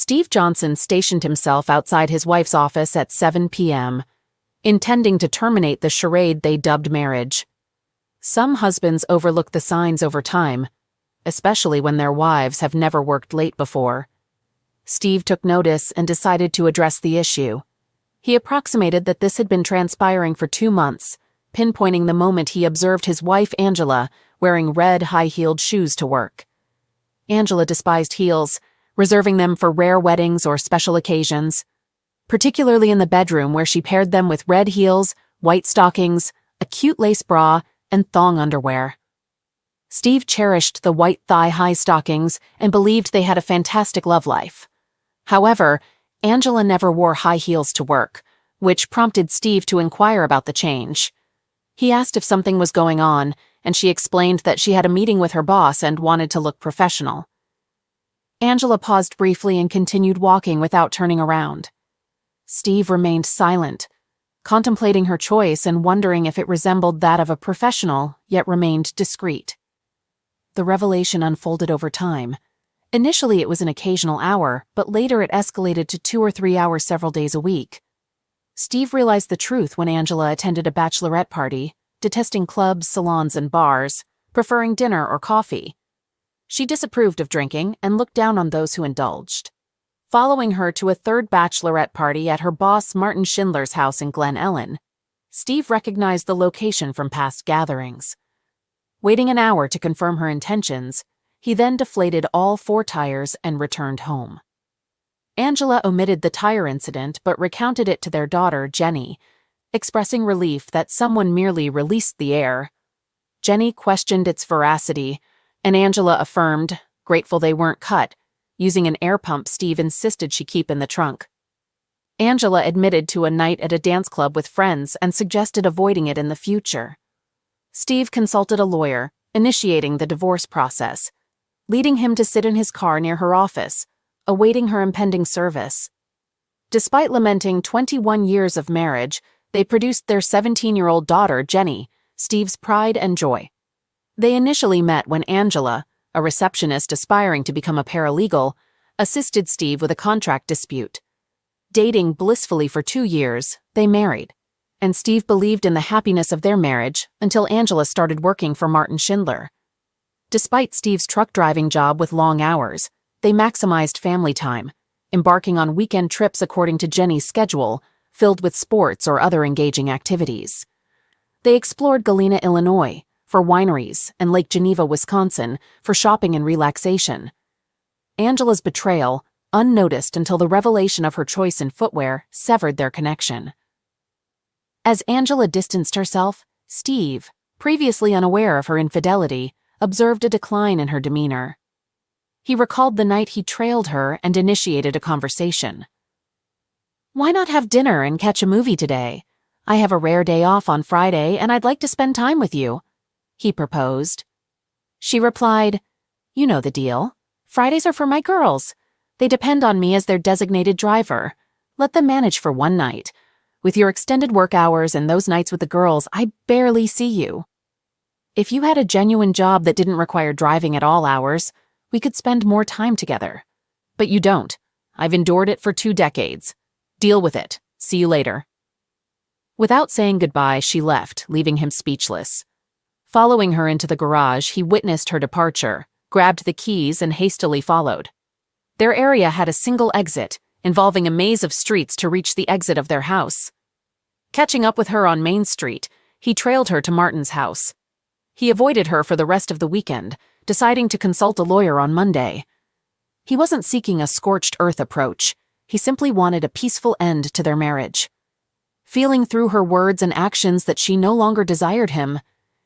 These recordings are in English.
Steve Johnson stationed himself outside his wife's office at 7 p.m., intending to terminate the charade they dubbed marriage. Some husbands overlook the signs over time, especially when their wives have never worked late before. Steve took notice and decided to address the issue. He approximated that this had been transpiring for 2 months, pinpointing the moment he observed his wife Angela wearing red high-heeled shoes to work. Angela despised heels, reserving them for rare weddings or special occasions, particularly in the bedroom where she paired them with red heels, white stockings, a cute lace bra, and thong underwear. Steve cherished the white thigh-high stockings and believed they had a fantastic love life. However, Angela never wore high heels to work, which prompted Steve to inquire about the change. He asked if something was going on, and she explained that she had a meeting with her boss and wanted to look professional. Angela paused briefly and continued walking without turning around. Steve remained silent, contemplating her choice and wondering if it resembled that of a professional, yet remained discreet. The revelation unfolded over time. Initially it was an occasional hour, but later it escalated to 2 or 3 hours several days a week. Steve realized the truth when Angela attended a bachelorette party, detesting clubs, salons, and bars, preferring dinner or coffee. She disapproved of drinking and looked down on those who indulged. Following her to a third bachelorette party at her boss Martin Schindler's house in Glen Ellen, Steve recognized the location from past gatherings. Waiting an hour to confirm her intentions, he then deflated all 4 tires and returned home. Angela omitted the tire incident but recounted it to their daughter, Jenny, expressing relief that someone merely released the air. Jenny questioned its veracity, and Angela affirmed, grateful they weren't cut, using an air pump Steve insisted she keep in the trunk. Angela admitted to a night at a dance club with friends and suggested avoiding it in the future. Steve consulted a lawyer, initiating the divorce process, leading him to sit in his car near her office, awaiting her impending service. Despite lamenting 21 years of marriage, they produced their 17-year-old daughter, Jenny, Steve's pride and joy. They initially met when Angela, a receptionist aspiring to become a paralegal, assisted Steve with a contract dispute. Dating blissfully for 2 years, they married, and Steve believed in the happiness of their marriage until Angela started working for Martin Schindler. Despite Steve's truck driving job with long hours, they maximized family time, embarking on weekend trips according to Jenny's schedule, filled with sports or other engaging activities. They explored Galena, Illinois, for wineries, and Lake Geneva, Wisconsin, for shopping and relaxation. Angela's betrayal, unnoticed until the revelation of her choice in footwear, severed their connection. As Angela distanced herself, Steve, previously unaware of her infidelity, observed a decline in her demeanor. He recalled the night he trailed her and initiated a conversation. "Why not have dinner and catch a movie today? I have a rare day off on Friday and I'd like to spend time with you," he proposed. She replied, "You know the deal. Fridays are for my girls. They depend on me as their designated driver. Let them manage for one night. With your extended work hours and those nights with the girls, I barely see you. If you had a genuine job that didn't require driving at all hours, we could spend more time together. But you don't. I've endured it for 2 decades. Deal with it. See you later." Without saying goodbye, she left, leaving him speechless. Following her into the garage, he witnessed her departure, grabbed the keys, and hastily followed. Their area had a single exit, involving a maze of streets to reach the exit of their house. Catching up with her on Main Street, he trailed her to Martin's house. He avoided her for the rest of the weekend, deciding to consult a lawyer on Monday. He wasn't seeking a scorched earth approach. He simply wanted a peaceful end to their marriage. Feeling through her words and actions that she no longer desired him,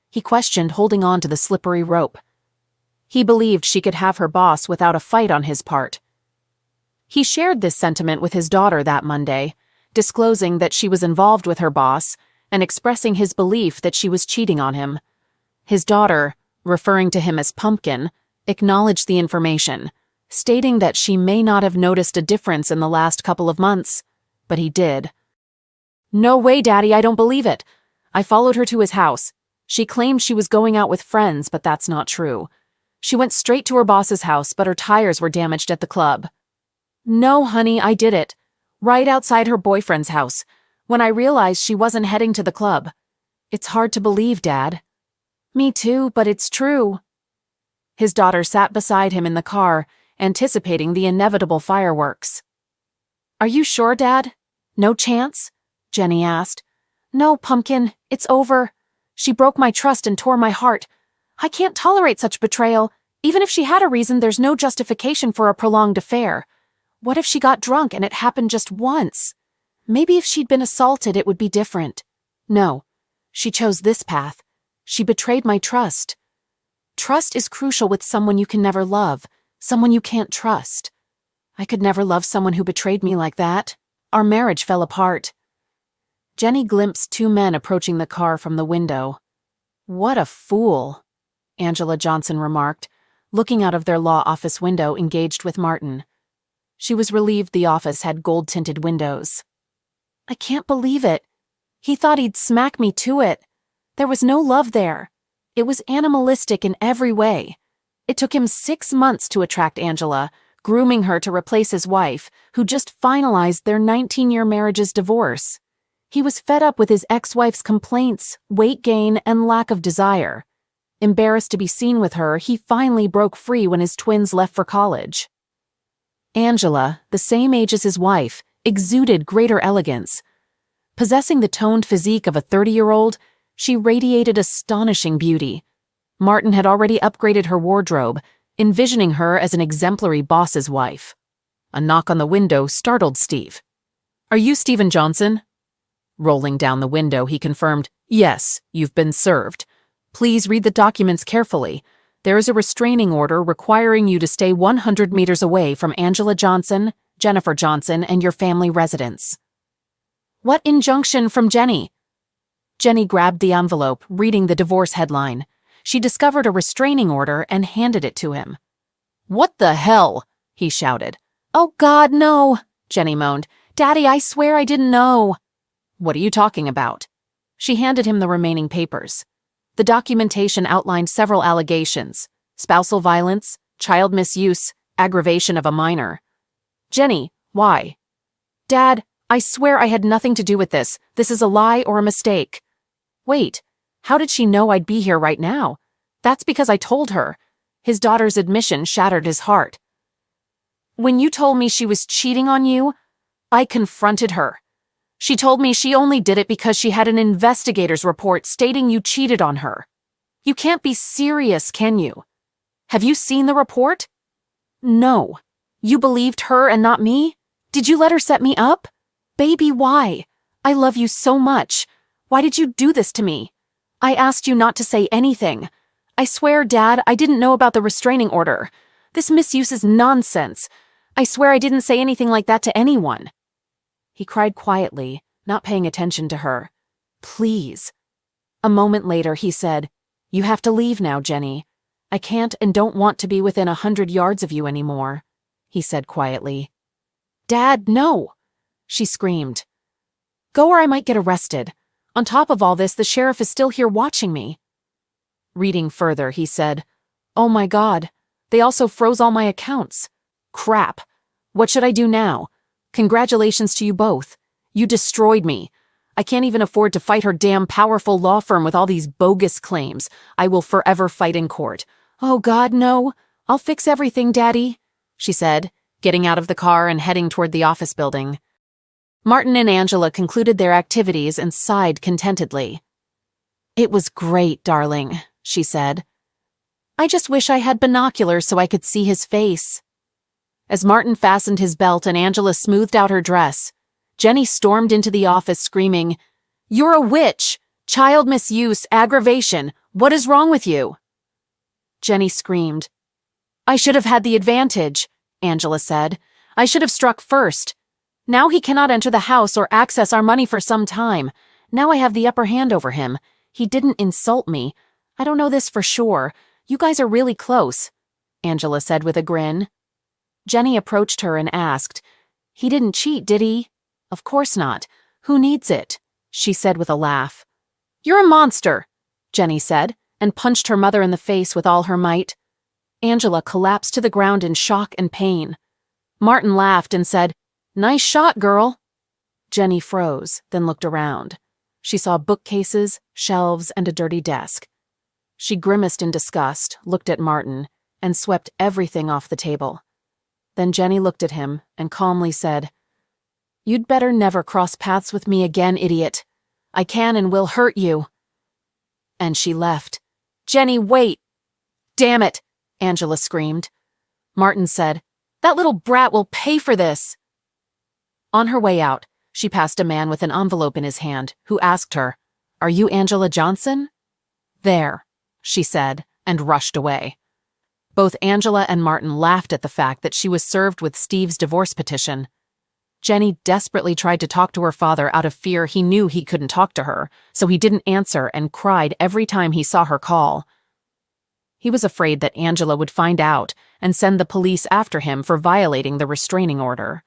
he questioned holding on to the slippery rope. He believed she could have her boss without a fight on his part. He shared this sentiment with his daughter that Monday, disclosing that she was involved with her boss and expressing his belief that she was cheating on him. His daughter, referring to him as Pumpkin, acknowledged the information, stating that she may not have noticed a difference in the last couple of months, but he did. "No way, Daddy, I don't believe it. I followed her to his house. She claimed she was going out with friends, but that's not true. She went straight to her boss's house, but her tires were damaged at the club." No, honey, I did it. Right outside her boyfriend's house, when I realized she wasn't heading to the club. It's hard to believe, Dad. Me too, but it's true. His daughter sat beside him in the car, anticipating the inevitable fireworks. Are you sure, Dad? No chance? Jenny asked. No, Pumpkin, it's over. She broke my trust and tore my heart. I can't tolerate such betrayal. Even if she had a reason, there's no justification for a prolonged affair. What if she got drunk and it happened just once? Maybe if she'd been assaulted, it would be different. No, she chose this path. She betrayed my trust. Trust is crucial with someone you can never love, someone you can't trust. I could never love someone who betrayed me like that. Our marriage fell apart. Jenny glimpsed two men approaching the car from the window. What a fool, Angela Johnson remarked, looking out of their law office window engaged with Martin. She was relieved the office had gold-tinted windows. I can't believe it. He thought he'd smack me to it. There was no love there. It was animalistic in every way. It took him 6 months to attract Angela, grooming her to replace his wife, who just finalized their 19-year marriage's divorce. He was fed up with his ex-wife's complaints, weight gain, and lack of desire. Embarrassed to be seen with her, he finally broke free when his twins left for college. Angela, the same age as his wife, exuded greater elegance. Possessing the toned physique of a 30-year-old, she radiated astonishing beauty. Martin had already upgraded her wardrobe, envisioning her as an exemplary boss's wife. A knock on the window startled Steve. Are you Stephen Johnson? Rolling down the window, he confirmed, Yes, you've been served. Please read the documents carefully. There is a restraining order requiring you to stay 100 meters away from Angela Johnson, Jennifer Johnson, and your family residence. What injunction from Jenny? Jenny grabbed the envelope, reading the divorce headline. She discovered a restraining order and handed it to him. What the hell? He shouted. Oh God, no, Jenny moaned. Daddy, I swear I didn't know. What are you talking about? She handed him the remaining papers. The documentation outlined several allegations: spousal violence, child misuse, aggravation of a minor. Jenny, why? Dad, I swear I had nothing to do with this. This is a lie or a mistake. Wait, how did she know I'd be here right now? That's because I told her. His daughter's admission shattered his heart. When you told me she was cheating on you, I confronted her. She told me she only did it because she had an investigator's report stating you cheated on her. You can't be serious, can you? Have you seen the report? No. You believed her and not me? Did you let her set me up? Baby, why? I love you so much. Why did you do this to me? I asked you not to say anything. I swear, Dad, I didn't know about the restraining order. This misuse is nonsense. I swear I didn't say anything like that to anyone. He cried quietly, not paying attention to her. Please. A moment later, he said, You have to leave now, Jenny. I can't and don't want to be within 100 yards of you anymore, he said quietly. Dad, no, she screamed. Go or I might get arrested. On top of all this, the sheriff is still here watching me. Reading further, he said, Oh my God, they also froze all my accounts. Crap. What should I do now? Congratulations to you both. You destroyed me. I can't even afford to fight her damn powerful law firm with all these bogus claims. I will forever fight in court. Oh God, no. I'll fix everything, Daddy, she said, getting out of the car and heading toward the office building. Martin and Angela concluded their activities and sighed contentedly. It was great, darling, she said. I just wish I had binoculars so I could see his face. As Martin fastened his belt and Angela smoothed out her dress, Jenny stormed into the office screaming, You're a witch! Child misuse, aggravation. What is wrong with you? Jenny screamed. I should have had the advantage, Angela said. I should have struck first. Now he cannot enter the house or access our money for some time. Now I have the upper hand over him. He didn't insult me. I don't know this for sure. You guys are really close, Angela said with a grin. Jenny approached her and asked, He didn't cheat, did he? Of course not. Who needs it? She said with a laugh. You're a monster, Jenny said, and punched her mother in the face with all her might. Angela collapsed to the ground in shock and pain. Martin laughed and said, "Nice shot, girl." Jenny froze, then looked around. She saw bookcases, shelves, and a dirty desk. She grimaced in disgust, looked at Martin, and swept everything off the table. Then Jenny looked at him and calmly said, "You'd better never cross paths with me again, idiot. I can and will hurt you." And she left. "Jenny, wait!" "Damn it!" Angela screamed. Martin said, "That little brat will pay for this." On her way out, she passed a man with an envelope in his hand who asked her, "Are you Angela Johnson?" "There," she said, and rushed away. Both Angela and Martin laughed at the fact that she was served with Steve's divorce petition. Jenny desperately tried to talk to her father out of fear he knew he couldn't talk to her, so he didn't answer and cried every time he saw her call. He was afraid that Angela would find out and send the police after him for violating the restraining order.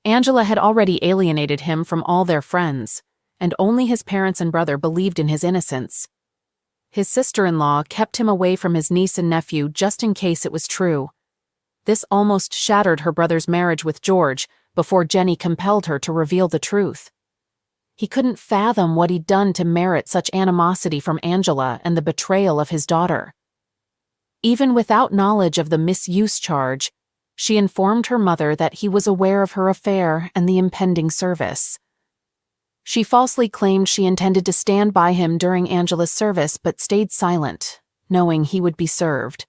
Angela had already alienated him from all their friends, and only his parents and brother believed in his innocence. His sister-in-law kept him away from his niece and nephew just in case it was true. This almost shattered her brother's marriage with George before Jenny compelled her to reveal the truth. He couldn't fathom what he'd done to merit such animosity from Angela and the betrayal of his daughter. Even without knowledge of the misuse charge, she informed her mother that he was aware of her affair and the impending service. She falsely claimed she intended to stand by him during Angela's service but stayed silent, knowing he would be served.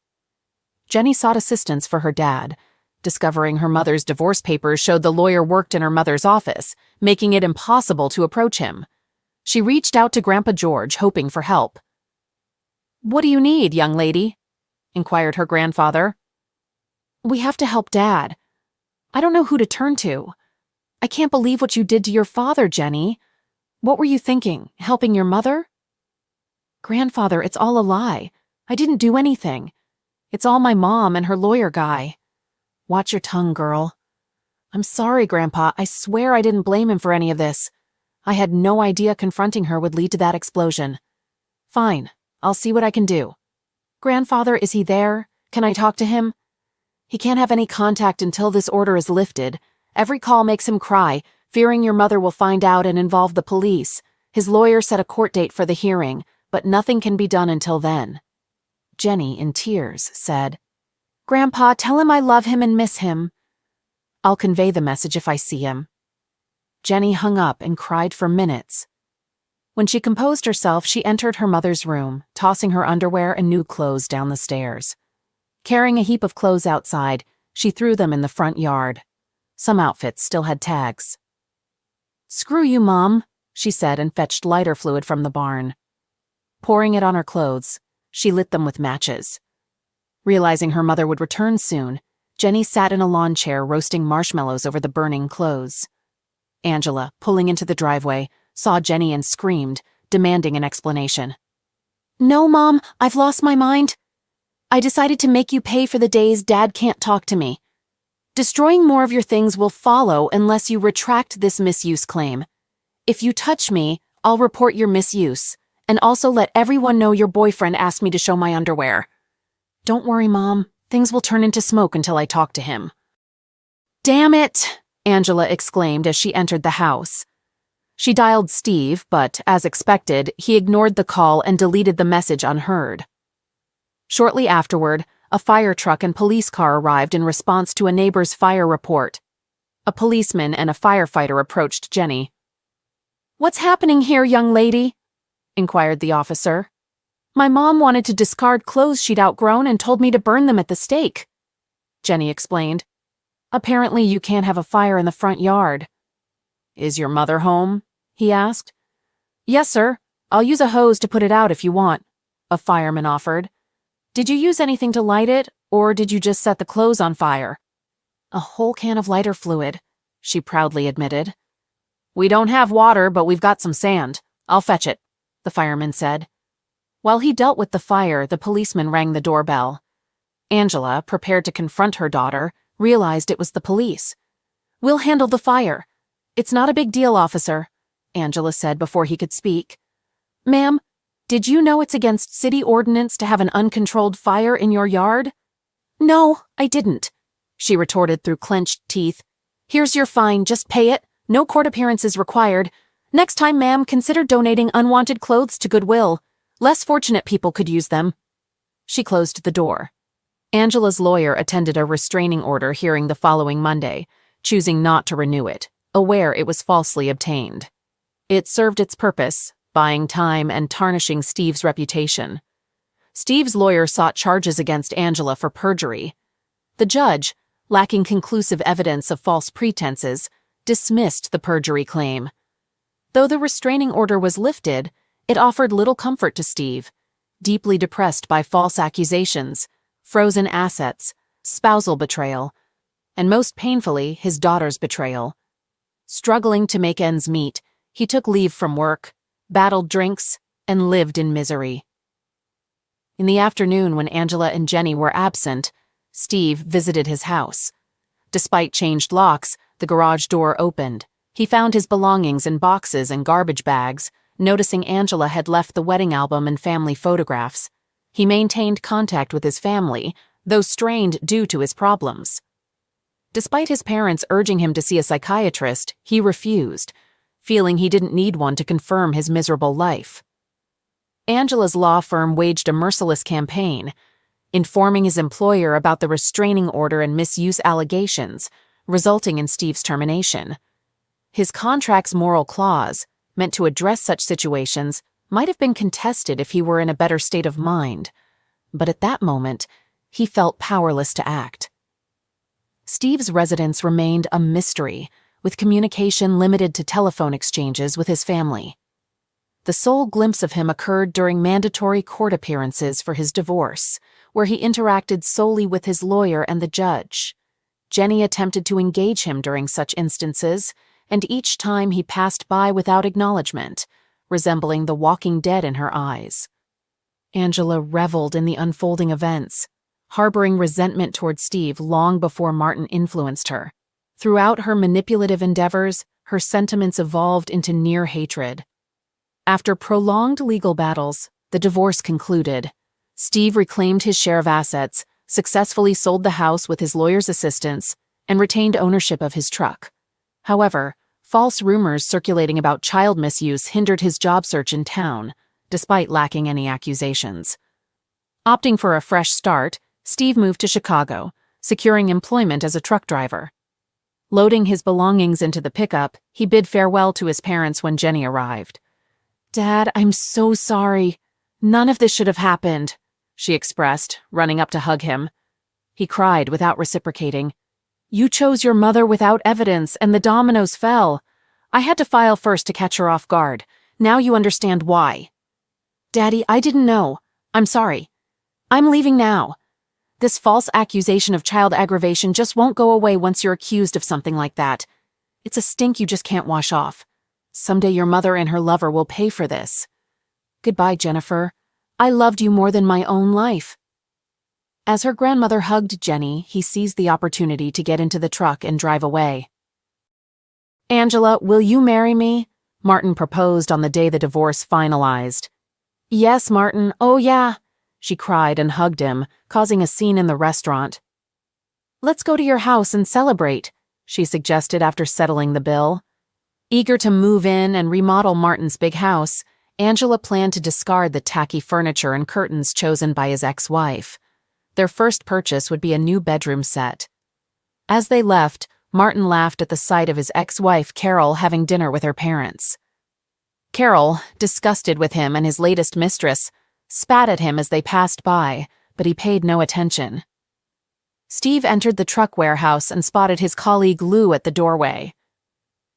Jenny sought assistance for her dad, discovering her mother's divorce papers showed the lawyer worked in her mother's office, making it impossible to approach him. She reached out to Grandpa George, hoping for help. "What do you need, young lady?" inquired her grandfather. "We have to help Dad. I don't know who to turn to. I can't believe what you did to your father, Jenny. What were you thinking, helping your mother?" "Grandfather, it's all a lie. I didn't do anything. It's all my mom and her lawyer guy." "Watch your tongue, girl." "I'm sorry, Grandpa. I swear I didn't blame him for any of this. I had no idea confronting her would lead to that explosion." "Fine. I'll see what I can do." "Grandfather, is he there? Can I talk to him?" "He can't have any contact until this order is lifted. Every call makes him cry, fearing your mother will find out and involve the police. His lawyer set a court date for the hearing, but nothing can be done until then." Jenny, in tears, said, "Grandpa, tell him I love him and miss him." "I'll convey the message if I see him." Jenny hung up and cried for minutes. When she composed herself, she entered her mother's room, tossing her underwear and new clothes down the stairs. Carrying a heap of clothes outside, she threw them in the front yard. Some outfits still had tags. "Screw you, Mom," she said and fetched lighter fluid from the barn. Pouring it on her clothes, she lit them with matches. Realizing her mother would return soon, Jenny sat in a lawn chair roasting marshmallows over the burning clothes. Angela, pulling into the driveway, saw Jenny and screamed, demanding an explanation. "No, Mom, I've lost my mind. I decided to make you pay for the days Dad can't talk to me. Destroying more of your things will follow unless you retract this misuse claim. If you touch me, I'll report your misuse, and also let everyone know your boyfriend asked me to show my underwear." "Don't worry, Mom. Things will turn into smoke until I talk to him." "Damn it!" Angela exclaimed as she entered the house. She dialed Steve, but, as expected, he ignored the call and deleted the message unheard. Shortly afterward, a fire truck and police car arrived in response to a neighbor's fire report. A policeman and a firefighter approached Jenny. "What's happening here, young lady?" inquired the officer. "My mom wanted to discard clothes she'd outgrown and told me to burn them at the stake," Jenny explained. "Apparently you can't have a fire in the front yard." "Is your mother home?" he asked. "Yes, sir. I'll use a hose to put it out if you want," a fireman offered. "Did you use anything to light it, or did you just set the clothes on fire?" "A whole can of lighter fluid," she proudly admitted. "We don't have water, but we've got some sand. I'll fetch it," the fireman said. While he dealt with the fire, the policeman rang the doorbell. Angela, prepared to confront her daughter, realized it was the police. "We'll handle the fire. It's not a big deal, officer," Angela said before he could speak. "Ma'am, did you know it's against city ordinance to have an uncontrolled fire in your yard?" "No, I didn't," she retorted through clenched teeth. "Here's your fine, just pay it. No court appearances required. Next time, ma'am, consider donating unwanted clothes to Goodwill. Less fortunate people could use them." She closed the door. Angela's lawyer attended a restraining order hearing the following Monday, choosing not to renew it, aware it was falsely obtained. It served its purpose, buying time and tarnishing Steve's reputation. Steve's lawyer sought charges against Angela for perjury. The judge, lacking conclusive evidence of false pretenses, dismissed the perjury claim. Though the restraining order was lifted, it offered little comfort to Steve, deeply depressed by false accusations, frozen assets, spousal betrayal, and most painfully, his daughter's betrayal. Struggling to make ends meet, he took leave from work, battled drinks, and lived in misery. In the afternoon, when Angela and Jenny were absent, Steve visited his house. Despite changed locks, the garage door opened. He found his belongings in boxes and garbage bags, noticing Angela had left the wedding album and family photographs. He maintained contact with his family, though strained due to his problems. Despite his parents urging him to see a psychiatrist, he refused, feeling he didn't need one to confirm his miserable life. Angela's law firm waged a merciless campaign, informing his employer about the restraining order and misuse allegations, resulting in Steve's termination. His contract's moral clause, meant to address such situations, might have been contested if he were in a better state of mind, but at that moment, he felt powerless to act. Steve's residence remained a mystery, with communication limited to telephone exchanges with his family. The sole glimpse of him occurred during mandatory court appearances for his divorce, where he interacted solely with his lawyer and the judge. Jenny attempted to engage him during such instances, and each time he passed by without acknowledgement, resembling the walking dead in her eyes. Angela reveled in the unfolding events, harboring resentment toward Steve long before Martin influenced her. Throughout her manipulative endeavors, her sentiments evolved into near hatred. After prolonged legal battles, the divorce concluded. Steve reclaimed his share of assets, successfully sold the house with his lawyer's assistance, and retained ownership of his truck. However, false rumors circulating about child misuse hindered his job search in town, despite lacking any accusations. Opting for a fresh start, Steve moved to Chicago, securing employment as a truck driver. Loading his belongings into the pickup, he bid farewell to his parents when Jenny arrived. "Dad, I'm so sorry. None of this should have happened," she expressed, running up to hug him. He cried without reciprocating. "You chose your mother without evidence, and the dominoes fell. I had to file first to catch her off guard. Now you understand why." "Daddy, I didn't know. I'm sorry. I'm leaving now. This false accusation of child aggravation just won't go away once you're accused of something like that. It's a stink you just can't wash off. Someday your mother and her lover will pay for this. Goodbye, Jennifer. I loved you more than my own life." As her grandmother hugged Jenny, he seized the opportunity to get into the truck and drive away. "Angela, will you marry me?" Martin proposed on the day the divorce finalized. "Yes, Martin, oh yeah," she cried and hugged him, causing a scene in the restaurant. "Let's go to your house and celebrate," she suggested after settling the bill. Eager to move in and remodel Martin's big house, Angela planned to discard the tacky furniture and curtains chosen by his ex-wife. Their first purchase would be a new bedroom set. As they left, Martin laughed at the sight of his ex-wife, Carol, having dinner with her parents. Carol, disgusted with him and his latest mistress, spat at him as they passed by, but he paid no attention. Steve entered the truck warehouse and spotted his colleague Lou at the doorway.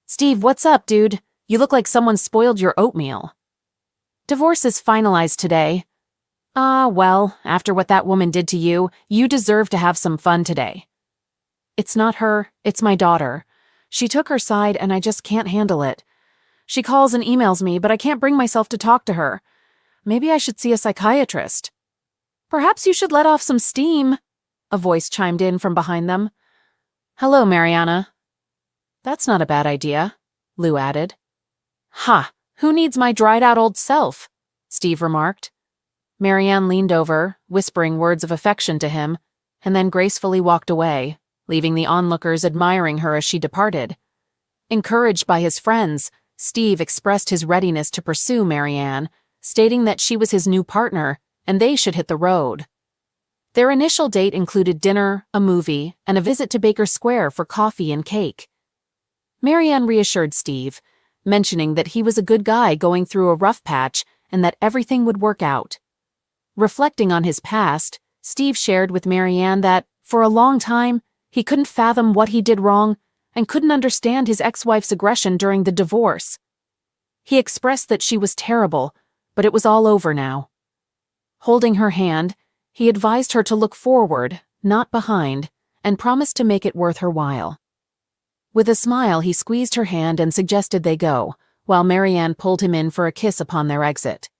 "Steve, what's up, dude? You look like someone spoiled your oatmeal." "Divorce is finalized today." "Ah, well, after what that woman did to you, you deserve to have some fun today." "It's not her, it's my daughter. She took her side and I just can't handle it. She calls and emails me, but I can't bring myself to talk to her. Maybe I should see a psychiatrist." "Perhaps you should let off some steam," a voice chimed in from behind them. "Hello, Mariana." "That's not a bad idea," Lou added. "Ha, who needs my dried-out old self?" Steve remarked. Marianne leaned over, whispering words of affection to him, and then gracefully walked away, leaving the onlookers admiring her as she departed. Encouraged by his friends, Steve expressed his readiness to pursue Marianne, stating that she was his new partner and they should hit the road. Their initial date included dinner, a movie, and a visit to Baker Square for coffee and cake. Marianne reassured Steve, mentioning that he was a good guy going through a rough patch and that everything would work out. Reflecting on his past, Steve shared with Marianne that, for a long time, he couldn't fathom what he did wrong and couldn't understand his ex-wife's aggression during the divorce. He expressed that she was terrible, but it was all over now. Holding her hand, he advised her to look forward, not behind, and promised to make it worth her while. With a smile, he squeezed her hand and suggested they go, while Marianne pulled him in for a kiss upon their exit.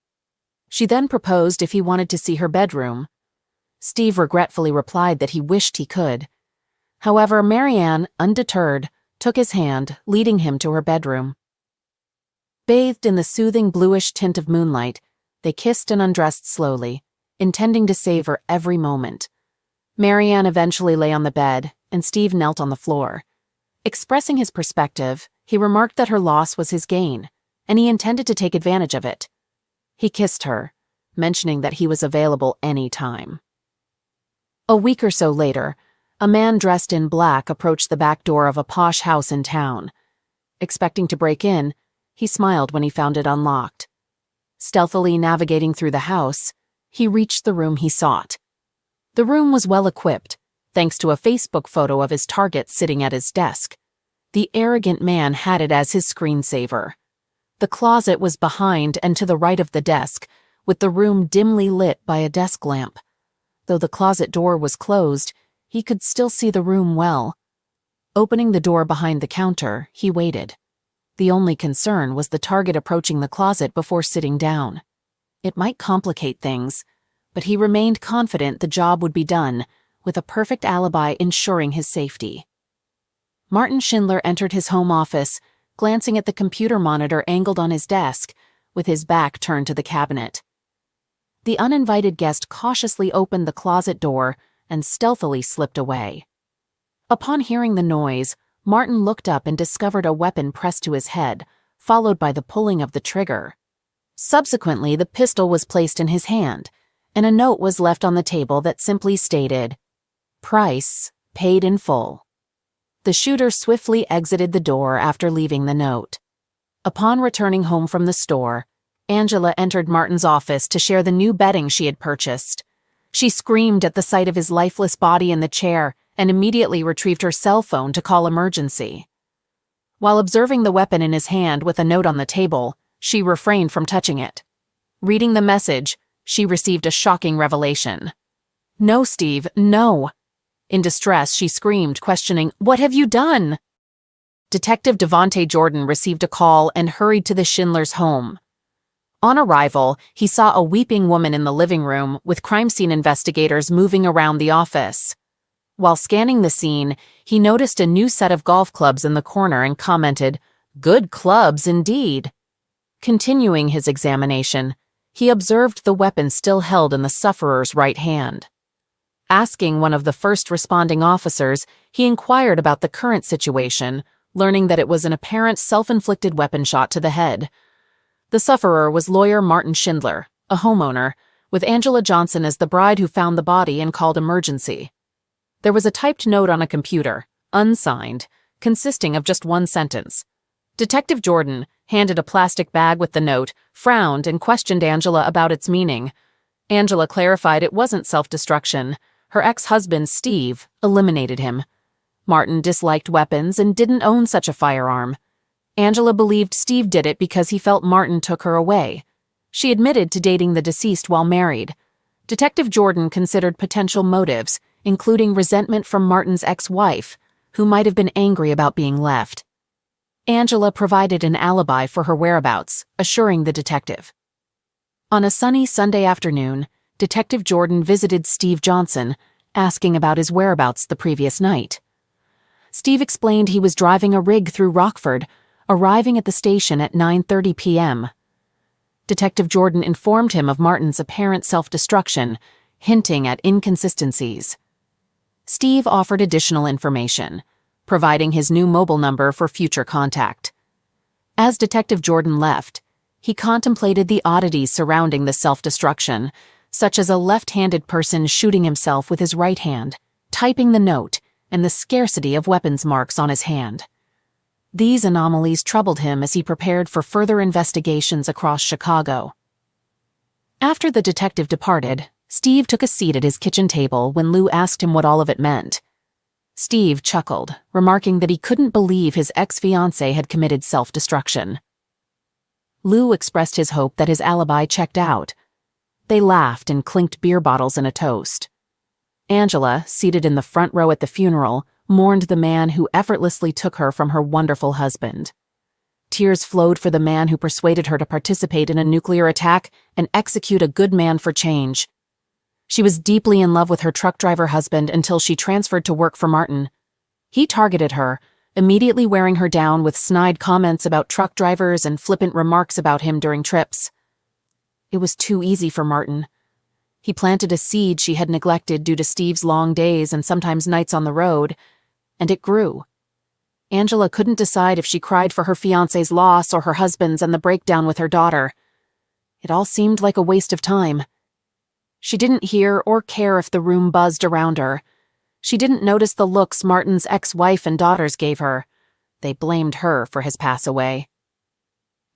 She then proposed if he wanted to see her bedroom. Steve regretfully replied that he wished he could. However, Marianne, undeterred, took his hand, leading him to her bedroom. Bathed in the soothing bluish tint of moonlight, they kissed and undressed slowly, intending to savor every moment. Marianne eventually lay on the bed, and Steve knelt on the floor. Expressing his perspective, he remarked that her loss was his gain, and he intended to take advantage of it. He kissed her, mentioning that he was available any time. A week or so later, a man dressed in black approached the back door of a posh house in town. Expecting to break in, he smiled when he found it unlocked. Stealthily navigating through the house, he reached the room he sought. The room was well equipped, thanks to a Facebook photo of his target sitting at his desk. The arrogant man had it as his screensaver. The closet was behind and to the right of the desk, with the room dimly lit by a desk lamp. Though the closet door was closed, he could still see the room well. Opening the door behind the counter, he waited. The only concern was the target approaching the closet before sitting down. It might complicate things, but he remained confident the job would be done, with a perfect alibi ensuring his safety. Martin Schindler entered his home office, glancing at the computer monitor angled on his desk, with his back turned to the cabinet. The uninvited guest cautiously opened the closet door and stealthily slipped away. Upon hearing the noise, Martin looked up and discovered a weapon pressed to his head, followed by the pulling of the trigger. Subsequently, the pistol was placed in his hand, and a note was left on the table that simply stated, "Price paid in full." The shooter swiftly exited the door after leaving the note. Upon returning home from the store, Angela entered Martin's office to share the new bedding she had purchased. She screamed at the sight of his lifeless body in the chair and immediately retrieved her cell phone to call emergency. While observing the weapon in his hand with a note on the table, she refrained from touching it. Reading the message, she received a shocking revelation. "No, Steve, no." In distress, she screamed, questioning, "What have you done?" Detective Devontae Jordan received a call and hurried to the Schindlers' home. On arrival, he saw a weeping woman in the living room, with crime scene investigators moving around the office. While scanning the scene, he noticed a new set of golf clubs in the corner and commented, "Good clubs indeed." Continuing his examination, he observed the weapon still held in the sufferer's right hand. Asking one of the first responding officers, he inquired about the current situation, learning that it was an apparent self-inflicted weapon shot to the head. The sufferer was lawyer Martin Schindler, a homeowner, with Angela Johnson as the bride who found the body and called emergency. There was a typed note on a computer, unsigned, consisting of just one sentence. Detective Jordan handed a plastic bag with the note, frowned, and questioned Angela about its meaning. Angela clarified it wasn't self-destruction. Her ex-husband, Steve, eliminated him. Martin disliked weapons and didn't own such a firearm. Angela believed Steve did it because he felt Martin took her away. She admitted to dating the deceased while married. Detective Jordan considered potential motives, including resentment from Martin's ex-wife, who might have been angry about being left. Angela provided an alibi for her whereabouts, assuring the detective. On a sunny Sunday afternoon, Detective Jordan visited Steve Johnson, asking about his whereabouts the previous night. Steve explained he was driving a rig through Rockford, arriving at the station at 9:30 p.m. Detective Jordan informed him of Martin's apparent self-destruction, hinting at inconsistencies. Steve offered additional information, providing his new mobile number for future contact. As Detective Jordan left, he contemplated the oddities surrounding the self-destruction, such as a left-handed person shooting himself with his right hand, typing the note, and the scarcity of weapons marks on his hand. These anomalies troubled him as he prepared for further investigations across Chicago. After the detective departed, Steve took a seat at his kitchen table when Lou asked him what all of it meant. Steve chuckled, remarking that he couldn't believe his ex-fiancée had committed self-destruction. Lou expressed his hope that his alibi checked out. They laughed and clinked beer bottles in a toast. Angela, seated in the front row at the funeral, mourned the man who effortlessly took her from her wonderful husband. Tears flowed for the man who persuaded her to participate in a nuclear attack and execute a good man for change. She was deeply in love with her truck driver husband until she transferred to work for Martin. He targeted her, immediately wearing her down with snide comments about truck drivers and flippant remarks about him during trips. It was too easy for Martin. He planted a seed she had neglected due to Steve's long days and sometimes nights on the road, and it grew. Angela couldn't decide if she cried for her fiancé's loss or her husband's and the breakdown with her daughter. It all seemed like a waste of time. She didn't hear or care if the room buzzed around her. She didn't notice the looks Martin's ex-wife and daughters gave her. They blamed her for his pass away.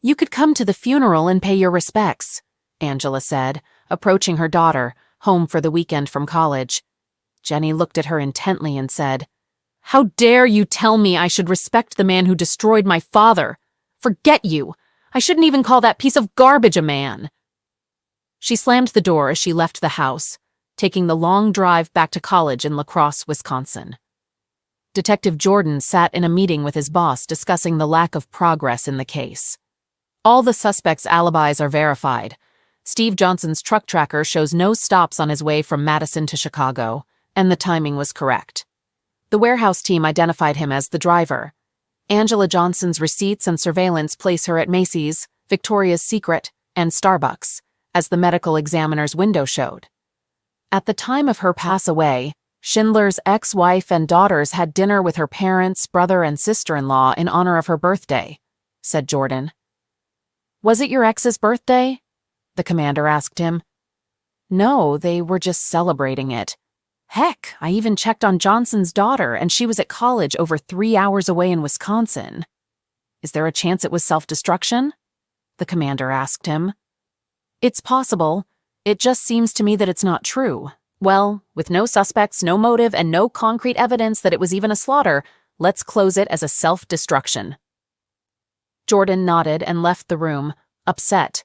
"You could come to the funeral and pay your respects," Angela said, approaching her daughter, home for the weekend from college. Jenny looked at her intently and said, "How dare you tell me I should respect the man who destroyed my father? Forget you! I shouldn't even call that piece of garbage a man." She slammed the door as she left the house, taking the long drive back to college in La Crosse, Wisconsin. Detective Jordan sat in a meeting with his boss discussing the lack of progress in the case. All the suspects' alibis are verified. Steve Johnson's truck tracker shows no stops on his way from Madison to Chicago, and the timing was correct. The warehouse team identified him as the driver. Angela Johnson's receipts and surveillance place her at Macy's, Victoria's Secret, and Starbucks, as the medical examiner's window showed. At the time of her pass away, Schindler's ex-wife and daughters had dinner with her parents, brother, and sister-in-law in honor of her birthday, said Jordan. "Was it your ex's birthday?" the commander asked him. "No, they were just celebrating it. Heck, I even checked on Johnson's daughter, and she was at college over 3 hours away in Wisconsin." "Is there a chance it was self-destruction?" the commander asked him. "It's possible. It just seems to me that it's not true. Well, with no suspects, no motive, and no concrete evidence that it was even a slaughter, let's close it as a self-destruction." Jordan nodded and left the room, upset.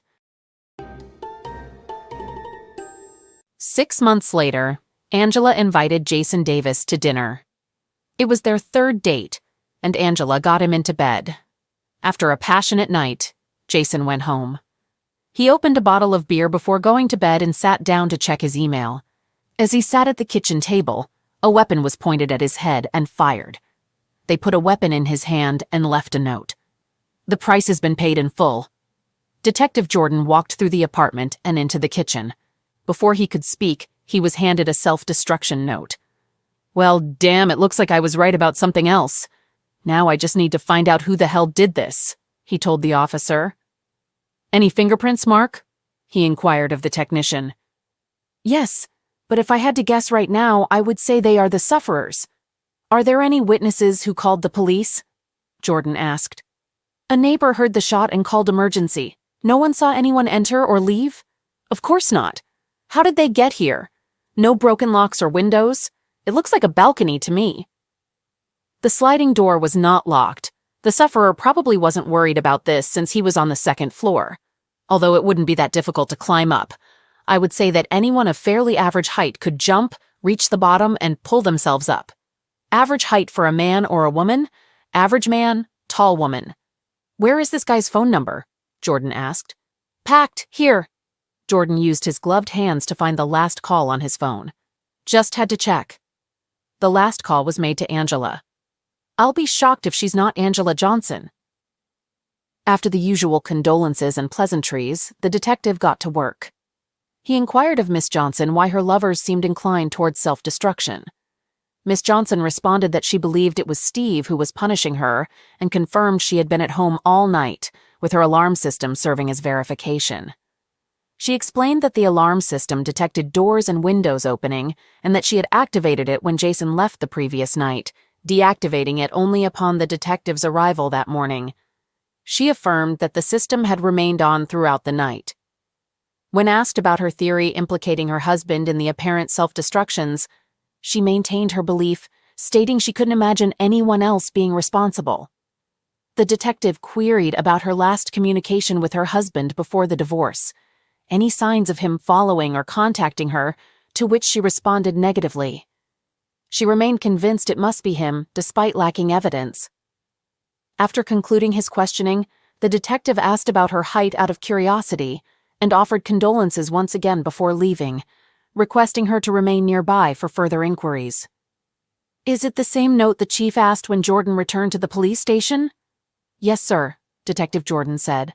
6 months later, Angela invited Jason Davis to dinner. It was their third date, and Angela got him into bed. After a passionate night, Jason went home. He opened a bottle of beer before going to bed and sat down to check his email. As he sat at the kitchen table, a weapon was pointed at his head and fired. They put a weapon in his hand and left a note. "The price has been paid in full." Detective Jordan walked through the apartment and into the kitchen. Before he could speak, he was handed a self-destruction note. "Well, damn, it looks like I was right about something else. Now I just need to find out who the hell did this," he told the officer. "Any fingerprints, Mark?" he inquired of the technician. "Yes, but if I had to guess right now, I would say they are the sufferers. Are there any witnesses who called the police?" Jordan asked. "A neighbor heard the shot and called emergency. No one saw anyone enter or leave?" "Of course not. How did they get here? No broken locks or windows? It looks like a balcony to me." The sliding door was not locked. The sufferer probably wasn't worried about this since he was on the second floor. Although it wouldn't be that difficult to climb up. I would say that anyone of fairly average height could jump, reach the bottom, and pull themselves up. Average height for a man or a woman? Average man, tall woman. "Where is this guy's phone number?" Jordan asked. "Packed, here." Jordan used his gloved hands to find the last call on his phone. "Just had to check." The last call was made to Angela. "I'll be shocked if she's not Angela Johnson." After the usual condolences and pleasantries, the detective got to work. He inquired of Miss Johnson why her lovers seemed inclined towards self-destruction. Miss Johnson responded that she believed it was Steve who was punishing her and confirmed she had been at home all night, with her alarm system serving as verification. She explained that the alarm system detected doors and windows opening and that she had activated it when Jason left the previous night, deactivating it only upon the detective's arrival that morning. She affirmed that the system had remained on throughout the night. When asked about her theory implicating her husband in the apparent self-destructions, she maintained her belief, stating she couldn't imagine anyone else being responsible. The detective queried about her last communication with her husband before the divorce, any signs of him following or contacting her, to which she responded negatively. She remained convinced it must be him, despite lacking evidence. After concluding his questioning, the detective asked about her height out of curiosity and offered condolences once again before leaving, requesting her to remain nearby for further inquiries. "Is it the same note the chief asked when Jordan returned to the police station?" "Yes, sir," Detective Jordan said.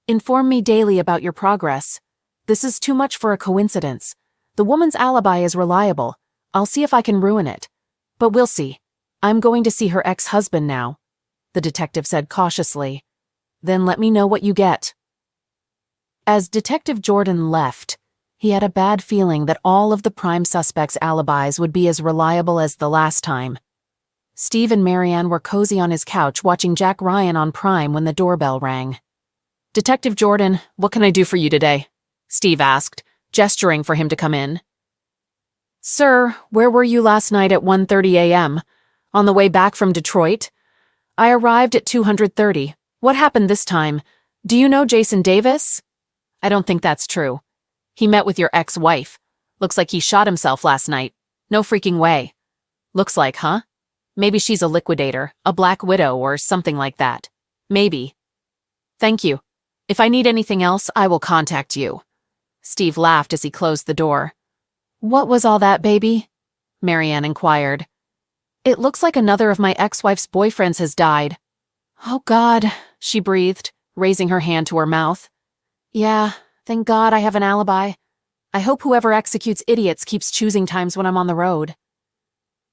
"Inform me daily about your progress. This is too much for a coincidence. The woman's alibi is reliable. I'll see if I can ruin it. But we'll see. I'm going to see her ex-husband now," the detective said cautiously. "Then let me know what you get." As Detective Jordan left, he had a bad feeling that all of the prime suspects' alibis would be as reliable as the last time. Steve and Marianne were cozy on his couch watching Jack Ryan on Prime when the doorbell rang. "Detective Jordan, what can I do for you today?" Steve asked, gesturing for him to come in. "Sir, where were you last night at 1:30 a.m.? On the way back from Detroit? I arrived at 230. What happened this time? Do you know Jason Davis?" "I don't think that's true. He met with your ex-wife. Looks like he shot himself last night. No freaking way." "Looks like, huh? Maybe she's a liquidator, a black widow, or something like that. Maybe." "Thank you. If I need anything else, I will contact you." Steve laughed as he closed the door. "What was all that, baby?" Marianne inquired. "It looks like another of my ex-wife's boyfriends has died." "Oh, God," she breathed, raising her hand to her mouth. "Yeah, thank God I have an alibi. I hope whoever executes idiots keeps choosing times when I'm on the road."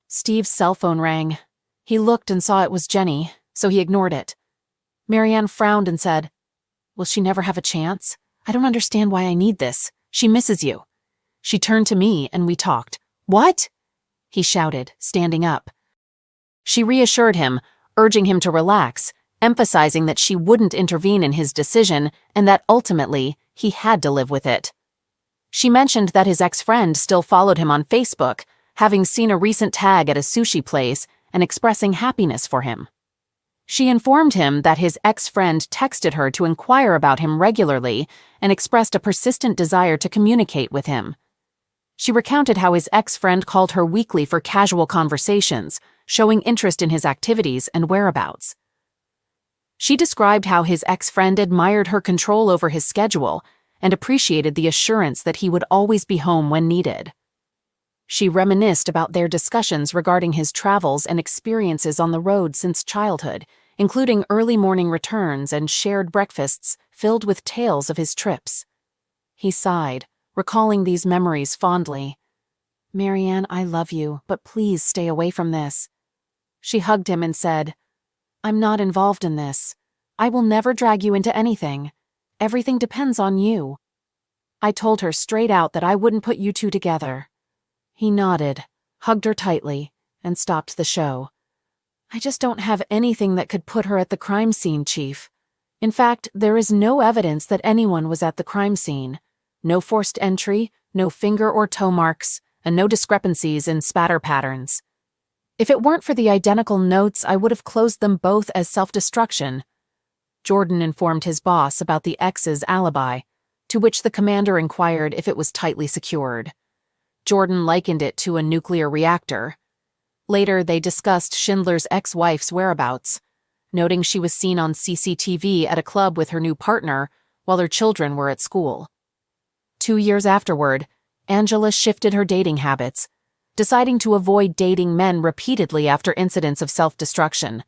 Steve's cell phone rang. He looked and saw it was Jenny, so he ignored it. Marianne frowned and said, "Will she never have a chance? I don't understand why I need this. She misses you." She turned to me and we talked. "What?" he shouted, standing up. She reassured him, urging him to relax, emphasizing that she wouldn't intervene in his decision and that ultimately he had to live with it. She mentioned that his ex-friend still followed him on Facebook, having seen a recent tag at a sushi place and expressing happiness for him. She informed him that his ex-friend texted her to inquire about him regularly and expressed a persistent desire to communicate with him. She recounted how his ex-friend called her weekly for casual conversations, showing interest in his activities and whereabouts. She described how his ex-friend admired her control over his schedule and appreciated the assurance that he would always be home when needed. She reminisced about their discussions regarding his travels and experiences on the road since childhood, including early morning returns and shared breakfasts filled with tales of his trips. He sighed, recalling these memories fondly. "Marianne, I love you, but please stay away from this." She hugged him and said, "I'm not involved in this. I will never drag you into anything. Everything depends on you." I told her straight out that I wouldn't put you two together. He nodded, hugged her tightly, and stopped the show. "I just don't have anything that could put her at the crime scene, Chief. In fact, there is no evidence that anyone was at the crime scene. No forced entry, no finger or toe marks, and no discrepancies in spatter patterns. If it weren't for the identical notes, I would have closed them both as self-destruction." Jordan informed his boss about the ex's alibi, to which the commander inquired if it was tightly secured. Jordan likened it to a nuclear reactor. Later, they discussed Schindler's ex-wife's whereabouts, noting she was seen on CCTV at a club with her new partner while her children were at school. 2 years afterward, Angela shifted her dating habits, deciding to avoid dating men repeatedly after incidents of self-destruction.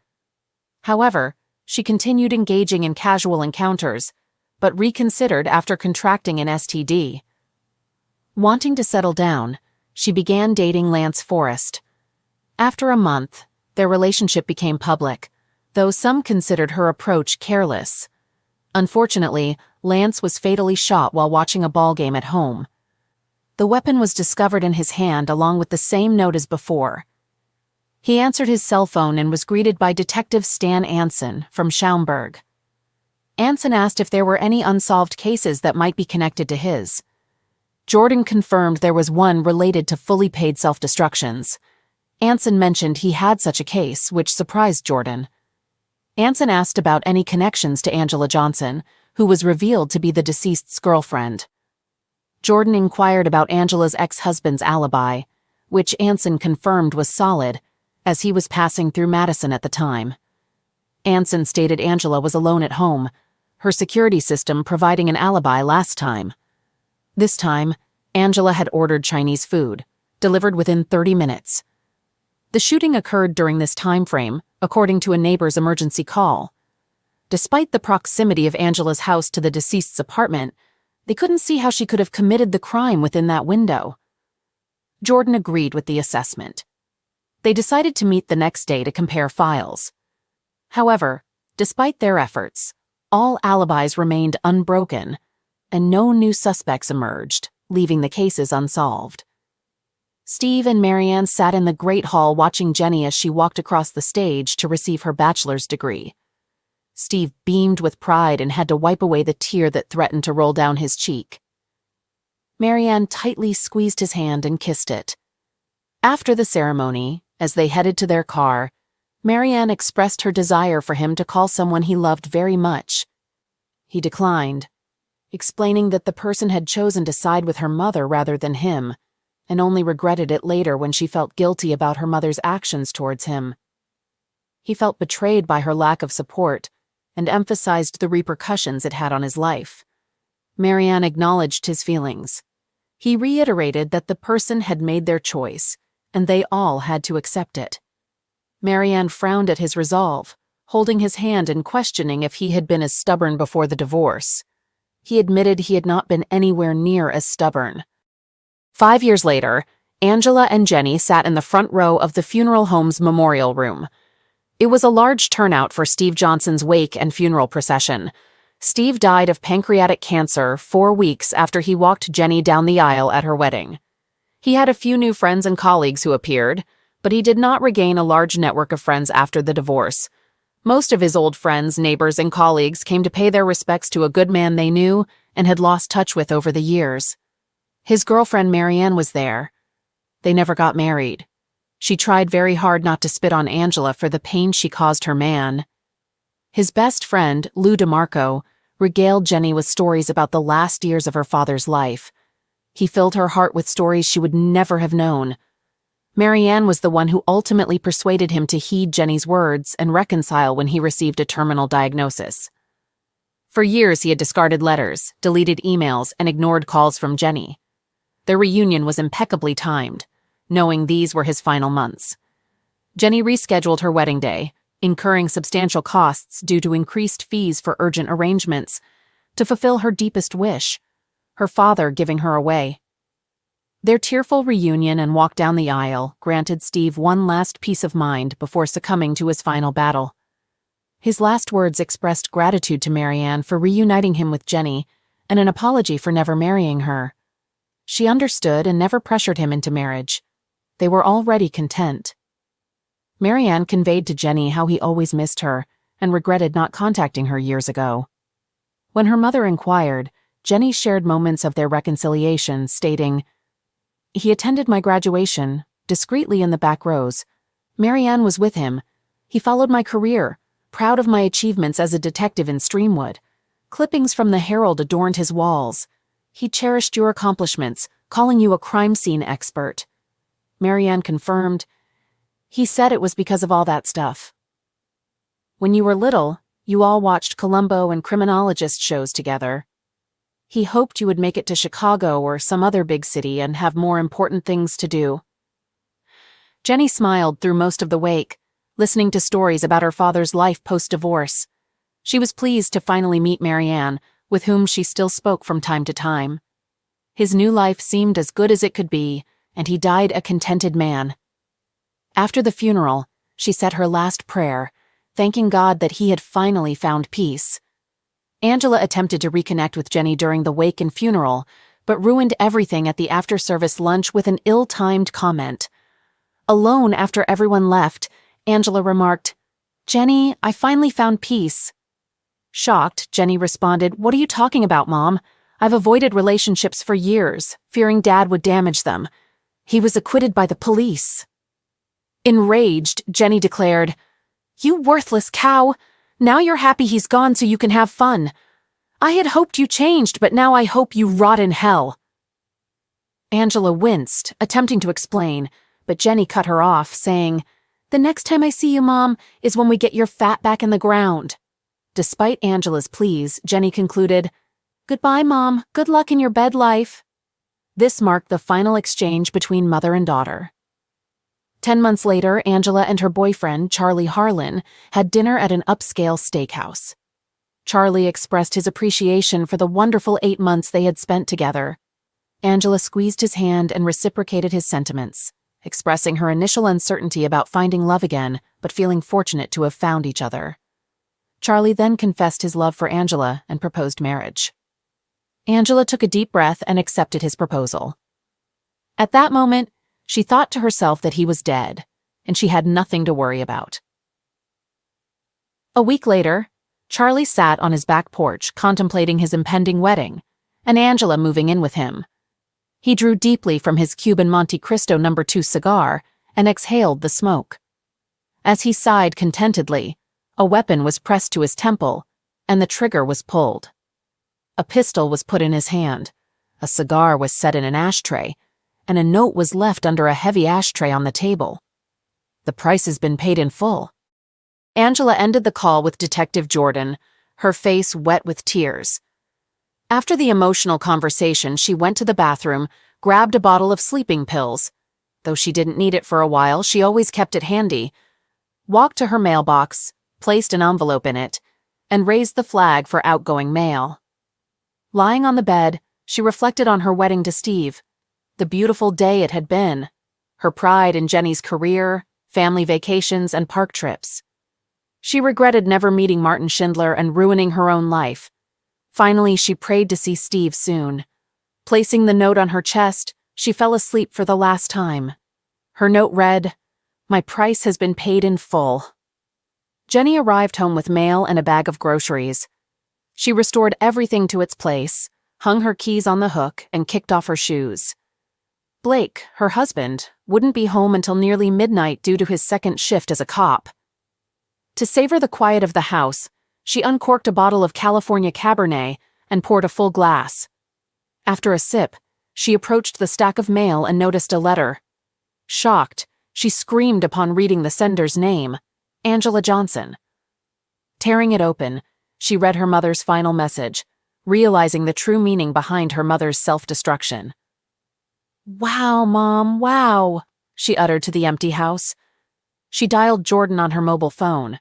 However, she continued engaging in casual encounters, but reconsidered after contracting an STD. Wanting to settle down, she began dating Lance Forrest. After a month, their relationship became public, though some considered her approach careless. Unfortunately, Lance was fatally shot while watching a ball game at home. The weapon was discovered in his hand along with the same note as before. He answered his cell phone and was greeted by Detective Stan Anson from Schaumburg. Anson asked if there were any unsolved cases that might be connected to his. Jordan confirmed there was one related to fully paid self-destructions. Anson mentioned he had such a case, which surprised Jordan. Anson asked about any connections to Angela Johnson, who was revealed to be the deceased's girlfriend. Jordan inquired about Angela's ex-husband's alibi, which Anson confirmed was solid, as he was passing through Madison at the time. Anson stated Angela was alone at home, her security system providing an alibi last time. This time, Angela had ordered Chinese food, delivered within 30 minutes. The shooting occurred during this time frame, according to a neighbor's emergency call. Despite the proximity of Angela's house to the deceased's apartment, they couldn't see how she could have committed the crime within that window. Jordan agreed with the assessment. They decided to meet the next day to compare files. However, despite their efforts, all alibis remained unbroken, and no new suspects emerged, leaving the cases unsolved. Steve and Marianne sat in the Great Hall watching Jenny as she walked across the stage to receive her bachelor's degree. Steve beamed with pride and had to wipe away the tear that threatened to roll down his cheek. Marianne tightly squeezed his hand and kissed it. After the ceremony, as they headed to their car, Marianne expressed her desire for him to call someone he loved very much. He declined, explaining that the person had chosen to side with her mother rather than him, and only regretted it later when she felt guilty about her mother's actions towards him. He felt betrayed by her lack of support and emphasized the repercussions it had on his life. Marianne acknowledged his feelings. He reiterated that the person had made their choice, and they all had to accept it. Marianne frowned at his resolve, holding his hand and questioning if he had been as stubborn before the divorce. He admitted he had not been anywhere near as stubborn. 5 years later, Angela and Jenny sat in the front row of the funeral home's memorial room. It was a large turnout for Steve Johnson's wake and funeral procession. Steve died of pancreatic cancer 4 weeks after he walked Jenny down the aisle at her wedding. He had a few new friends and colleagues who appeared, but he did not regain a large network of friends after the divorce. Most of his old friends, neighbors, and colleagues came to pay their respects to a good man they knew and had lost touch with over the years. His girlfriend Marianne was there. They never got married. She tried very hard not to spit on Angela for the pain she caused her man. His best friend, Lou DeMarco, regaled Jenny with stories about the last years of her father's life. He filled her heart with stories she would never have known. Marianne was the one who ultimately persuaded him to heed Jenny's words and reconcile when he received a terminal diagnosis. For years he had discarded letters, deleted emails, and ignored calls from Jenny. Their reunion was impeccably timed, knowing these were his final months. Jenny rescheduled her wedding day, incurring substantial costs due to increased fees for urgent arrangements, to fulfill her deepest wish, her father giving her away. Their tearful reunion and walk down the aisle granted Steve one last peace of mind before succumbing to his final battle. His last words expressed gratitude to Marianne for reuniting him with Jenny and an apology for never marrying her. She understood and never pressured him into marriage. They were already content. Marianne conveyed to Jenny how he always missed her and regretted not contacting her years ago. When her mother inquired, Jenny shared moments of their reconciliation, stating, "He attended my graduation, discreetly in the back rows. Marianne was with him. He followed my career, proud of my achievements as a detective in Streamwood. Clippings from the Herald adorned his walls. He cherished your accomplishments, calling you a crime scene expert." Marianne confirmed, "He said it was because of all that stuff. When you were little, you all watched Columbo and criminologist shows together. He hoped you would make it to Chicago or some other big city and have more important things to do." Jenny smiled through most of the wake, listening to stories about her father's life post-divorce. She was pleased to finally meet Marianne, with whom she still spoke from time to time. His new life seemed as good as it could be, and he died a contented man. After the funeral, she said her last prayer, thanking God that he had finally found peace. Angela attempted to reconnect with Jenny during the wake and funeral, but ruined everything at the after-service lunch with an ill-timed comment. Alone after everyone left, Angela remarked, "Jenny, I finally found peace." Shocked, Jenny responded, "What are you talking about, Mom? I've avoided relationships for years, fearing Dad would damage them. He was acquitted by the police." Enraged, Jenny declared, "You worthless cow! Now you're happy he's gone so you can have fun. I had hoped you changed, but now I hope you rot in hell." Angela winced, attempting to explain, but Jenny cut her off, saying, "The next time I see you, Mom, is when we get your fat back in the ground." Despite Angela's pleas, Jenny concluded, "Goodbye, Mom. Good luck in your bed life." This marked the final exchange between mother and daughter. 10 months later, Angela and her boyfriend, Charlie Harlan, had dinner at an upscale steakhouse. Charlie expressed his appreciation for the wonderful 8 months they had spent together. Angela squeezed his hand and reciprocated his sentiments, expressing her initial uncertainty about finding love again, but feeling fortunate to have found each other. Charlie then confessed his love for Angela and proposed marriage. Angela took a deep breath and accepted his proposal. At that moment, she thought to herself that he was dead, and she had nothing to worry about. A week later, Charlie sat on his back porch contemplating his impending wedding, and Angela moving in with him. He drew deeply from his Cuban Monte Cristo No. 2 cigar and exhaled the smoke. As he sighed contentedly, a weapon was pressed to his temple, and the trigger was pulled. A pistol was put in his hand, a cigar was set in an ashtray, and a note was left under a heavy ashtray on the table. "The price has been paid in full." Angela ended the call with Detective Jordan, her face wet with tears. After the emotional conversation, she went to the bathroom, grabbed a bottle of sleeping pills. Though she didn't need it for a while, she always kept it handy, walked to her mailbox, placed an envelope in it, and raised the flag for outgoing mail. Lying on the bed, she reflected on her wedding to Steve, the beautiful day it had been, her pride in Jenny's career, family vacations, and park trips. She regretted never meeting Martin Schindler and ruining her own life. Finally, she prayed to see Steve soon. Placing the note on her chest, she fell asleep for the last time. Her note read, "My price has been paid in full." Jenny arrived home with mail and a bag of groceries. She restored everything to its place, hung her keys on the hook, and kicked off her shoes. Blake, her husband, wouldn't be home until nearly midnight due to his second shift as a cop. To savor the quiet of the house, she uncorked a bottle of California Cabernet and poured a full glass. After a sip, she approached the stack of mail and noticed a letter. Shocked, she screamed upon reading the sender's name, Angela Johnson. Tearing it open, she read her mother's final message, realizing the true meaning behind her mother's self-destruction. "Wow, Mom, wow," she uttered to the empty house. She dialed Jordan on her mobile phone.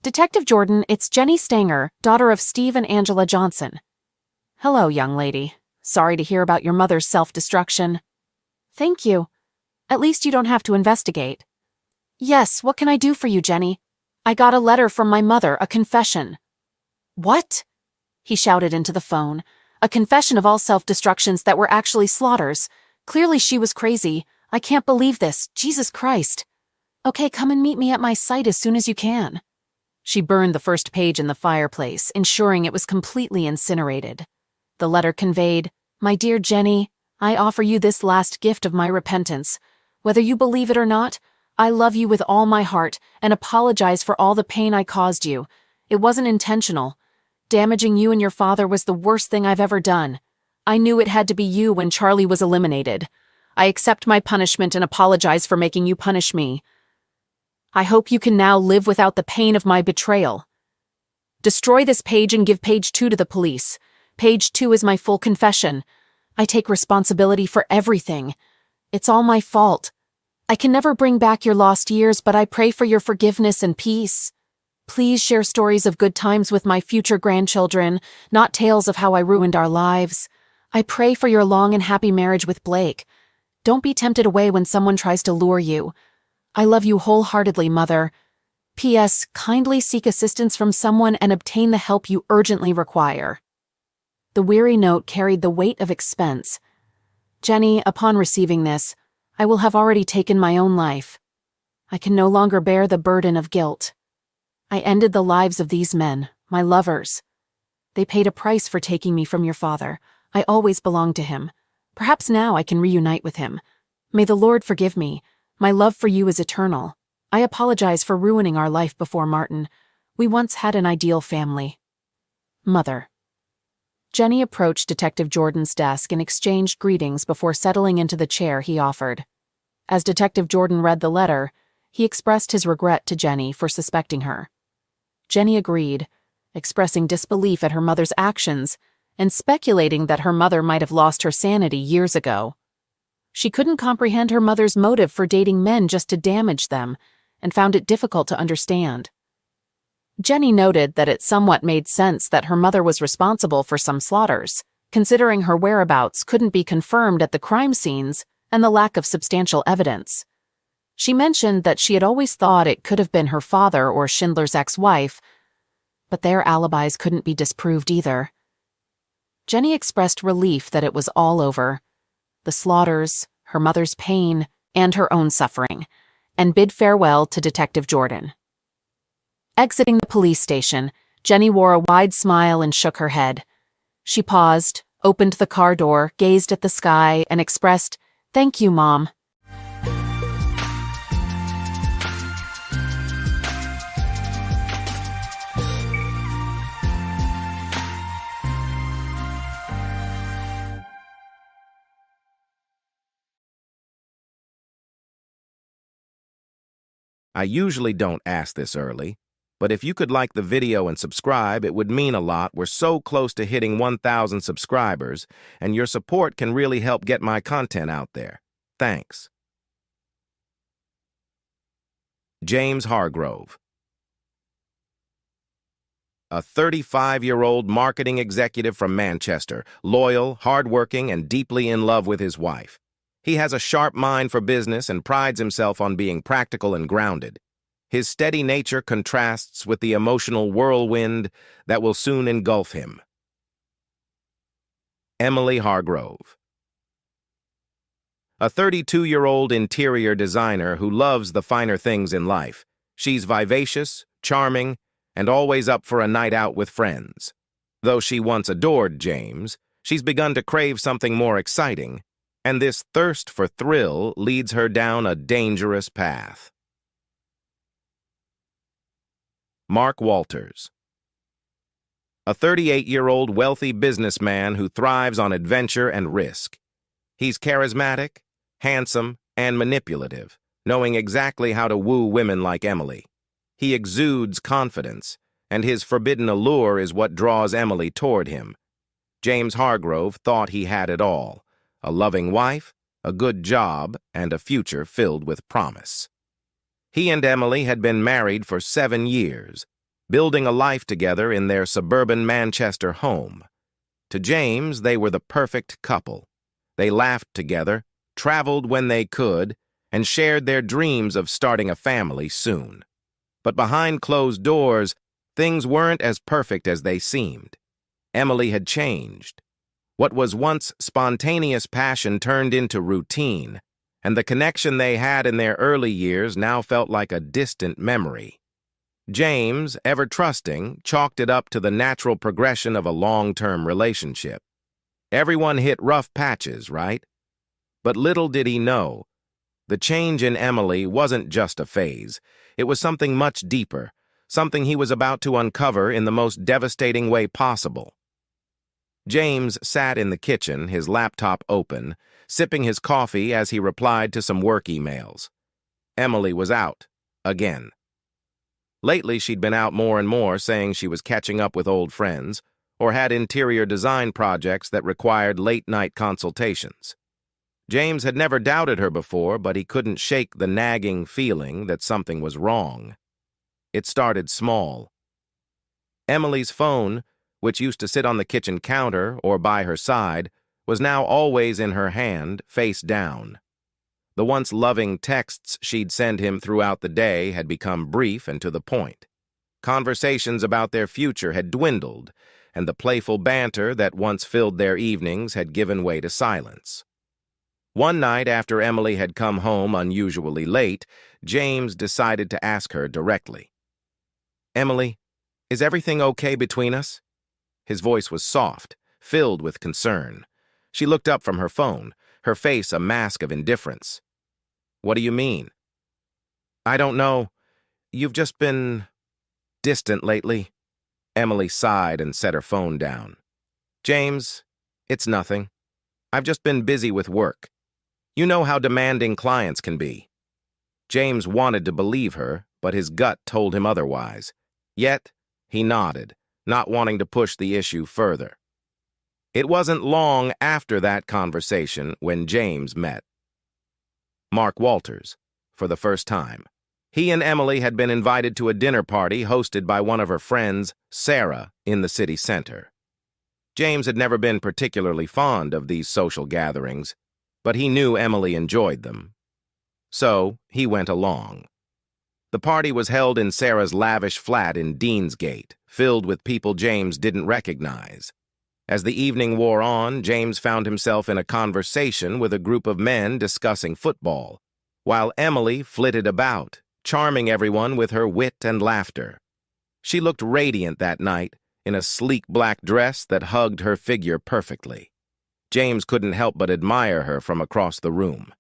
"Detective Jordan, it's Jenny Stanger, daughter of Steve and Angela Johnson." "Hello, young lady. Sorry to hear about your mother's self-destruction." "Thank you. At least you don't have to investigate." "Yes, what can I do for you, Jenny? I got a letter from my mother, a confession." "What?" he shouted into the phone. "A confession of all self-destructions that were actually slaughters. Clearly she was crazy. I can't believe this. Jesus Christ. Okay, come and meet me at my site as soon as you can." She burned the first page in the fireplace, ensuring it was completely incinerated. The letter conveyed, "My dear Jenny, I offer you this last gift of my repentance. Whether you believe it or not, I love you with all my heart and apologize for all the pain I caused you. It wasn't intentional. Damaging you and your father was the worst thing I've ever done. I knew it had to be you when Charlie was eliminated. I accept my punishment and apologize for making you punish me. I hope you can now live without the pain of my betrayal. Destroy this page and give page 2 to the police. Page 2 is my full confession. I take responsibility for everything. It's all my fault. I can never bring back your lost years, but I pray for your forgiveness and peace. Please share stories of good times with my future grandchildren, not tales of how I ruined our lives. I pray for your long and happy marriage with Blake. Don't be tempted away when someone tries to lure you. I love you wholeheartedly, Mother. P.S. Kindly seek assistance from someone and obtain the help you urgently require. The weary note carried the weight of expense. Jenny, upon receiving this, I will have already taken my own life. I can no longer bear the burden of guilt. I ended the lives of these men, my lovers. They paid a price for taking me from your father. I always belonged to him. Perhaps now I can reunite with him. May the Lord forgive me. My love for you is eternal. I apologize for ruining our life before Martin. We once had an ideal family. Mother. Jenny approached Detective Jordan's desk and exchanged greetings before settling into the chair he offered. As Detective Jordan read the letter, he expressed his regret to Jenny for suspecting her. Jenny agreed, expressing disbelief at her mother's actions and speculating that her mother might have lost her sanity years ago. She couldn't comprehend her mother's motive for dating men just to damage them, and found it difficult to understand. Jenny noted that it somewhat made sense that her mother was responsible for some slaughters, considering her whereabouts couldn't be confirmed at the crime scenes and the lack of substantial evidence. She mentioned that she had always thought it could have been her father or Schindler's ex-wife, but their alibis couldn't be disproved either. Jenny expressed relief that it was all over, the slaughters, her mother's pain, and her own suffering, and bid farewell to Detective Jordan. Exiting the police station, Jenny wore a wide smile and shook her head. She paused, opened the car door, gazed at the sky, and expressed, "Thank you, Mom." I usually don't ask this early, but if you could like the video and subscribe, it would mean a lot. We're so close to hitting 1,000 subscribers, and your support can really help get my content out there. Thanks. James Hargrove. A 35-year-old marketing executive from Manchester, loyal, hardworking, and deeply in love with his wife. He has a sharp mind for business and prides himself on being practical and grounded. His steady nature contrasts with the emotional whirlwind that will soon engulf him. Emily Hargrove. A 32-year-old interior designer who loves the finer things in life. She's vivacious, charming, and always up for a night out with friends. Though she once adored James, she's begun to crave something more exciting, and this thirst for thrill leads her down a dangerous path. Mark Walters. A 38-year-old wealthy businessman who thrives on adventure and risk. He's charismatic, handsome, and manipulative, knowing exactly how to woo women like Emily. He exudes confidence, and his forbidden allure is what draws Emily toward him. James Hargrove thought he had it all: a loving wife, a good job, and a future filled with promise. He and Emily had been married for 7 years, building a life together in their suburban Manchester home. To James, they were the perfect couple. They laughed together, traveled when they could, and shared their dreams of starting a family soon. But behind closed doors, things weren't as perfect as they seemed. Emily had changed. What was once spontaneous passion turned into routine, and the connection they had in their early years now felt like a distant memory. James, ever trusting, chalked it up to the natural progression of a long-term relationship. Everyone hit rough patches, right? But little did he know, the change in Emily wasn't just a phase. It was something much deeper, something he was about to uncover in the most devastating way possible. James sat in the kitchen, his laptop open, sipping his coffee as he replied to some work emails. Emily was out, again. Lately, she'd been out more and more, saying she was catching up with old friends, or had interior design projects that required late-night consultations. James had never doubted her before, but he couldn't shake the nagging feeling that something was wrong. It started small. Emily's phone, which used to sit on the kitchen counter or by her side, was now always in her hand, face down. The once loving texts she'd send him throughout the day had become brief and to the point. Conversations about their future had dwindled, and the playful banter that once filled their evenings had given way to silence. One night after Emily had come home unusually late, James decided to ask her directly. "Emily, is everything okay between us?" His voice was soft, filled with concern. She looked up from her phone, her face a mask of indifference. "What do you mean?" "I don't know. You've just been distant lately." Emily sighed and set her phone down. "James, it's nothing. I've just been busy with work. You know how demanding clients can be." James wanted to believe her, but his gut told him otherwise. Yet, he nodded, not wanting to push the issue further. It wasn't long after that conversation when James met Mark Walters for the first time. He and Emily had been invited to a dinner party hosted by one of her friends, Sarah, in the city center. James had never been particularly fond of these social gatherings, but he knew Emily enjoyed them. So, he went along. The party was held in Sarah's lavish flat in Deansgate, filled with people James didn't recognize. As the evening wore on, James found himself in a conversation with a group of men discussing football, while Emily flitted about, charming everyone with her wit and laughter. She looked radiant that night, in a sleek black dress that hugged her figure perfectly. James couldn't help but admire her from across the room.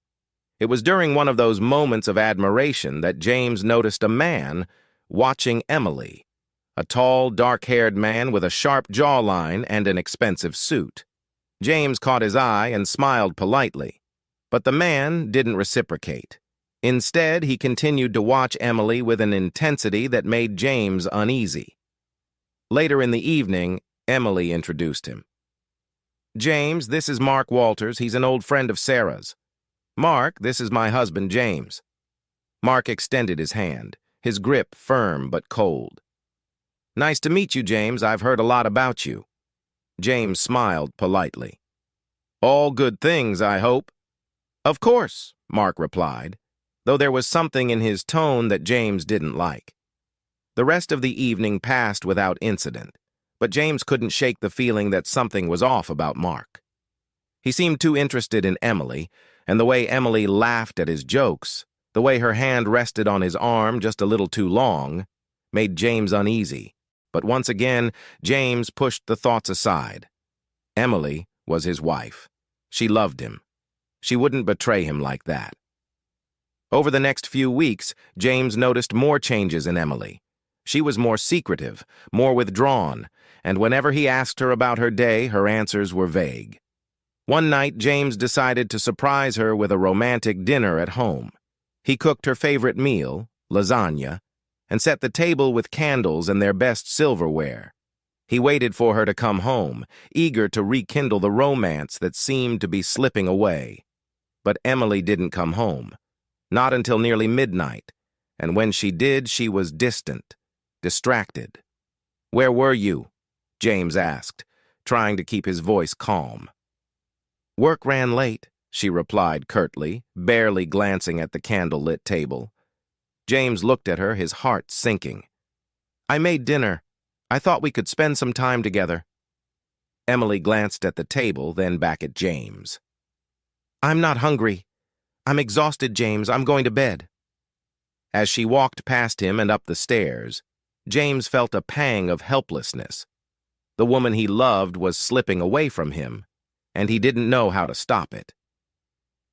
It was during one of those moments of admiration that James noticed a man watching Emily, a tall, dark-haired man with a sharp jawline and an expensive suit. James caught his eye and smiled politely, but the man didn't reciprocate. Instead, he continued to watch Emily with an intensity that made James uneasy. Later in the evening, Emily introduced him. "James, this is Mark Walters. He's an old friend of Sarah's. Mark, this is my husband, James." Mark extended his hand, his grip firm but cold. "Nice to meet you, James. I've heard a lot about you." James smiled politely. "All good things, I hope." "Of course," Mark replied, though there was something in his tone that James didn't like. The rest of the evening passed without incident, but James couldn't shake the feeling that something was off about Mark. He seemed too interested in Emily, and the way Emily laughed at his jokes, the way her hand rested on his arm just a little too long, made James uneasy. But once again, James pushed the thoughts aside. Emily was his wife. She loved him. She wouldn't betray him like that. Over the next few weeks, James noticed more changes in Emily. She was more secretive, more withdrawn, and whenever he asked her about her day, her answers were vague. One night, James decided to surprise her with a romantic dinner at home. He cooked her favorite meal, lasagna, and set the table with candles and their best silverware. He waited for her to come home, eager to rekindle the romance that seemed to be slipping away. But Emily didn't come home, not until nearly midnight, and when she did, she was distant, distracted. "Where were you?" James asked, trying to keep his voice calm. "Work ran late," she replied curtly, barely glancing at the candle-lit table. James looked at her, his heart sinking. "I made dinner. I thought we could spend some time together." Emily glanced at the table, then back at James. "I'm not hungry. I'm exhausted, James. I'm going to bed." As she walked past him and up the stairs, James felt a pang of helplessness. The woman he loved was slipping away from him, and he didn't know how to stop it.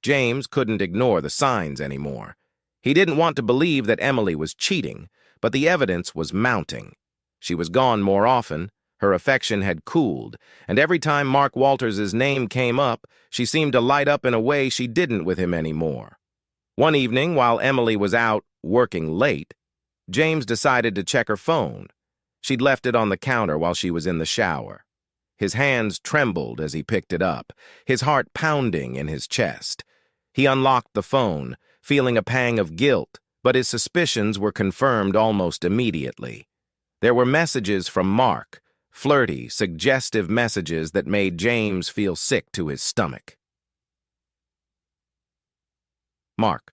James couldn't ignore the signs anymore. He didn't want to believe that Emily was cheating, but the evidence was mounting. She was gone more often, her affection had cooled, and every time Mark Walters' name came up, she seemed to light up in a way she didn't with him anymore. One evening, while Emily was out working late, James decided to check her phone. She'd left it on the counter while she was in the shower. His hands trembled as he picked it up, his heart pounding in his chest. He unlocked the phone, feeling a pang of guilt, but his suspicions were confirmed almost immediately. There were messages from Mark, flirty, suggestive messages that made James feel sick to his stomach. Mark.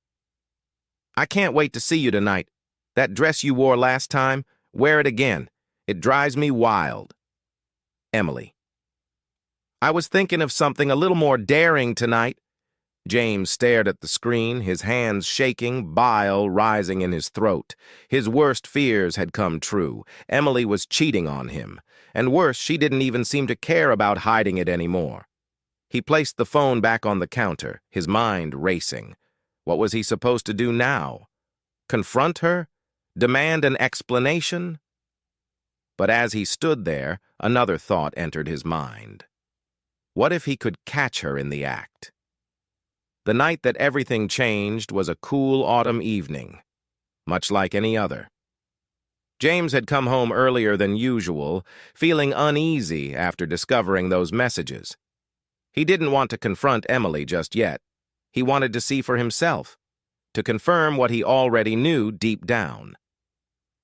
I can't wait to see you tonight. That dress you wore last time, wear it again. It drives me wild. Emily. I was thinking of something a little more daring tonight. James stared at the screen, his hands shaking, bile rising in his throat. His worst fears had come true. Emily was cheating on him. And worse, she didn't even seem to care about hiding it anymore. He placed the phone back on the counter, his mind racing. What was he supposed to do now? Confront her? Demand an explanation? But as he stood there, another thought entered his mind. What if he could catch her in the act? The night that everything changed was a cool autumn evening, much like any other. James had come home earlier than usual, feeling uneasy after discovering those messages. He didn't want to confront Emily just yet. He wanted to see for himself, to confirm what he already knew deep down.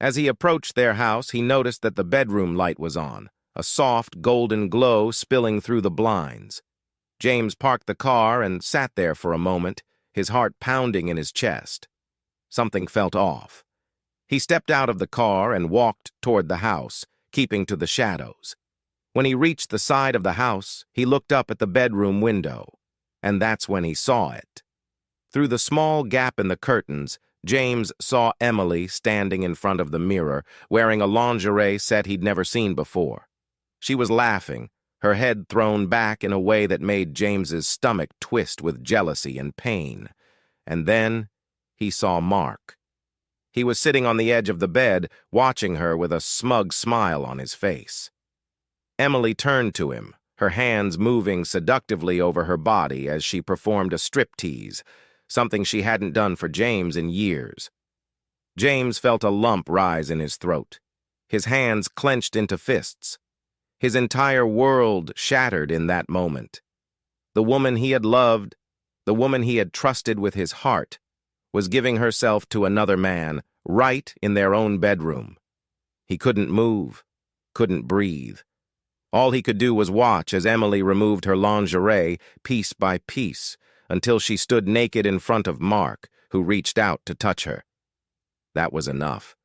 As he approached their house, he noticed that the bedroom light was on, a soft golden glow spilling through the blinds. James parked the car and sat there for a moment, his heart pounding in his chest. Something felt off. He stepped out of the car and walked toward the house, keeping to the shadows. When he reached the side of the house, he looked up at the bedroom window, and that's when he saw it. Through the small gap in the curtains, James saw Emily standing in front of the mirror, wearing a lingerie set he'd never seen before. She was laughing, her head thrown back in a way that made James's stomach twist with jealousy and pain. And then he saw Mark. He was sitting on the edge of the bed, watching her with a smug smile on his face. Emily turned to him, her hands moving seductively over her body as she performed a striptease, something she hadn't done for James in years. James felt a lump rise in his throat. His hands clenched into fists. His entire world shattered in that moment. The woman he had loved, the woman he had trusted with his heart, was giving herself to another man, right in their own bedroom. He couldn't move, couldn't breathe. All he could do was watch as Emily removed her lingerie piece by piece until she stood naked in front of Mark, who reached out to touch her. That was enough.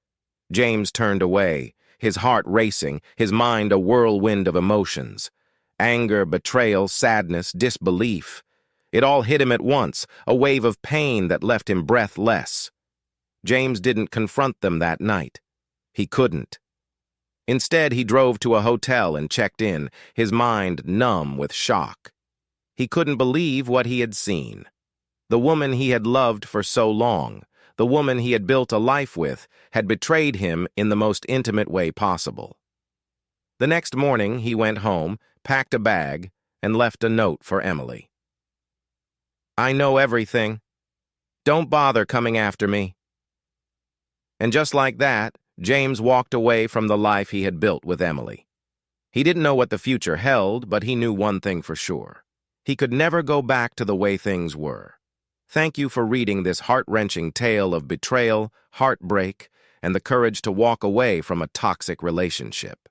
James turned away, his heart racing, his mind a whirlwind of emotions. Anger, betrayal, sadness, disbelief. It all hit him at once, a wave of pain that left him breathless. James didn't confront them that night. He couldn't. Instead, he drove to a hotel and checked in, his mind numb with shock. He couldn't believe what he had seen. The woman he had loved for so long, the woman he had built a life with, had betrayed him in the most intimate way possible. The next morning, he went home, packed a bag, and left a note for Emily. I know everything. Don't bother coming after me. And just like that, James walked away from the life he had built with Emily. He didn't know what the future held, but he knew one thing for sure. He could never go back to the way things were. Thank you for reading this heart-wrenching tale of betrayal, heartbreak, and the courage to walk away from a toxic relationship.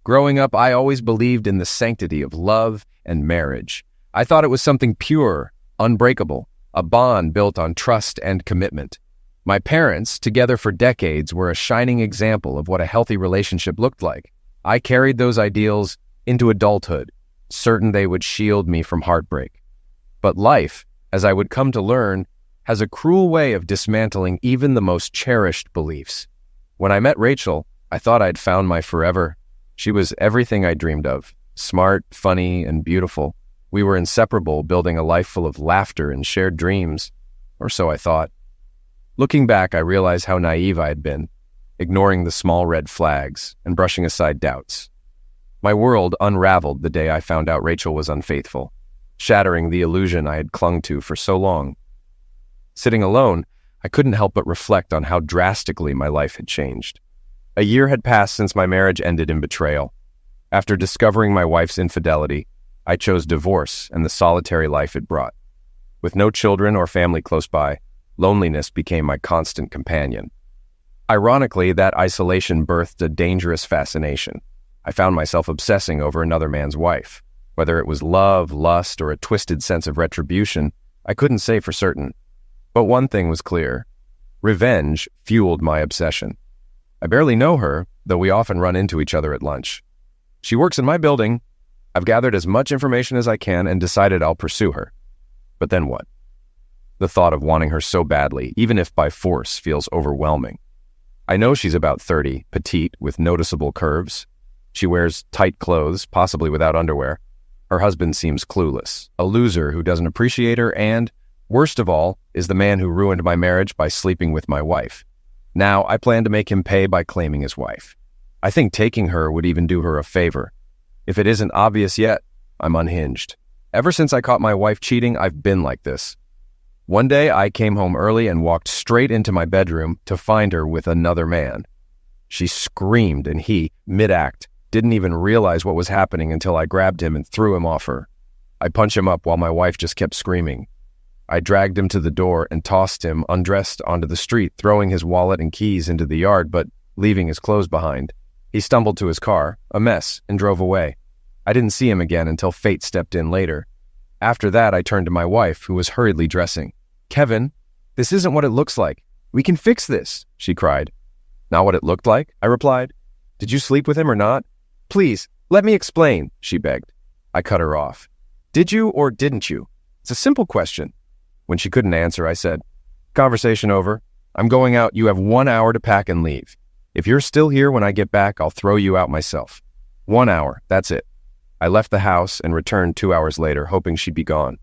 Growing up, I always believed in the sanctity of love and marriage. I thought it was something pure, unbreakable, a bond built on trust and commitment. My parents, together for decades, were a shining example of what a healthy relationship looked like. I carried those ideals into adulthood, certain they would shield me from heartbreak. But life, as I would come to learn, has a cruel way of dismantling even the most cherished beliefs. When I met Rachel, I thought I'd found my forever. She was everything I dreamed of, smart, funny, and beautiful. We were inseparable, building a life full of laughter and shared dreams, or so I thought. Looking back, I realized how naive I had been, ignoring the small red flags and brushing aside doubts. My world unraveled the day I found out Rachel was unfaithful, shattering the illusion I had clung to for so long. Sitting alone, I couldn't help but reflect on how drastically my life had changed. A year had passed since my marriage ended in betrayal. After discovering my wife's infidelity, I chose divorce and the solitary life it brought. With no children or family close by, loneliness became my constant companion. Ironically, that isolation birthed a dangerous fascination. I found myself obsessing over another man's wife. Whether it was love, lust, or a twisted sense of retribution, I couldn't say for certain. But one thing was clear. Revenge fueled my obsession. I barely know her, though we often run into each other at lunch. She works in my building. I've gathered as much information as I can and decided I'll pursue her. But then what? The thought of wanting her so badly, even if by force, feels overwhelming. I know she's about 30, petite, with noticeable curves. She wears tight clothes, possibly without underwear. Her husband seems clueless, a loser who doesn't appreciate her, and, worst of all, is the man who ruined my marriage by sleeping with my wife. Now, I plan to make him pay by claiming his wife. I think taking her would even do her a favor. If it isn't obvious yet, I'm unhinged. Ever since I caught my wife cheating, I've been like this. One day, I came home early and walked straight into my bedroom to find her with another man. She screamed, and he, mid-act, didn't even realize what was happening until I grabbed him and threw him off her. I punched him up while my wife just kept screaming. I dragged him to the door and tossed him, undressed, onto the street, throwing his wallet and keys into the yard, but leaving his clothes behind. He stumbled to his car, a mess, and drove away. I didn't see him again until fate stepped in later. After that, I turned to my wife, who was hurriedly dressing. "Kevin, this isn't what it looks like. We can fix this," she cried. "Not what it looked like?" I replied. "Did you sleep with him or not?" "Please, let me explain," she begged. I cut her off. "Did you or didn't you? It's a simple question." When she couldn't answer, I said, "Conversation over. I'm going out. You have 1 hour to pack and leave. If you're still here when I get back, I'll throw you out myself. 1 hour, that's it." I left the house and returned 2 hours later, hoping she'd be gone.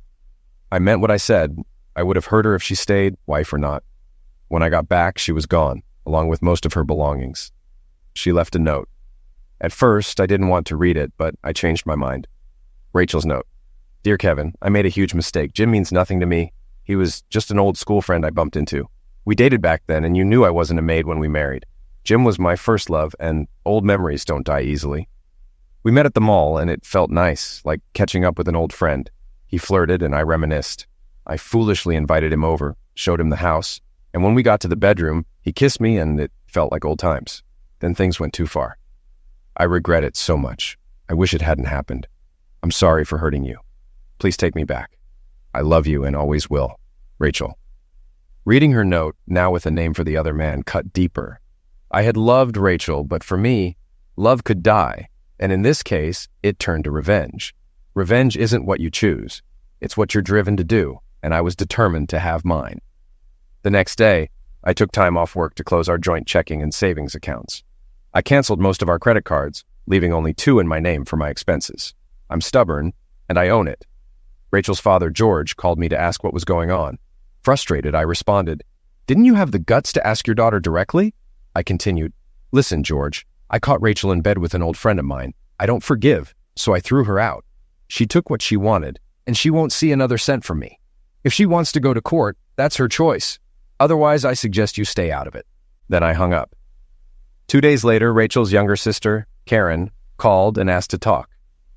I meant what I said. I would have hurt her if she stayed, wife or not. When I got back, she was gone, along with most of her belongings. She left a note. At first, I didn't want to read it, but I changed my mind. Rachel's note. "Dear Kevin, I made a huge mistake. Jim means nothing to me. He was just an old school friend I bumped into. We dated back then, and you knew I wasn't a maid when we married. Jim was my first love, and old memories don't die easily. We met at the mall, and it felt nice, like catching up with an old friend. He flirted, and I reminisced. I foolishly invited him over, showed him the house, and when we got to the bedroom, he kissed me, and it felt like old times. Then things went too far. I regret it so much. I wish it hadn't happened. I'm sorry for hurting you. Please take me back. I love you and always will. Rachel." Reading her note, now with a name for the other man, cut deeper. I had loved Rachel, but for me, love could die, and in this case, it turned to revenge. Revenge isn't what you choose. It's what you're driven to do, and I was determined to have mine. The next day, I took time off work to close our joint checking and savings accounts. I canceled most of our credit cards, leaving only 2 in my name for my expenses. I'm stubborn, and I own it. Rachel's father, George, called me to ask what was going on. Frustrated, I responded, "Didn't you have the guts to ask your daughter directly?" I continued, "Listen, George, I caught Rachel in bed with an old friend of mine. I don't forgive, so I threw her out. She took what she wanted, and she won't see another cent from me. If she wants to go to court, that's her choice. Otherwise, I suggest you stay out of it." Then I hung up. 2 days later, Rachel's younger sister, Karen, called and asked to talk.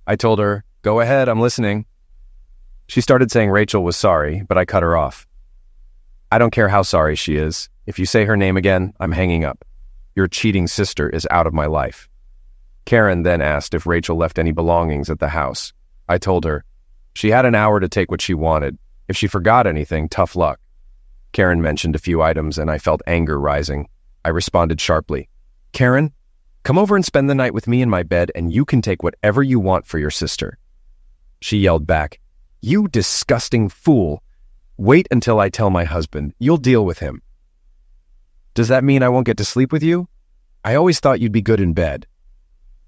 I told her, "Go ahead, I'm listening." She started saying Rachel was sorry, but I cut her off. "I don't care how sorry she is. If you say her name again, I'm hanging up. Your cheating sister is out of my life." Karen then asked if Rachel left any belongings at the house. I told her, "She had an hour to take what she wanted. If she forgot anything, tough luck." Karen mentioned a few items, and I felt anger rising. I responded sharply, "Karen, come over and spend the night with me in my bed, and you can take whatever you want for your sister." She yelled back, "You disgusting fool. Wait until I tell my husband. You'll deal with him." "Does that mean I won't get to sleep with you? I always thought you'd be good in bed."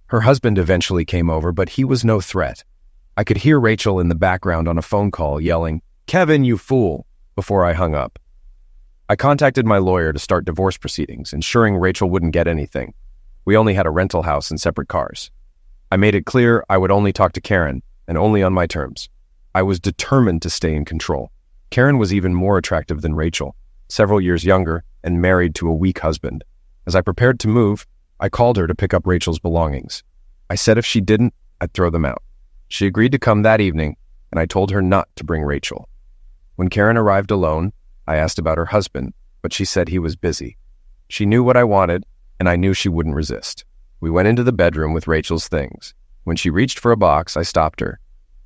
Her husband eventually came over, but he was no threat. I could hear Rachel in the background on a phone call yelling, "Kevin, you fool," before I hung up. I contacted my lawyer to start divorce proceedings, ensuring Rachel wouldn't get anything. We only had a rental house and separate cars. I made it clear I would only talk to Karen, and only on my terms. I was determined to stay in control. Karen was even more attractive than Rachel, several years younger, and married to a weak husband. As I prepared to move, I called her to pick up Rachel's belongings. I said if she didn't, I'd throw them out. She agreed to come that evening, and I told her not to bring Rachel. When Karen arrived alone, I asked about her husband, but she said he was busy. She knew what I wanted, and I knew she wouldn't resist. We went into the bedroom with Rachel's things. When she reached for a box, I stopped her.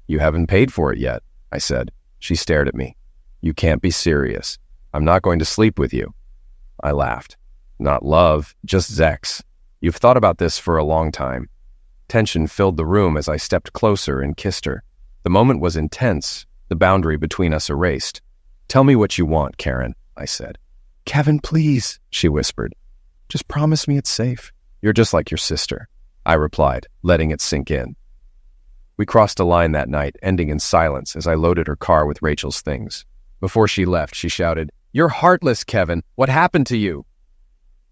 "You haven't paid for it yet," I said. She stared at me. "You can't be serious. I'm not going to sleep with you." I laughed. "Not love, just Zex. You've thought about this for a long time." Tension filled the room as I stepped closer and kissed her. The moment was intense, the boundary between us erased. "Tell me what you want, Karen," I said. "Kevin, please," she whispered. "Just promise me it's safe." "You're just like your sister," I replied, letting it sink in. We crossed a line that night, ending in silence as I loaded her car with Rachel's things. Before she left, she shouted, "You're heartless, Kevin. What happened to you?"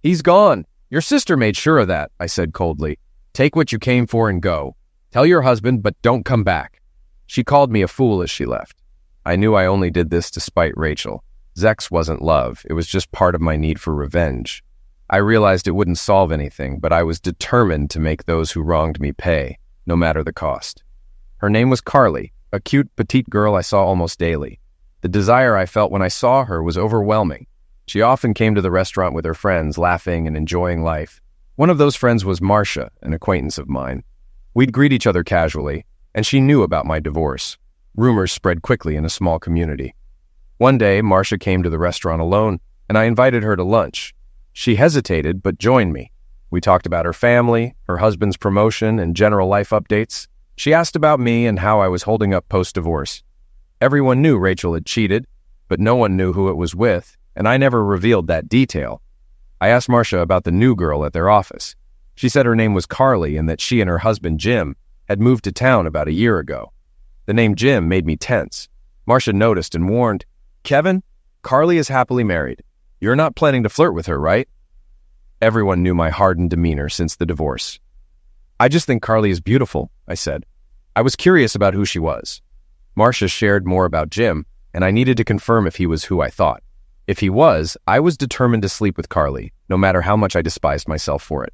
"He's gone. Your sister made sure of that," I said coldly. "Take what you came for and go. Tell your husband, but don't come back." She called me a fool as she left. I knew I only did this to spite Rachel. Zex wasn't love. It was just part of my need for revenge. I realized it wouldn't solve anything, but I was determined to make those who wronged me pay, no matter the cost. Her name was Carly, a cute, petite girl I saw almost daily. The desire I felt when I saw her was overwhelming. She often came to the restaurant with her friends, laughing and enjoying life. One of those friends was Marcia, an acquaintance of mine. We'd greet each other casually, and she knew about my divorce. Rumors spread quickly in a small community. One day, Marcia came to the restaurant alone, and I invited her to lunch. She hesitated, but joined me. We talked about her family, her husband's promotion, and general life updates. She asked about me and how I was holding up post-divorce. Everyone knew Rachel had cheated, but no one knew who it was with, and I never revealed that detail. I asked Marcia about the new girl at their office. She said her name was Carly and that she and her husband, Jim, had moved to town about a year ago. The name Jim made me tense. Marcia noticed and warned, "Kevin, Carly is happily married. You're not planning to flirt with her, right?" Everyone knew my hardened demeanor since the divorce. "I just think Carly is beautiful," I said. I was curious about who she was. Marcia shared more about Jim, and I needed to confirm if he was who I thought. If he was, I was determined to sleep with Carly, no matter how much I despised myself for it.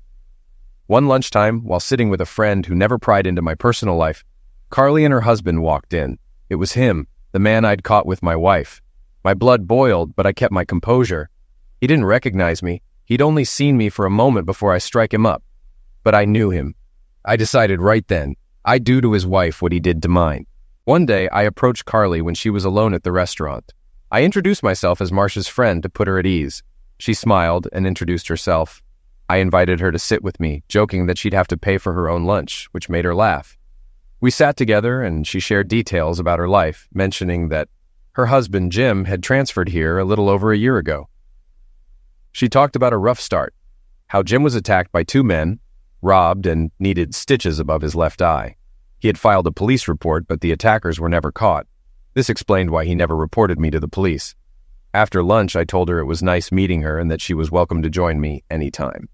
One lunchtime, while sitting with a friend who never pried into my personal life, Carly and her husband walked in. It was him, the man I'd caught with my wife. My blood boiled, but I kept my composure. He didn't recognize me. He'd only seen me for a moment before I strike him up. But I knew him. I decided right then, I'd do to his wife what he did to mine. One day, I approached Carly when she was alone at the restaurant. I introduced myself as Marcia's friend to put her at ease. She smiled and introduced herself. I invited her to sit with me, joking that she'd have to pay for her own lunch, which made her laugh. We sat together and she shared details about her life, mentioning that her husband, Jim, had transferred here a little over a year ago. She talked about a rough start, how Jim was attacked by two men, robbed, and needed stitches above his left eye. He had filed a police report, but the attackers were never caught. This explained why he never reported me to the police. After lunch, I told her it was nice meeting her and that she was welcome to join me anytime.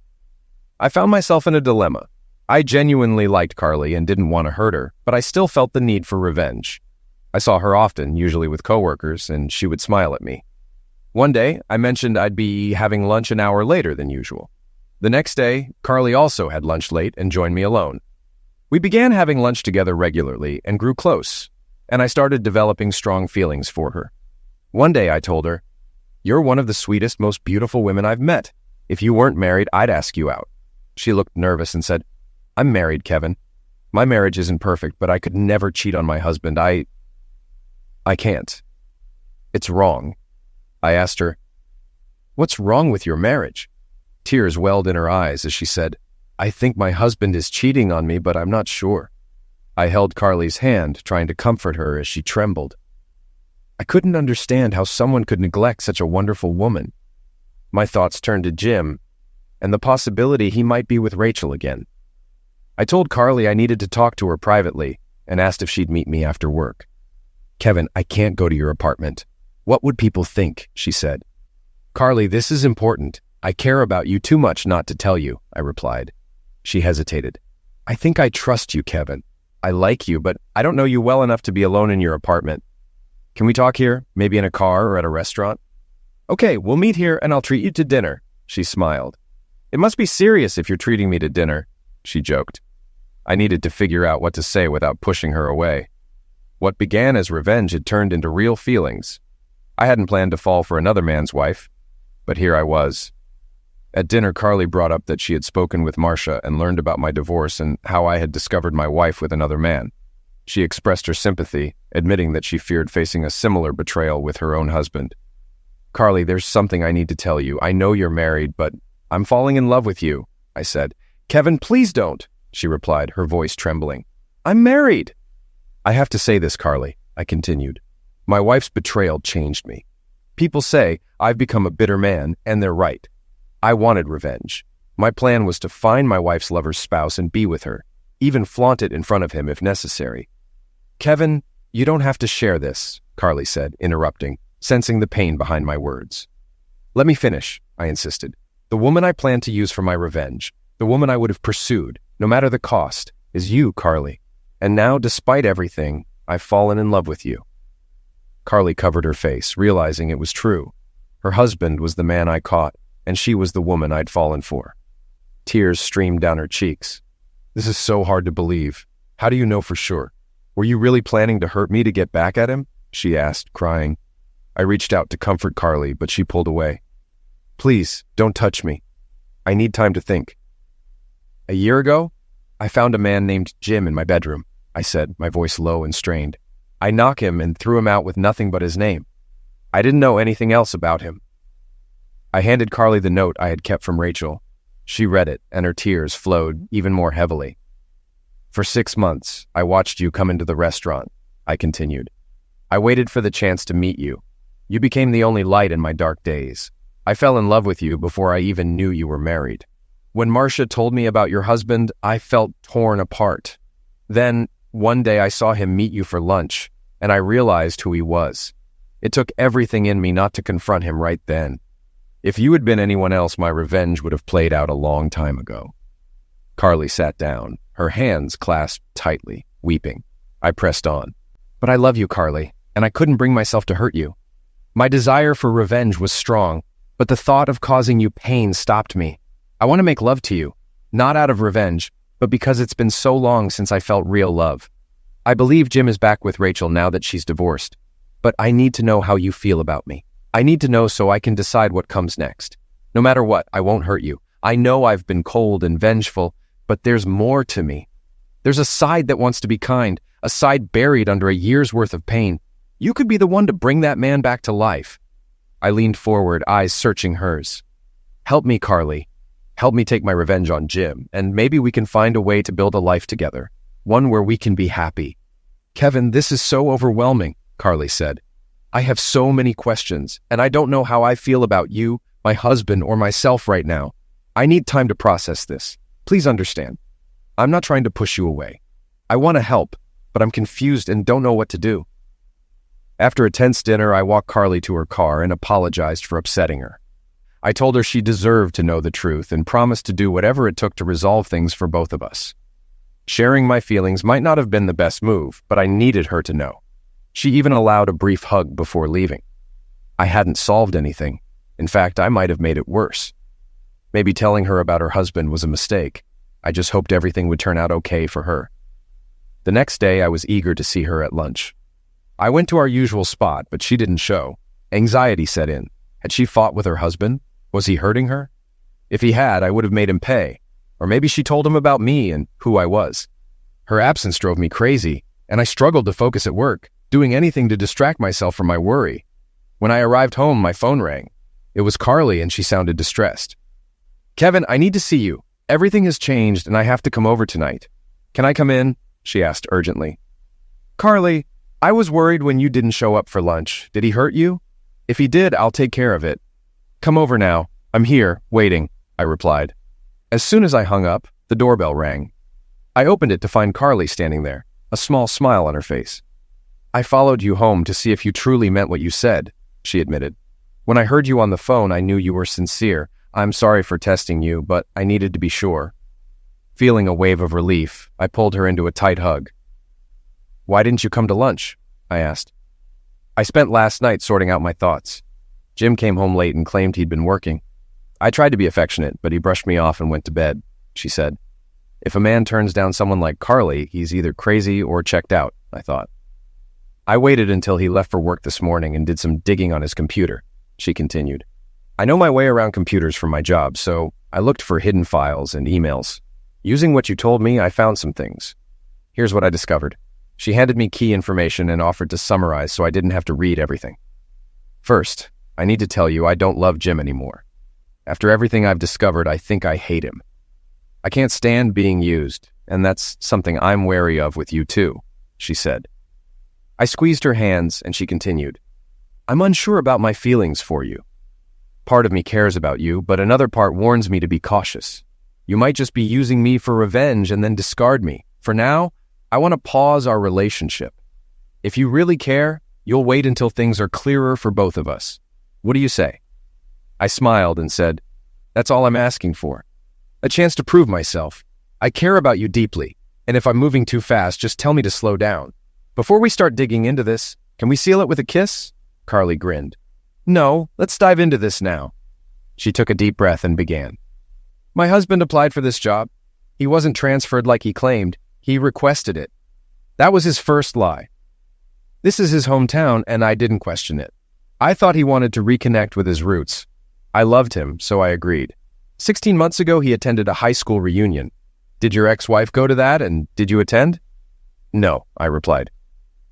I found myself in a dilemma. I genuinely liked Carly and didn't want to hurt her, but I still felt the need for revenge. I saw her often, usually with coworkers, and she would smile at me. One day, I mentioned I'd be having lunch an hour later than usual. The next day, Carly also had lunch late and joined me alone. We began having lunch together regularly and grew close, and I started developing strong feelings for her. One day I told her, "You're one of the sweetest, most beautiful women I've met. If you weren't married, I'd ask you out." She looked nervous and said, "I'm married, Kevin. My marriage isn't perfect, but I could never cheat on my husband. I can't. It's wrong." I asked her, "What's wrong with your marriage?" Tears welled in her eyes as she said, "I think my husband is cheating on me, but I'm not sure." I held Carly's hand, trying to comfort her as she trembled. I couldn't understand how someone could neglect such a wonderful woman. My thoughts turned to Jim, and the possibility he might be with Rachel again. I told Carly I needed to talk to her privately, and asked if she'd meet me after work. "Kevin, I can't go to your apartment. What would people think?" she said. "Carly, this is important. I care about you too much not to tell you," I replied. She hesitated. "I think I trust you, Kevin. I like you, but I don't know you well enough to be alone in your apartment. Can we talk here, maybe in a car or at a restaurant?" "Okay, we'll meet here and I'll treat you to dinner," she smiled. "It must be serious if you're treating me to dinner," she joked. I needed to figure out what to say without pushing her away. What began as revenge had turned into real feelings. I hadn't planned to fall for another man's wife, but here I was. At dinner, Carly brought up that she had spoken with Marcia and learned about my divorce and how I had discovered my wife with another man. She expressed her sympathy, admitting that she feared facing a similar betrayal with her own husband. "Carly, there's something I need to tell you. I know you're married, but I'm falling in love with you," I said. "Kevin, please don't," she replied, her voice trembling. "I'm married." "I have to say this, Carly," I continued. "My wife's betrayal changed me. People say I've become a bitter man, and they're right. I wanted revenge. My plan was to find my wife's lover's spouse and be with her, even flaunt it in front of him if necessary." "Kevin, you don't have to share this," Carly said, interrupting, sensing the pain behind my words. "Let me finish," I insisted. "The woman I plan to use for my revenge, the woman I would have pursued, no matter the cost, is you, Carly. And now, despite everything, I've fallen in love with you." Carly covered her face, realizing it was true. Her husband was the man I caught, and she was the woman I'd fallen for. Tears streamed down her cheeks. "This is so hard to believe. How do you know for sure? Were you really planning to hurt me to get back at him?" she asked, crying. I reached out to comfort Carly, but she pulled away. "Please, don't touch me. I need time to think." "A year ago, I found a man named Jim in my bedroom," I said, my voice low and strained. "I knocked him and threw him out with nothing but his name. I didn't know anything else about him." I handed Carly the note I had kept from Rachel. She read it, and her tears flowed even more heavily. "For 6 months, I watched you come into the restaurant," I continued. "I waited for the chance to meet you. You became the only light in my dark days. I fell in love with you before I even knew you were married. When Marcia told me about your husband, I felt torn apart. Then, one day I saw him meet you for lunch, and I realized who he was. It took everything in me not to confront him right then. If you had been anyone else, my revenge would have played out a long time ago." Carly sat down, her hands clasped tightly, weeping. I pressed on. "But I love you, Carly, and I couldn't bring myself to hurt you. My desire for revenge was strong, but the thought of causing you pain stopped me. I want to make love to you, not out of revenge, but because it's been so long since I felt real love. I believe Jim is back with Rachel now that she's divorced, but I need to know how you feel about me. I need to know so I can decide what comes next. No matter what, I won't hurt you. I know I've been cold and vengeful, but there's more to me. There's a side that wants to be kind, a side buried under a year's worth of pain. You could be the one to bring that man back to life." I leaned forward, eyes searching hers. "Help me, Carly. Help me take my revenge on Jim, and maybe we can find a way to build a life together, one where we can be happy." "Kevin, this is so overwhelming," Carly said. "I have so many questions, and I don't know how I feel about you, my husband, or myself right now. I need time to process this. Please understand. I'm not trying to push you away. I want to help, but I'm confused and don't know what to do." After a tense dinner, I walked Carly to her car and apologized for upsetting her. I told her she deserved to know the truth and promised to do whatever it took to resolve things for both of us. Sharing my feelings might not have been the best move, but I needed her to know. She even allowed a brief hug before leaving. I hadn't solved anything. In fact, I might have made it worse. Maybe telling her about her husband was a mistake. I just hoped everything would turn out okay for her. The next day, I was eager to see her at lunch. I went to our usual spot, but she didn't show. Anxiety set in. Had she fought with her husband? Was he hurting her? If he had, I would have made him pay. Or maybe she told him about me and who I was. Her absence drove me crazy, and I struggled to focus at work, doing anything to distract myself from my worry. When I arrived home, my phone rang. It was Carly, and she sounded distressed. "Kevin, I need to see you. Everything has changed, and I have to come over tonight. Can I come in?" she asked urgently. "Carly, I was worried when you didn't show up for lunch. Did he hurt you? If he did, I'll take care of it. Come over now. I'm here, waiting," I replied. As soon as I hung up, the doorbell rang. I opened it to find Carly standing there, a small smile on her face. "I followed you home to see if you truly meant what you said," she admitted. "When I heard you on the phone, I knew you were sincere. I'm sorry for testing you, but I needed to be sure." Feeling a wave of relief, I pulled her into a tight hug. "Why didn't you come to lunch?" I asked. "I spent last night sorting out my thoughts. Jim came home late and claimed he'd been working. I tried to be affectionate, but he brushed me off and went to bed," she said. If a man turns down someone like Carly, he's either crazy or checked out, I thought. "I waited until he left for work this morning and did some digging on his computer," she continued. I know my way around computers from my job, so I looked for hidden files and emails. Using what you told me, I found some things. Here's what I discovered. She handed me key information and offered to summarize so I didn't have to read everything. First, I need to tell you I don't love Jim anymore. After everything I've discovered, I think I hate him. I can't stand being used, and that's something I'm wary of with you too, she said. I squeezed her hands and she continued. I'm unsure about my feelings for you. Part of me cares about you, but another part warns me to be cautious. You might just be using me for revenge and then discard me. For now, I want to pause our relationship. If you really care, you'll wait until things are clearer for both of us. What do you say? I smiled and said, that's all I'm asking for. A chance to prove myself. I care about you deeply, and if I'm moving too fast, just tell me to slow down. Before we start digging into this, can we seal it with a kiss? Carly grinned. No, let's dive into this now. She took a deep breath and began. My husband applied for this job. He wasn't transferred like he claimed. He requested it. That was his first lie. This is his hometown, and I didn't question it. I thought he wanted to reconnect with his roots. I loved him, so I agreed. 16 months ago, he attended a high school reunion. Did your ex-wife go to that, and did you attend? No, I replied.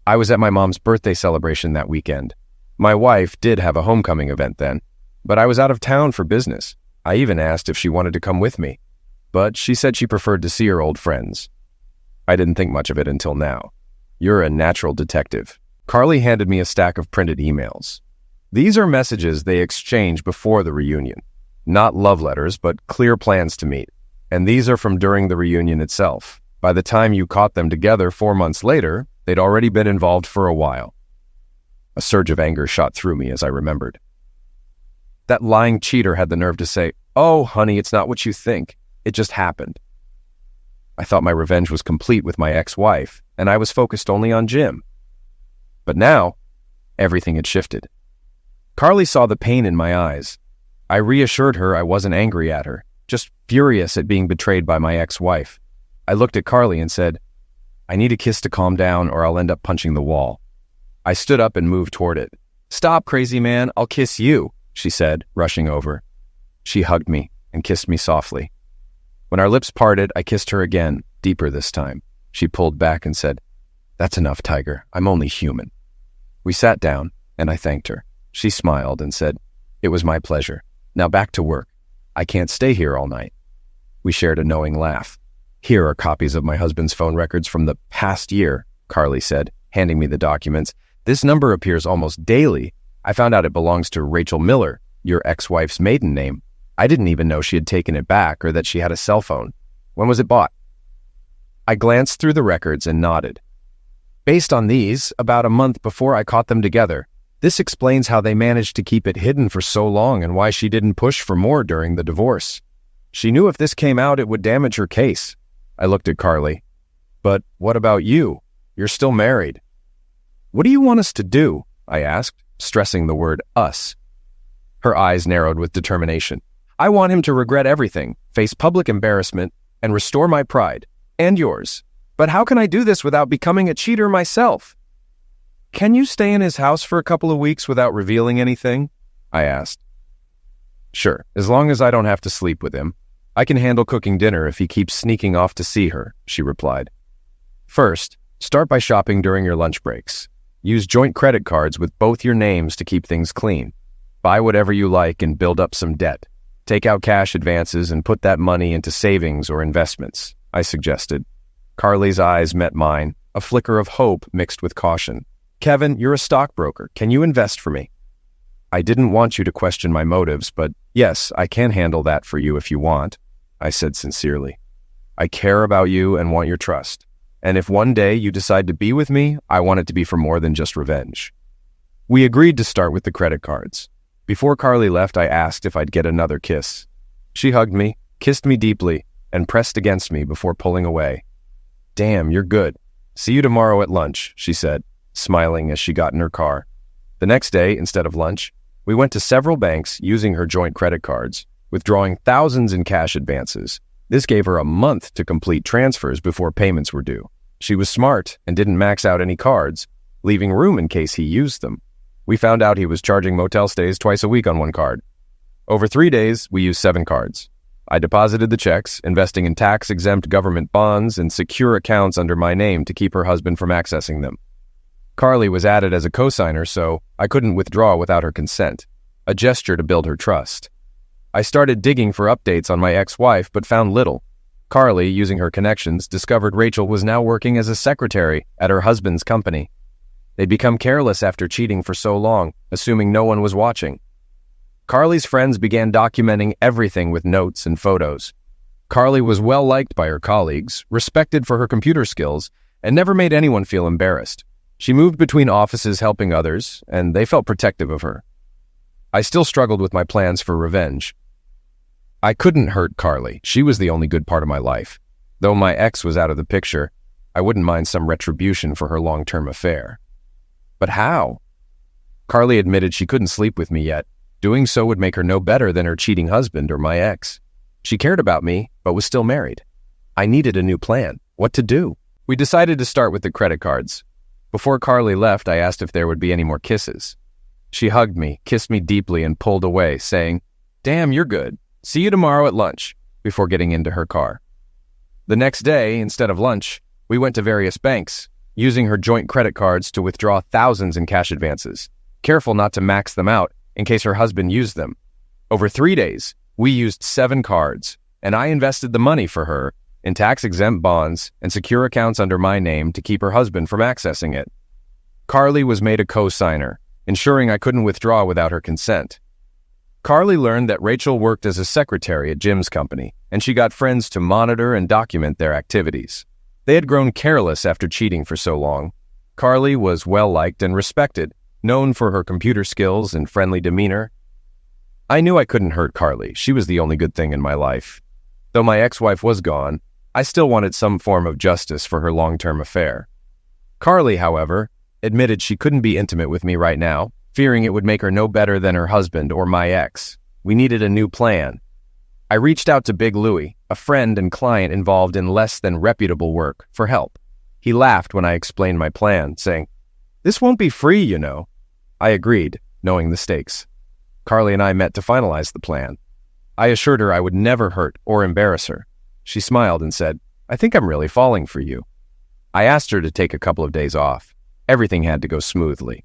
I was at my mom's birthday celebration that weekend. My wife did have a homecoming event then, but I was out of town for business. I even asked if she wanted to come with me, but she said she preferred to see her old friends. I didn't think much of it until now. You're a natural detective. Carly handed me a stack of printed emails. These are messages they exchanged before the reunion. Not love letters, but clear plans to meet. And these are from during the reunion itself. By the time you caught them together 4 months later, they'd already been involved for a while. A surge of anger shot through me as I remembered. That lying cheater had the nerve to say, "Oh, honey, it's not what you think. It just happened." I thought my revenge was complete with my ex-wife, and I was focused only on Jim. But now, everything had shifted. Carly saw the pain in my eyes. I reassured her I wasn't angry at her, just furious at being betrayed by my ex-wife. I looked at Carly and said, I need a kiss to calm down or I'll end up punching the wall. I stood up and moved toward it. Stop, crazy man, I'll kiss you, she said, rushing over. She hugged me and kissed me softly. When our lips parted, I kissed her again, deeper this time. She pulled back and said, That's enough, Tiger. I'm only human. We sat down, and I thanked her. She smiled and said, It was my pleasure. Now back to work. I can't stay here all night. We shared a knowing laugh. Here are copies of my husband's phone records from the past year, Carly said, handing me the documents. This number appears almost daily. I found out it belongs to Rachel Miller, your ex-wife's maiden name. I didn't even know she had taken it back or that she had a cell phone. When was it bought? I glanced through the records and nodded. Based on these, about a month before I caught them together. This explains how they managed to keep it hidden for so long and why she didn't push for more during the divorce. She knew if this came out, it would damage her case. I looked at Carly. But what about you? You're still married. What do you want us to do? I asked, stressing the word us. Her eyes narrowed with determination. I want him to regret everything, face public embarrassment, and restore my pride, and yours. But how can I do this without becoming a cheater myself? Can you stay in his house for a couple of weeks without revealing anything? I asked. Sure, as long as I don't have to sleep with him. I can handle cooking dinner if he keeps sneaking off to see her, she replied. First, start by shopping during your lunch breaks. Use joint credit cards with both your names to keep things clean. Buy whatever you like and build up some debt. Take out cash advances and put that money into savings or investments, I suggested. Carly's eyes met mine, a flicker of hope mixed with caution. Kevin, you're a stockbroker. Can you invest for me? I didn't want you to question my motives, but yes, I can handle that for you if you want, I said sincerely. I care about you and want your trust. And if one day you decide to be with me, I want it to be for more than just revenge. We agreed to start with the credit cards. Before Carly left, I asked if I'd get another kiss. She hugged me, kissed me deeply, and pressed against me before pulling away. Damn, you're good. See you tomorrow at lunch, she said, smiling as she got in her car. The next day, instead of lunch, we went to several banks using her joint credit cards, withdrawing thousands in cash advances. This gave her a month to complete transfers before payments were due. She was smart and didn't max out any cards, leaving room in case he used them. We found out he was charging motel stays twice a week on one card. Over 3 days, we used 7 cards. I deposited the checks, investing in tax-exempt government bonds and secure accounts under my name to keep her husband from accessing them. Carly was added as a cosigner, so I couldn't withdraw without her consent, a gesture to build her trust. I started digging for updates on my ex-wife, but found little. Carly, using her connections, discovered Rachel was now working as a secretary at her husband's company. They'd become careless after cheating for so long, assuming no one was watching. Carly's friends began documenting everything with notes and photos. Carly was well-liked by her colleagues, respected for her computer skills, and never made anyone feel embarrassed. She moved between offices helping others, and they felt protective of her. I still struggled with my plans for revenge. I couldn't hurt Carly. She was the only good part of my life. Though my ex was out of the picture, I wouldn't mind some retribution for her long-term affair. But how? Carly admitted she couldn't sleep with me yet. Doing so would make her no better than her cheating husband or my ex. She cared about me, but was still married. I needed a new plan. What to do? We decided to start with the credit cards. Before Carly left, I asked if there would be any more kisses. She hugged me, kissed me deeply, and pulled away, saying, "Damn, you're good. See you tomorrow at lunch," before getting into her car. The next day, instead of lunch, we went to various banks, using her joint credit cards to withdraw thousands in cash advances, careful not to max them out in case her husband used them. Over 3 days, we used 7 cards, and I invested the money for her in tax-exempt bonds and secure accounts under my name to keep her husband from accessing it. Carly was made a co-signer, ensuring I couldn't withdraw without her consent. Carly learned that Rachel worked as a secretary at Jim's company, and she got friends to monitor and document their activities. They had grown careless after cheating for so long. Carly was well-liked and respected, known for her computer skills and friendly demeanor. I knew I couldn't hurt Carly. She was the only good thing in my life. Though my ex-wife was gone, I still wanted some form of justice for her long-term affair. Carly, however, admitted she couldn't be intimate with me right now, fearing it would make her no better than her husband or my ex. We needed a new plan. I reached out to Big Louie, a friend and client involved in less than reputable work, for help. He laughed when I explained my plan, saying, "This won't be free, you know." I agreed, knowing the stakes. Carly and I met to finalize the plan. I assured her I would never hurt or embarrass her. She smiled and said, "I think I'm really falling for you." I asked her to take a couple of days off. Everything had to go smoothly.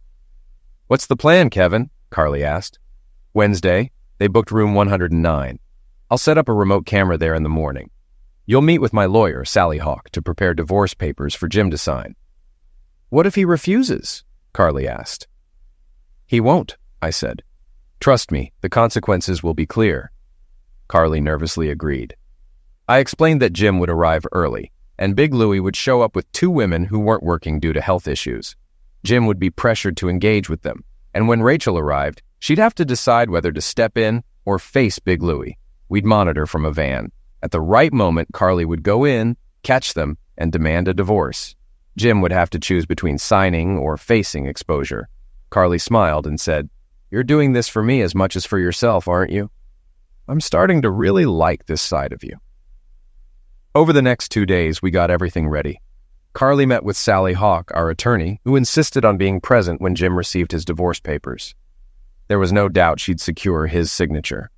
"What's the plan, Kevin?" Carly asked. Wednesday, they booked room 109. I'll set up a remote camera there in the morning. You'll meet with my lawyer, Sally Hawk, to prepare divorce papers for Jim to sign. "What if he refuses?" Carly asked. "He won't," I said. "Trust me, the consequences will be clear." Carly nervously agreed. I explained that Jim would arrive early, and Big Louie would show up with 2 women who weren't working due to health issues. Jim would be pressured to engage with them, and when Rachel arrived, she'd have to decide whether to step in or face Big Louie. We'd monitor from a van. At the right moment, Carly would go in, catch them, and demand a divorce. Jim would have to choose between signing or facing exposure. Carly smiled and said, "You're doing this for me as much as for yourself, aren't you?" I'm starting to really like this side of you. Over the next 2 days, we got everything ready. Carly met with Sally Hawk, our attorney, who insisted on being present when Jim received his divorce papers. There was no doubt she'd secure his signature.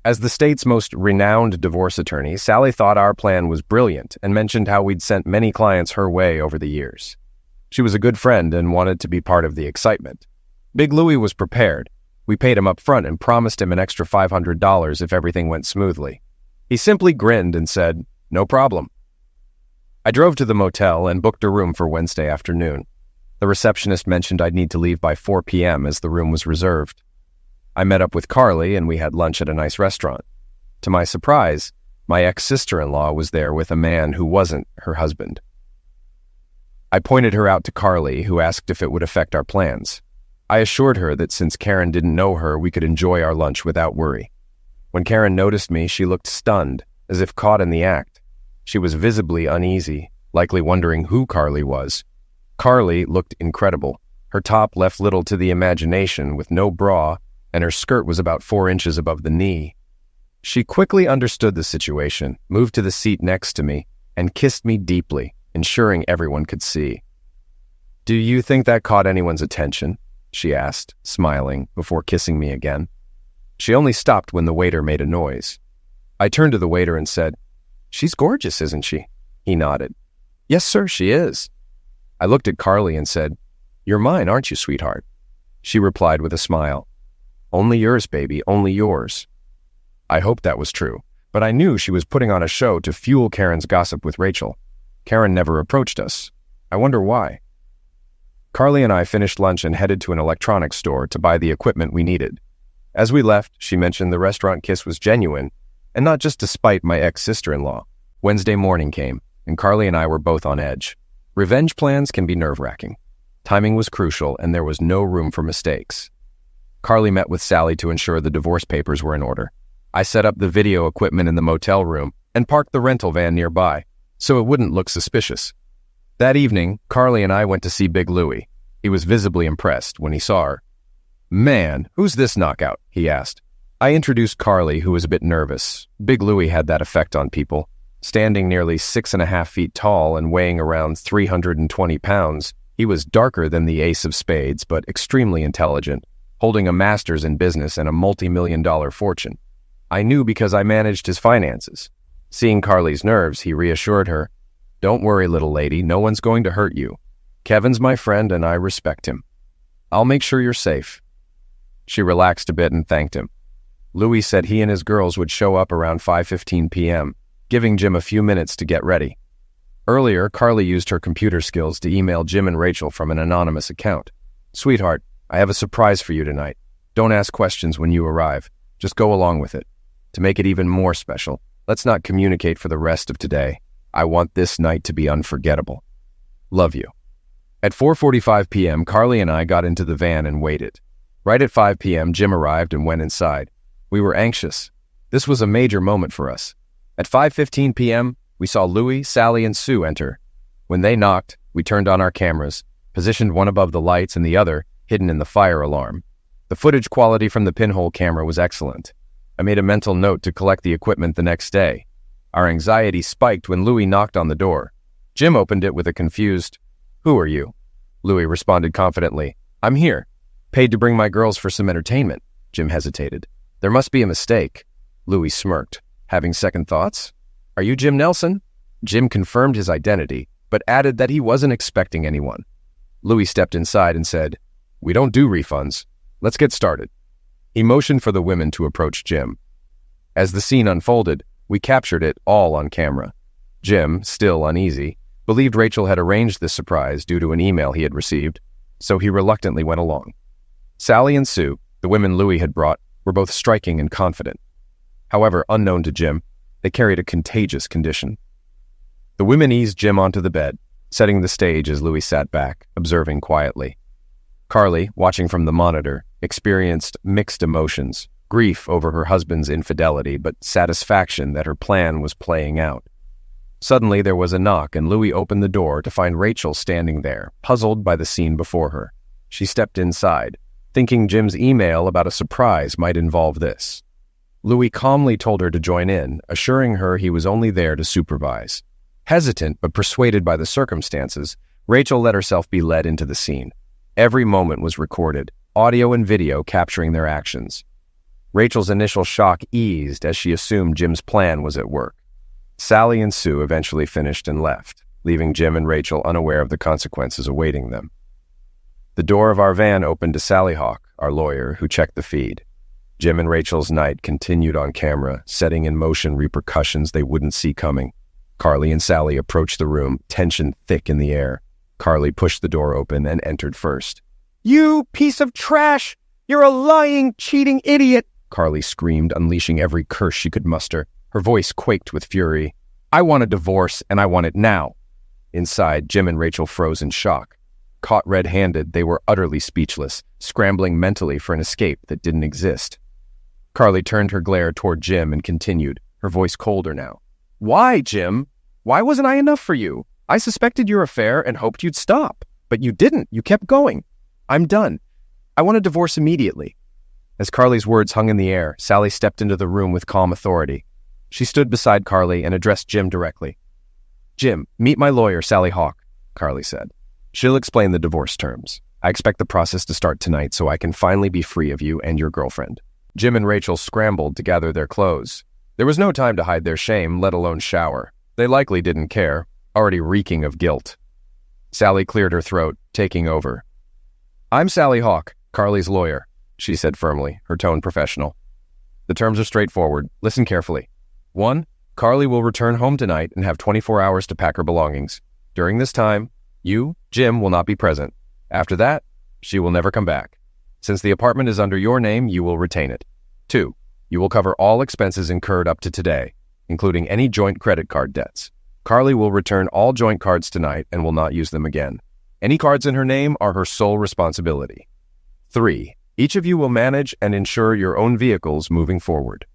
As the state's most renowned divorce attorney, Sally thought our plan was brilliant and mentioned how we'd sent many clients her way over the years. She was a good friend and wanted to be part of the excitement. Big Louie was prepared. We paid him up front and promised him an extra $500 if everything went smoothly. He simply grinned and said, "No problem." I drove to the motel and booked a room for Wednesday afternoon. The receptionist mentioned I'd need to leave by 4 p.m. as the room was reserved. I met up with Carly and we had lunch at a nice restaurant. To my surprise, my ex-sister-in-law was there with a man who wasn't her husband. I pointed her out to Carly, who asked if it would affect our plans. I assured her that since Karen didn't know her, we could enjoy our lunch without worry. When Karen noticed me, she looked stunned, as if caught in the act. She was visibly uneasy, likely wondering who Carly was. Carly looked incredible. Her top left little to the imagination, with no bra, and her skirt was about 4 inches above the knee. She quickly understood the situation, moved to the seat next to me, and kissed me deeply, ensuring everyone could see. "Do you think that caught anyone's attention?" she asked, smiling, before kissing me again. She only stopped when the waiter made a noise. I turned to the waiter and said, "She's gorgeous, isn't she?" He nodded. "Yes, sir, she is." I looked at Carly and said, "You're mine, aren't you, sweetheart?" She replied with a smile, "Only yours, baby, only yours." I hoped that was true, but I knew she was putting on a show to fuel Karen's gossip with Rachel. Karen never approached us. I wonder why. Carly and I finished lunch and headed to an electronics store to buy the equipment we needed. As we left, she mentioned the restaurant kiss was genuine, and not just to spite my ex-sister-in-law. Wednesday morning came, and Carly and I were both on edge. Revenge plans can be nerve-wracking. Timing was crucial, and there was no room for mistakes. Carly met with Sally to ensure the divorce papers were in order. I set up the video equipment in the motel room and parked the rental van nearby, so it wouldn't look suspicious. That evening, Carly and I went to see Big Louie. He was visibly impressed when he saw her. "Man, who's this knockout?" he asked. I introduced Carly, who was a bit nervous. Big Louie had that effect on people. Standing nearly 6.5 feet tall and weighing around 320 pounds, he was darker than the ace of spades, but extremely intelligent, holding a master's in business and a multi-million-dollar fortune. I knew because I managed his finances. Seeing Carly's nerves, he reassured her, "Don't worry, little lady, no one's going to hurt you. Kevin's my friend and I respect him. I'll make sure you're safe." She relaxed a bit and thanked him. Louis said he and his girls would show up around 5:15 p.m., giving Jim a few minutes to get ready. Earlier, Carly used her computer skills to email Jim and Rachel from an anonymous account. "Sweetheart, I have a surprise for you tonight. Don't ask questions when you arrive. Just go along with it. To make it even more special, let's not communicate for the rest of today. I want this night to be unforgettable. Love you." At 4:45 p.m., Carly and I got into the van and waited. Right at 5 p.m., Jim arrived and went inside. We were anxious. This was a major moment for us. At 5:15 p.m., we saw Louie, Sally, and Sue enter. When they knocked, we turned on our cameras, positioned one above the lights and the other hidden in the fire alarm. The footage quality from the pinhole camera was excellent. I made a mental note to collect the equipment the next day. Our anxiety spiked when Louie knocked on the door. Jim opened it with a confused, "Who are you?" Louie responded confidently, "I'm here. Paid to bring my girls for some entertainment." Jim hesitated. "There must be a mistake." Louie smirked. "Having second thoughts? Are you Jim Nelson?" Jim confirmed his identity, but added that he wasn't expecting anyone. Louie stepped inside and said, "We don't do refunds. Let's get started." He motioned for the women to approach Jim. As the scene unfolded, we captured it all on camera. Jim, still uneasy, believed Rachel had arranged this surprise due to an email he had received, so he reluctantly went along. Sally and Sue, the women Louie had brought, were both striking and confident. However, unknown to Jim, they carried a contagious condition. The women eased Jim onto the bed, setting the stage as Louie sat back, observing quietly. Carly, watching from the monitor, experienced mixed emotions, grief over her husband's infidelity, but satisfaction that her plan was playing out. Suddenly there was a knock and Louie opened the door to find Rachel standing there, puzzled by the scene before her. She stepped inside, thinking Jim's email about a surprise might involve this. Louis calmly told her to join in, assuring her he was only there to supervise. Hesitant but persuaded by the circumstances, Rachel let herself be led into the scene. Every moment was recorded, audio and video capturing their actions. Rachel's initial shock eased as she assumed Jim's plan was at work. Sally and Sue eventually finished and left, leaving Jim and Rachel unaware of the consequences awaiting them. The door of our van opened to Sally Hawk, our lawyer, who checked the feed. Jim and Rachel's night continued on camera, setting in motion repercussions they wouldn't see coming. Carly and Sally approached the room, tension thick in the air. Carly pushed the door open and entered first. "You piece of trash! You're a lying, cheating idiot!" Carly screamed, unleashing every curse she could muster. Her voice quaked with fury. "I want a divorce, and I want it now." Inside, Jim and Rachel froze in shock. Caught red-handed, they were utterly speechless, scrambling mentally for an escape that didn't exist. Carly turned her glare toward Jim and continued, her voice colder now. "Why, Jim? Why wasn't I enough for you? I suspected your affair and hoped you'd stop. But you didn't. You kept going. I'm done. I want a divorce immediately." As Carly's words hung in the air, Sally stepped into the room with calm authority. She stood beside Carly and addressed Jim directly. "Jim, meet my lawyer, Sally Hawk," Carly said. "She'll explain the divorce terms. I expect the process to start tonight so I can finally be free of you and your girlfriend." Jim and Rachel scrambled to gather their clothes. There was no time to hide their shame, let alone shower. They likely didn't care, already reeking of guilt. Sally cleared her throat, taking over. "I'm Sally Hawk, Carly's lawyer," she said firmly, her tone professional. "The terms are straightforward. Listen carefully. 1. Carly will return home tonight and have 24 hours to pack her belongings. During this time, you, Jim, will not be present. After that, she will never come back. Since the apartment is under your name, you will retain it. 2. You will cover all expenses incurred up to today, including any joint credit card debts. Carly will return all joint cards tonight and will not use them again. Any cards in her name are her sole responsibility. 3. Each of you will manage and insure your own vehicles moving forward.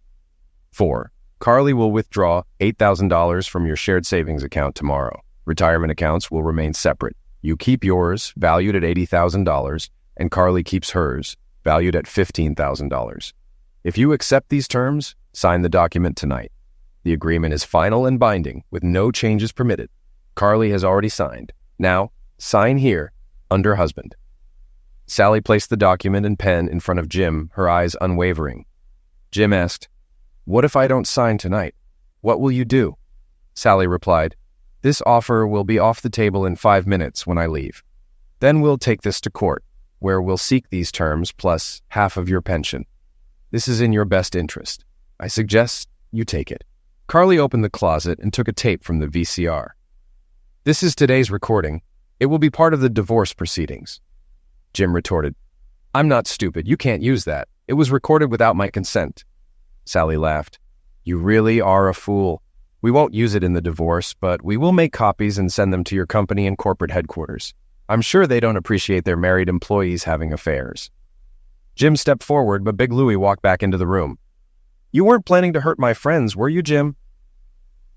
4. Carly will withdraw $8,000 from your shared savings account tomorrow. Retirement accounts will remain separate. You keep yours, valued at $80,000, and Carly keeps hers, valued at $15,000. If you accept these terms, sign the document tonight. The agreement is final and binding, with no changes permitted. Carly has already signed. Now, sign here, under husband." Sally placed the document and pen in front of Jim, her eyes unwavering. Jim asked, "What if I don't sign tonight? What will you do?" Sally replied, "This offer will be off the table in 5 minutes when I leave. Then we'll take this to court, where we'll seek these terms plus half of your pension. This is in your best interest. I suggest you take it." Carly opened the closet and took a tape from the VCR. "This is today's recording. It will be part of the divorce proceedings." Jim retorted, "I'm not stupid. You can't use that. It was recorded without my consent." Sally laughed. "You really are a fool. We won't use it in the divorce, but we will make copies and send them to your company and corporate headquarters. I'm sure they don't appreciate their married employees having affairs." Jim stepped forward, but Big Louie walked back into the room. "You weren't planning to hurt my friends, were you, Jim?"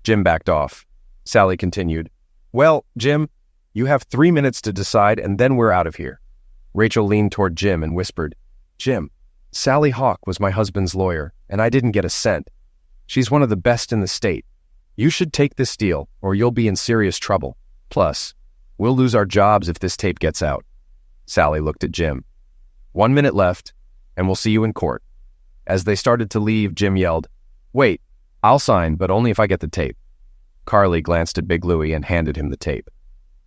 Jim backed off. Sally continued, "Well, Jim, you have 3 minutes to decide, and then we're out of here." Rachel leaned toward Jim and whispered, "Jim, Sally Hawk was my husband's lawyer, and I didn't get a cent. She's one of the best in the state. You should take this deal, or you'll be in serious trouble. Plus, we'll lose our jobs if this tape gets out." Sally looked at Jim. 1 minute left, and we'll see you in court." As they started to leave, Jim yelled, "Wait, I'll sign, but only if I get the tape." Carly glanced at Big Louie and handed him the tape.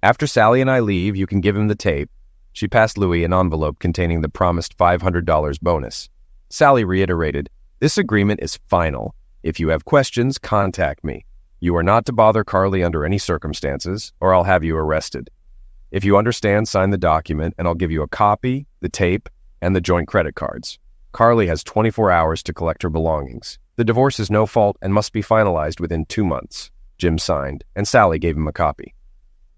"After Sally and I leave, you can give him the tape." She passed Louie an envelope containing the promised $500 bonus. Sally reiterated, "This agreement is final. If you have questions, contact me. You are not to bother Carly under any circumstances, or I'll have you arrested. If you understand, sign the document, and I'll give you a copy, the tape, and the joint credit cards. Carly has 24 hours to collect her belongings. The divorce is no fault and must be finalized within 2 months." Jim signed, and Sally gave him a copy.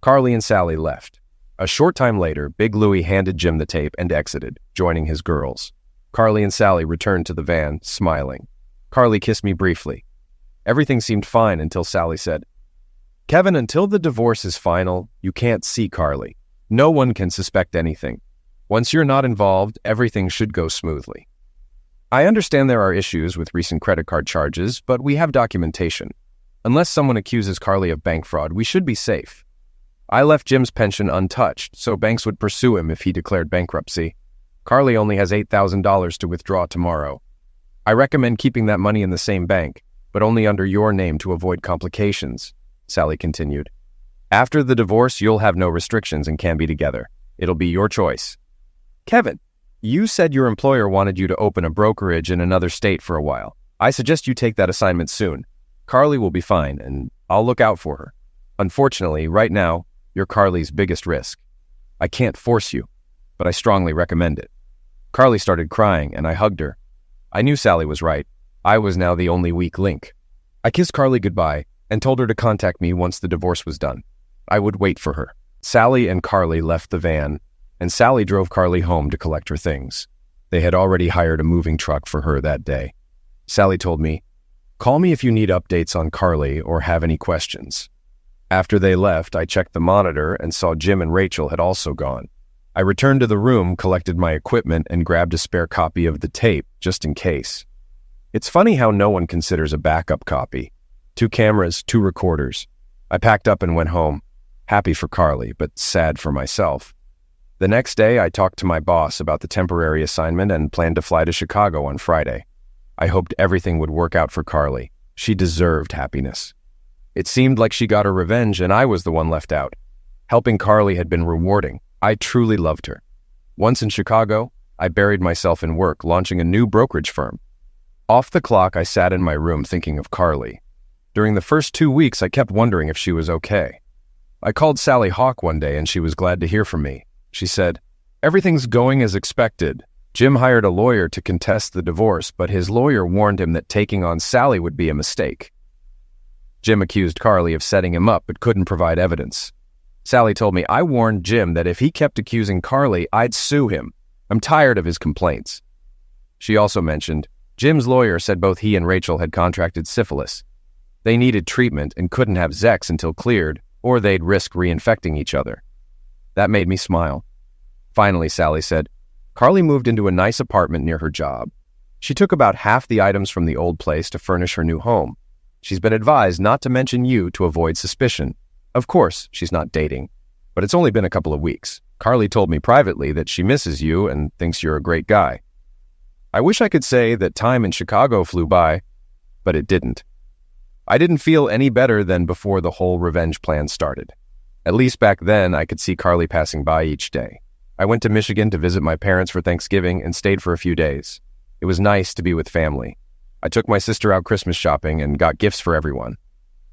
Carly and Sally left. A short time later, Big Louie handed Jim the tape and exited, joining his girls. Carly and Sally returned to the van, smiling. Carly kissed me briefly. Everything seemed fine until Sally said, "Kevin, until the divorce is final, you can't see Carly. No one can suspect anything. Once you're not involved, everything should go smoothly. I understand there are issues with recent credit card charges, but we have documentation. Unless someone accuses Carly of bank fraud, we should be safe. I left Jim's pension untouched, so banks would pursue him if he declared bankruptcy. Carly only has $8,000 to withdraw tomorrow. I recommend keeping that money in the same bank, but only under your name to avoid complications," Sally continued. "After the divorce, you'll have no restrictions and can be together. It'll be your choice." "Kevin, you said your employer wanted you to open a brokerage in another state for a while. I suggest you take that assignment soon. Carly will be fine, and I'll look out for her. Unfortunately, right now, you're Carly's biggest risk. I can't force you, but I strongly recommend it." Carly started crying, and I hugged her. I knew Sally was right. I was now the only weak link. I kissed Carly goodbye and told her to contact me once the divorce was done. I would wait for her. Sally and Carly left the van, and Sally drove Carly home to collect her things. They had already hired a moving truck for her that day. Sally told me, "Call me if you need updates on Carly or have any questions." After they left, I checked the monitor and saw Jim and Rachel had also gone. I returned to the room, collected my equipment, and grabbed a spare copy of the tape, just in case. It's funny how no one considers a backup copy. 2 cameras, 2 recorders. I packed up and went home, happy for Carly, but sad for myself. The next day, I talked to my boss about the temporary assignment and planned to fly to Chicago on Friday. I hoped everything would work out for Carly. She deserved happiness. It seemed like she got her revenge and I was the one left out. Helping Carly had been rewarding. I truly loved her. Once in Chicago, I buried myself in work, launching a new brokerage firm. Off the clock, I sat in my room thinking of Carly. During the first 2 weeks, I kept wondering if she was okay. I called Sally Hawk one day and she was glad to hear from me. She said, "Everything's going as expected. Jim hired a lawyer to contest the divorce, but his lawyer warned him that taking on Sally would be a mistake. Jim accused Carly of setting him up but couldn't provide evidence. Sally told me I warned Jim that if he kept accusing Carly, I'd sue him. I'm tired of his complaints." She also mentioned, Jim's lawyer said both he and Rachel had contracted syphilis. They needed treatment and couldn't have sex until cleared, or they'd risk reinfecting each other. That made me smile. Finally, Sally said, Carly moved into a nice apartment near her job. She took about half the items from the old place to furnish her new home. She's been advised not to mention you to avoid suspicion. Of course, she's not dating, but it's only been a couple of weeks. Carly told me privately that she misses you and thinks you're a great guy. I wish I could say that time in Chicago flew by, but it didn't. I didn't feel any better than before the whole revenge plan started. At least back then, I could see Carly passing by each day. I went to Michigan to visit my parents for Thanksgiving and stayed for a few days. It was nice to be with family. I took my sister out Christmas shopping and got gifts for everyone.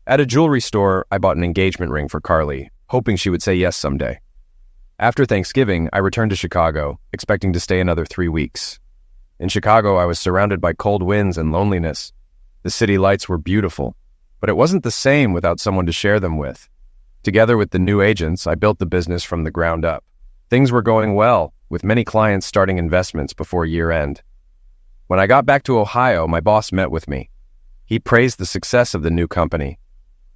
At a jewelry store, I bought an engagement ring for Carly, hoping she would say yes someday. After Thanksgiving, I returned to Chicago, expecting to stay another 3 weeks. In Chicago, I was surrounded by cold winds and loneliness. The city lights were beautiful, but it wasn't the same without someone to share them with. Together with the new agents, I built the business from the ground up. Things were going well, with many clients starting investments before year-end. When I got back to Ohio, my boss met with me. He praised the success of the new company.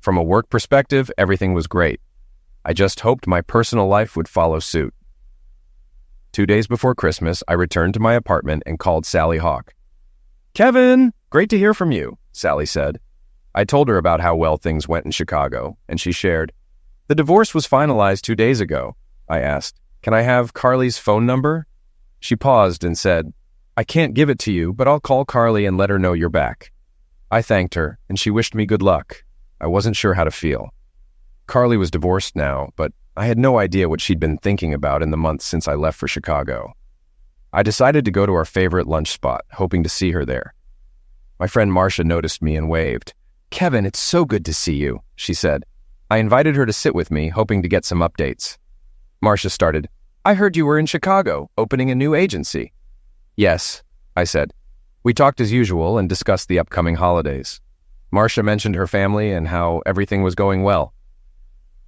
From a work perspective, everything was great. I just hoped my personal life would follow suit. 2 days before Christmas, I returned to my apartment and called Sally Hawk. "Kevin, great to hear from you," Sally said. I told her about how well things went in Chicago, and she shared, "The divorce was finalized 2 days ago." I asked, "Can I have Carly's phone number?" She paused and said, "I can't give it to you, but I'll call Carly and let her know you're back." I thanked her, and she wished me good luck. I wasn't sure how to feel. Carly was divorced now, but I had no idea what she'd been thinking about in the months since I left for Chicago. I decided to go to our favorite lunch spot, hoping to see her there. My friend Marcia noticed me and waved. "Kevin, it's so good to see you," she said. I invited her to sit with me, hoping to get some updates. Marcia started, "I heard you were in Chicago, opening a new agency." "Yes," I said. We talked as usual and discussed the upcoming holidays. Marcia mentioned her family and how everything was going well.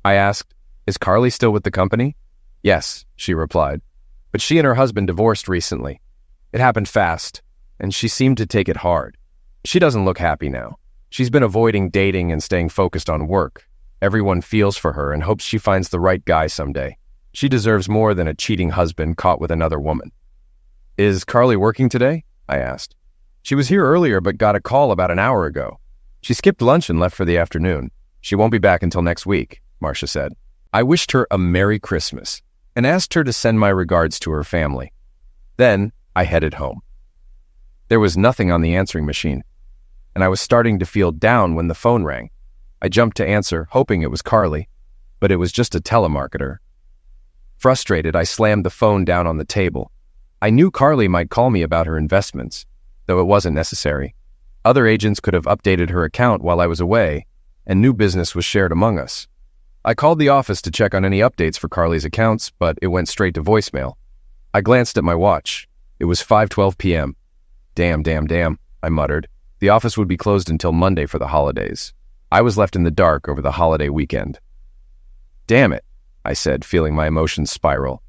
I asked, "Is Carly still with the company?" "Yes," she replied. "But she and her husband divorced recently. It happened fast, and she seemed to take it hard. She doesn't look happy now. She's been avoiding dating and staying focused on work. Everyone feels for her and hopes she finds the right guy someday. She deserves more than a cheating husband caught with another woman." "Is Carly working today?" I asked. "She was here earlier but got a call about an hour ago. She skipped lunch and left for the afternoon. She won't be back until next week," Marcia said. I wished her a Merry Christmas and asked her to send my regards to her family. Then I headed home. There was nothing on the answering machine, and I was starting to feel down when the phone rang. I jumped to answer, hoping it was Carly, but it was just a telemarketer. Frustrated, I slammed the phone down on the table. I knew Carly might call me about her investments, though it wasn't necessary. Other agents could have updated her account while I was away, and new business was shared among us. I called the office to check on any updates for Carly's accounts, but it went straight to voicemail. I glanced at my watch. It was 5:12 p.m. Damn, I muttered. The office would be closed until Monday for the holidays. I was left in the dark over the holiday weekend. "Damn it," I said, feeling my emotions spiral.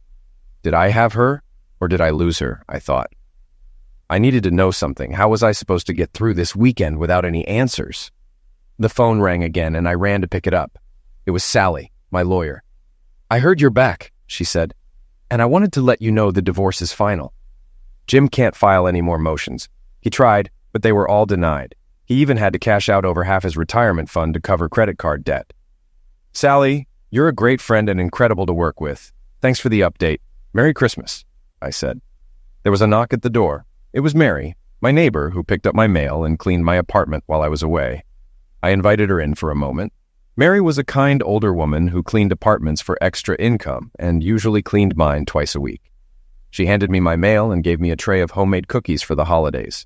Did I have her, or did I lose her, I thought. I needed to know something. How was I supposed to get through this weekend without any answers? The phone rang again, and I ran to pick it up. It was Sally, my lawyer. "I heard you're back," she said, "and I wanted to let you know the divorce is final. Jim can't file any more motions. He tried, but they were all denied. He even had to cash out over half his retirement fund to cover credit card debt. Sally, you're a great friend and incredible to work with. Thanks for the update. "Merry Christmas," I said. There was a knock at the door. It was Mary, my neighbor, who picked up my mail and cleaned my apartment while I was away. I invited her in for a moment. Mary was a kind older woman who cleaned apartments for extra income and usually cleaned mine twice a week. She handed me my mail and gave me a tray of homemade cookies for the holidays.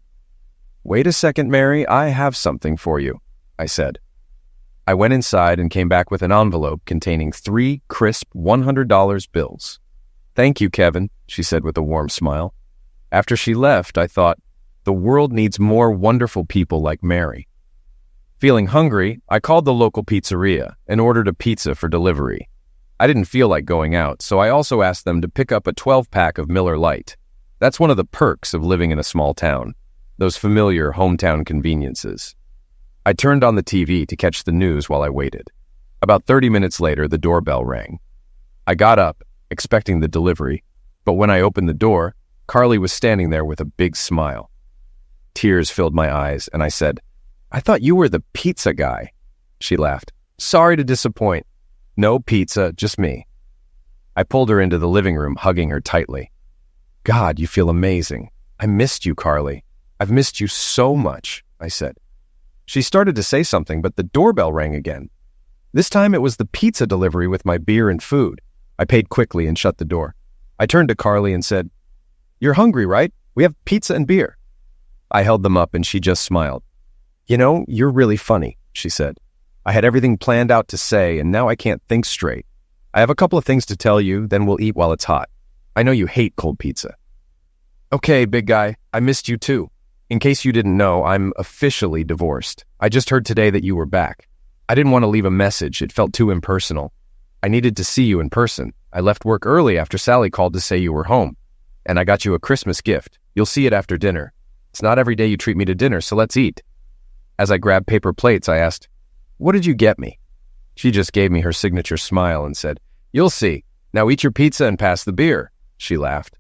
"Wait a second, Mary, I have something for you," I said. I went inside and came back with an envelope containing 3 crisp $100 bills. "Thank you, Kevin," she said with a warm smile. After she left, I thought, the world needs more wonderful people like Mary. Feeling hungry, I called the local pizzeria and ordered a pizza for delivery. I didn't feel like going out, so I also asked them to pick up a 12-pack of Miller Lite. That's one of the perks of living in a small town, those familiar hometown conveniences. I turned on the TV to catch the news while I waited. About 30 minutes later, the doorbell rang. I got up, expecting the delivery, but when I opened the door, Carly was standing there with a big smile. Tears filled my eyes, and I said, "I thought you were the pizza guy." She laughed. "Sorry to disappoint. No pizza, just me." I pulled her into the living room, hugging her tightly. "God, you feel amazing. I missed you, Carly. I've missed you so much," I said. She started to say something, but the doorbell rang again. This time it was the pizza delivery with my beer and food. I paid quickly and shut the door. I turned to Carly and said, "You're hungry, right? We have pizza and beer." I held them up and she just smiled. "You know, you're really funny," she said. "I had everything planned out to say, and now I can't think straight. I have a couple of things to tell you, then we'll eat while it's hot. I know you hate cold pizza." "Okay, big guy, I missed you too. In case you didn't know, I'm officially divorced. I just heard today that you were back. I didn't want to leave a message. It felt too impersonal. I needed to see you in person. I left work early after Sally called to say you were home. And I got you a Christmas gift. You'll see it after dinner. It's not every day you treat me to dinner, so let's eat." As I grabbed paper plates, I asked, "What did you get me?" She just gave me her signature smile and said, "You'll see. Now eat your pizza and pass the beer." She laughed.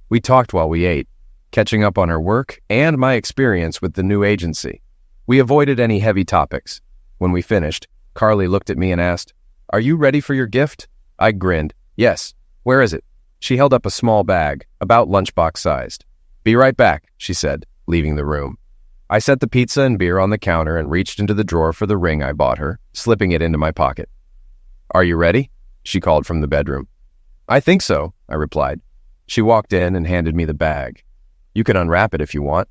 We talked while we ate, catching up on her work and my experience with the new agency. We avoided any heavy topics. When we finished, Carly looked at me and asked, "Are you ready for your gift?" I grinned. "Yes. Where is it?" She held up a small bag, about lunchbox sized. "Be right back," she said, leaving the room. I set the pizza and beer on the counter and reached into the drawer for the ring I bought her, slipping it into my pocket. "Are you ready?" she called from the bedroom. "I think so," I replied. She walked in and handed me the bag. "You can unwrap it if you want."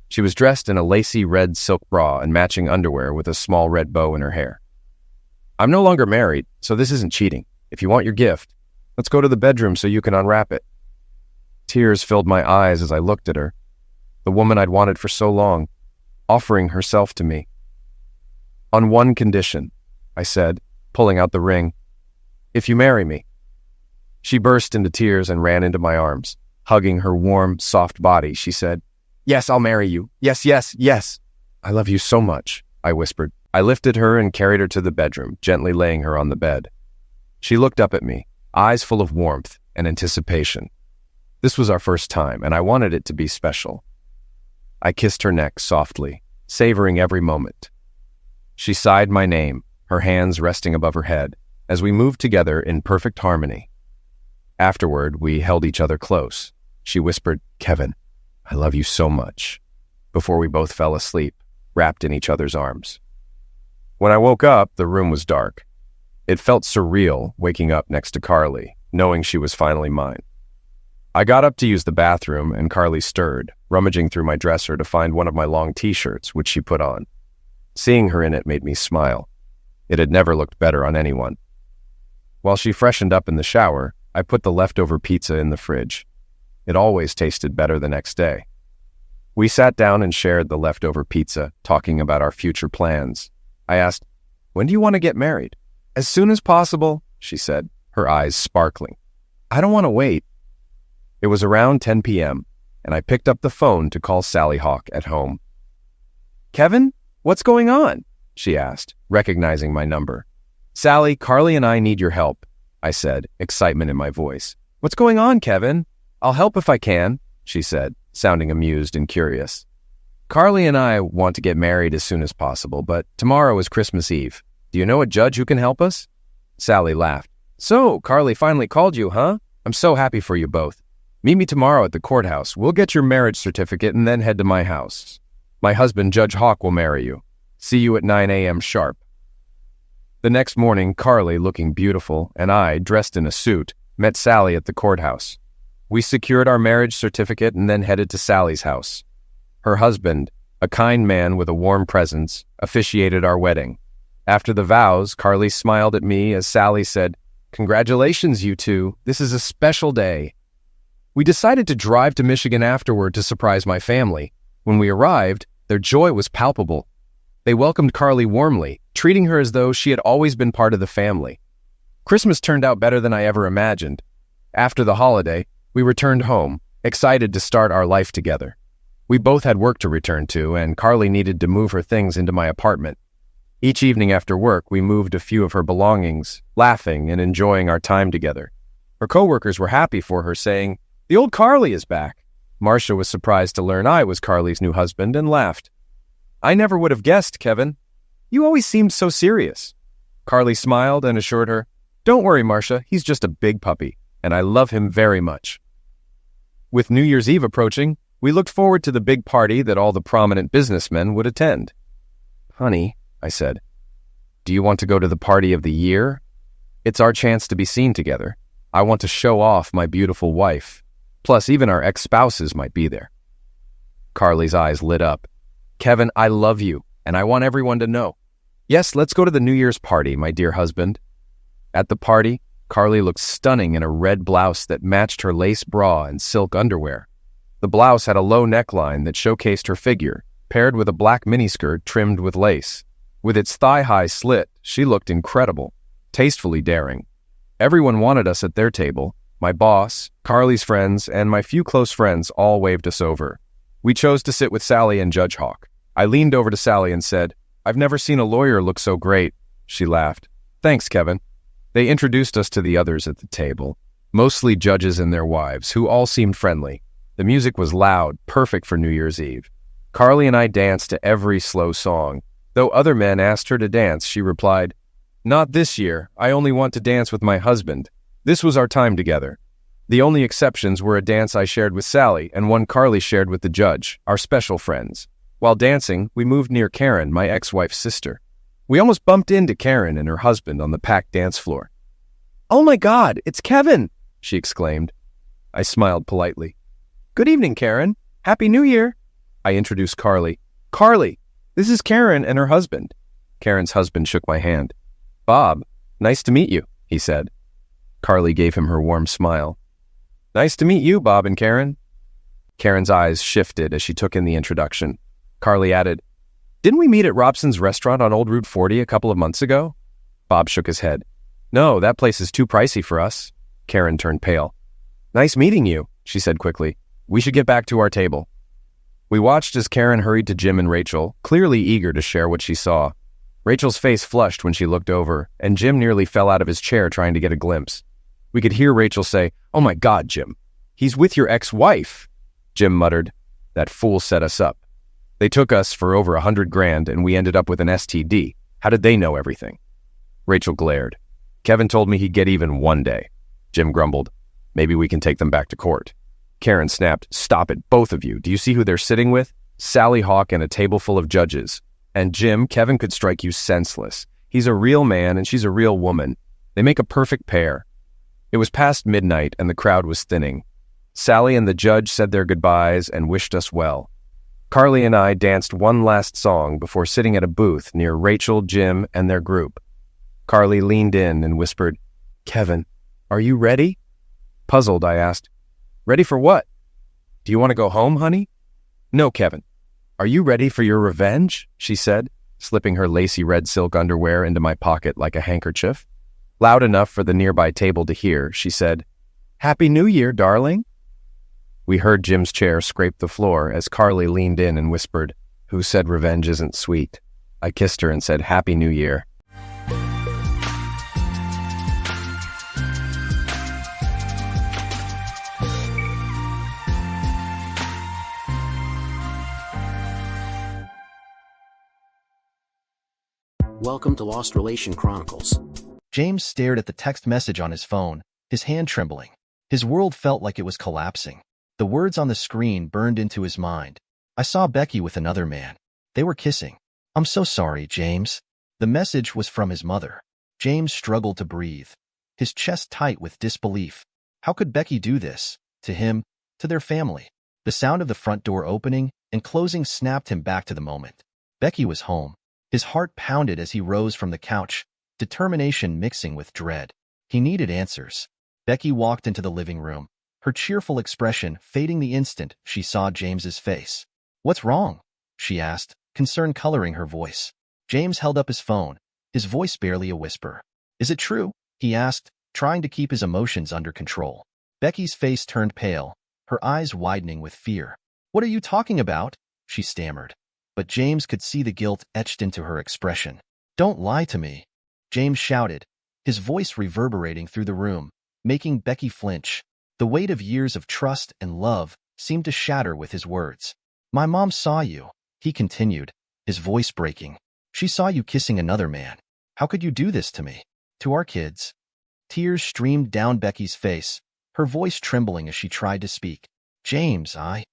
She was dressed in a lacy red silk bra and matching underwear with a small red bow in her hair. "I'm no longer married, so this isn't cheating. If you want your gift, let's go to the bedroom so you can unwrap it." Tears filled my eyes as I looked at her, the woman I'd wanted for so long, offering herself to me. "On one condition," I said, pulling out the ring. "If you marry me." She burst into tears and ran into my arms. Hugging her warm, soft body, she said, "Yes, I'll marry you. Yes, yes, yes." "I love you so much," I whispered. I lifted her and carried her to the bedroom, gently laying her on the bed. She looked up at me, eyes full of warmth and anticipation. This was our first time, and I wanted it to be special. I kissed her neck softly, savoring every moment. She sighed my name, her hands resting above her head, as we moved together in perfect harmony. Afterward, we held each other close. She whispered, "Kevin, I love you so much," before we both fell asleep, wrapped in each other's arms. When I woke up, the room was dark. It felt surreal waking up next to Carly, knowing she was finally mine. I got up to use the bathroom, and Carly stirred, rummaging through my dresser to find one of my long t-shirts, which she put on. Seeing her in it made me smile. It had never looked better on anyone. While she freshened up in the shower, I put the leftover pizza in the fridge. It always tasted better the next day. We sat down and shared the leftover pizza, talking about our future plans. I asked, "When do you want to get married?" "As soon as possible," she said, her eyes sparkling. "I don't want to wait." It was around 10 p.m., and I picked up the phone to call Sally Hawk at home. "Kevin, what's going on?" she asked, recognizing my number. "Sally, Carly and I need your help," I said, excitement in my voice. "What's going on, Kevin?" "I'll help if I can," she said, sounding amused and curious. "Carly and I want to get married as soon as possible, but tomorrow is Christmas Eve. Do you know a judge who can help us?" Sally laughed. "So, Carly finally called you, huh? I'm so happy for you both. Meet me tomorrow at the courthouse. We'll get your marriage certificate and then head to my house. My husband, Judge Hawk, will marry you. See you at 9 a.m. sharp. The next morning, Carly, looking beautiful, and I, dressed in a suit, met Sally at the courthouse. We secured our marriage certificate and then headed to Sally's house. Her husband, a kind man with a warm presence, officiated our wedding. After the vows, Carly smiled at me as Sally said, "Congratulations, you two. This is a special day." We decided to drive to Michigan afterward to surprise my family. When we arrived, their joy was palpable. They welcomed Carly warmly, treating her as though she had always been part of the family. Christmas turned out better than I ever imagined. After the holiday, we returned home, excited to start our life together. We both had work to return to, and Carly needed to move her things into my apartment. Each evening after work, we moved a few of her belongings, laughing and enjoying our time together. Her coworkers were happy for her, saying, "The old Carly is back." Marcia was surprised to learn I was Carly's new husband and laughed. "I never would have guessed, Kevin. You always seemed so serious." Carly smiled and assured her, "Don't worry, Marcia, he's just a big puppy, and I love him very much." With New Year's Eve approaching, we looked forward to the big party that all the prominent businessmen would attend. "Honey," I said, "do you want to go to the party of the year? It's our chance to be seen together. I want to show off my beautiful wife. Plus, even our ex-spouses might be there." Carly's eyes lit up. "Kevin, I love you, and I want everyone to know. Yes, let's go to the New Year's party, my dear husband." At the party, Carly looked stunning in a red blouse that matched her lace bra and silk underwear. The blouse had a low neckline that showcased her figure, paired with a black miniskirt trimmed with lace. With its thigh-high slit, she looked incredible, tastefully daring. Everyone wanted us at their table. My boss, Carly's friends, and my few close friends all waved us over. We chose to sit with Sally and Judge Hawk. I leaned over to Sally and said, "I've never seen a lawyer look so great." She laughed. "Thanks, Kevin." They introduced us to the others at the table, mostly judges and their wives, who all seemed friendly. The music was loud, perfect for New Year's Eve. Carly and I danced to every slow song. Though other men asked her to dance, she replied, "Not this year. I only want to dance with my husband." This was our time together. The only exceptions were a dance I shared with Sally and one Carly shared with the judge, our special friends. While dancing, we moved near Karen, my ex-wife's sister. We almost bumped into Karen and her husband on the packed dance floor. "Oh my God, it's Kevin!" she exclaimed. I smiled politely. "Good evening, Karen. Happy New Year!" I introduced Carly. "Carly, this is Karen and her husband." Karen's husband shook my hand. "Bob, nice to meet you," he said. Carly gave him her warm smile. "Nice to meet you, Bob and Karen." Karen's eyes shifted as she took in the introduction. Carly added, "Didn't we meet at Robson's restaurant on Old Route 40 a couple of months ago?" Bob shook his head. "No, that place is too pricey for us." Karen turned pale. "Nice meeting you," she said quickly. "We should get back to our table." We watched as Karen hurried to Jim and Rachel, clearly eager to share what she saw. Rachel's face flushed when she looked over, and Jim nearly fell out of his chair trying to get a glimpse. We could hear Rachel say, "Oh my God, Jim, he's with your ex-wife." Jim muttered, "That fool set us up. They took us for over $100,000 and we ended up with an STD. How did they know everything?" Rachel glared. "Kevin told me he'd get even one day." Jim grumbled, "Maybe we can take them back to court." Karen snapped, "Stop it, both of you. Do you see who they're sitting with? Sally Hawk and a table full of judges. And Jim, Kevin could strike you senseless. He's a real man and she's a real woman. They make a perfect pair." It was past midnight and the crowd was thinning. Sally and the judge said their goodbyes and wished us well. Carly and I danced one last song before sitting at a booth near Rachel, Jim, and their group. Carly leaned in and whispered, "Kevin, are you ready?" Puzzled, I asked, "Ready for what?" "Do you want to go home, honey?" "No, Kevin." "Are you ready for your revenge?" she said, slipping her lacy red silk underwear into my pocket like a handkerchief. Loud enough for the nearby table to hear, she said, "Happy New Year, darling." We heard Jim's chair scrape the floor as Carly leaned in and whispered, "Who said revenge isn't sweet?" I kissed her and said, "Happy New Year." Welcome to Lost Relation Chronicles. James stared at the text message on his phone, his hand trembling. His world felt like it was collapsing. The words on the screen burned into his mind. I saw Becky with another man. They were kissing. I'm so sorry, James. The message was from his mother. James struggled to breathe, his chest tight with disbelief. How could Becky do this? To him, to their family. The sound of the front door opening and closing snapped him back to the moment. Becky was home. His heart pounded as he rose from the couch, determination mixing with dread. He needed answers. Becky walked into the living room, her cheerful expression fading the instant she saw James's face. What's wrong? She asked, concern coloring her voice. James held up his phone, his voice barely a whisper. Is it true? He asked, trying to keep his emotions under control. Becky's face turned pale, her eyes widening with fear. What are you talking about? She stammered. But James could see the guilt etched into her expression. Don't lie to me, James shouted, his voice reverberating through the room, making Becky flinch. The weight of years of trust and love seemed to shatter with his words. My mom saw you, he continued, his voice breaking. She saw you kissing another man. How could you do this to me? To our kids? Tears streamed down Becky's face, her voice trembling as she tried to speak. James, I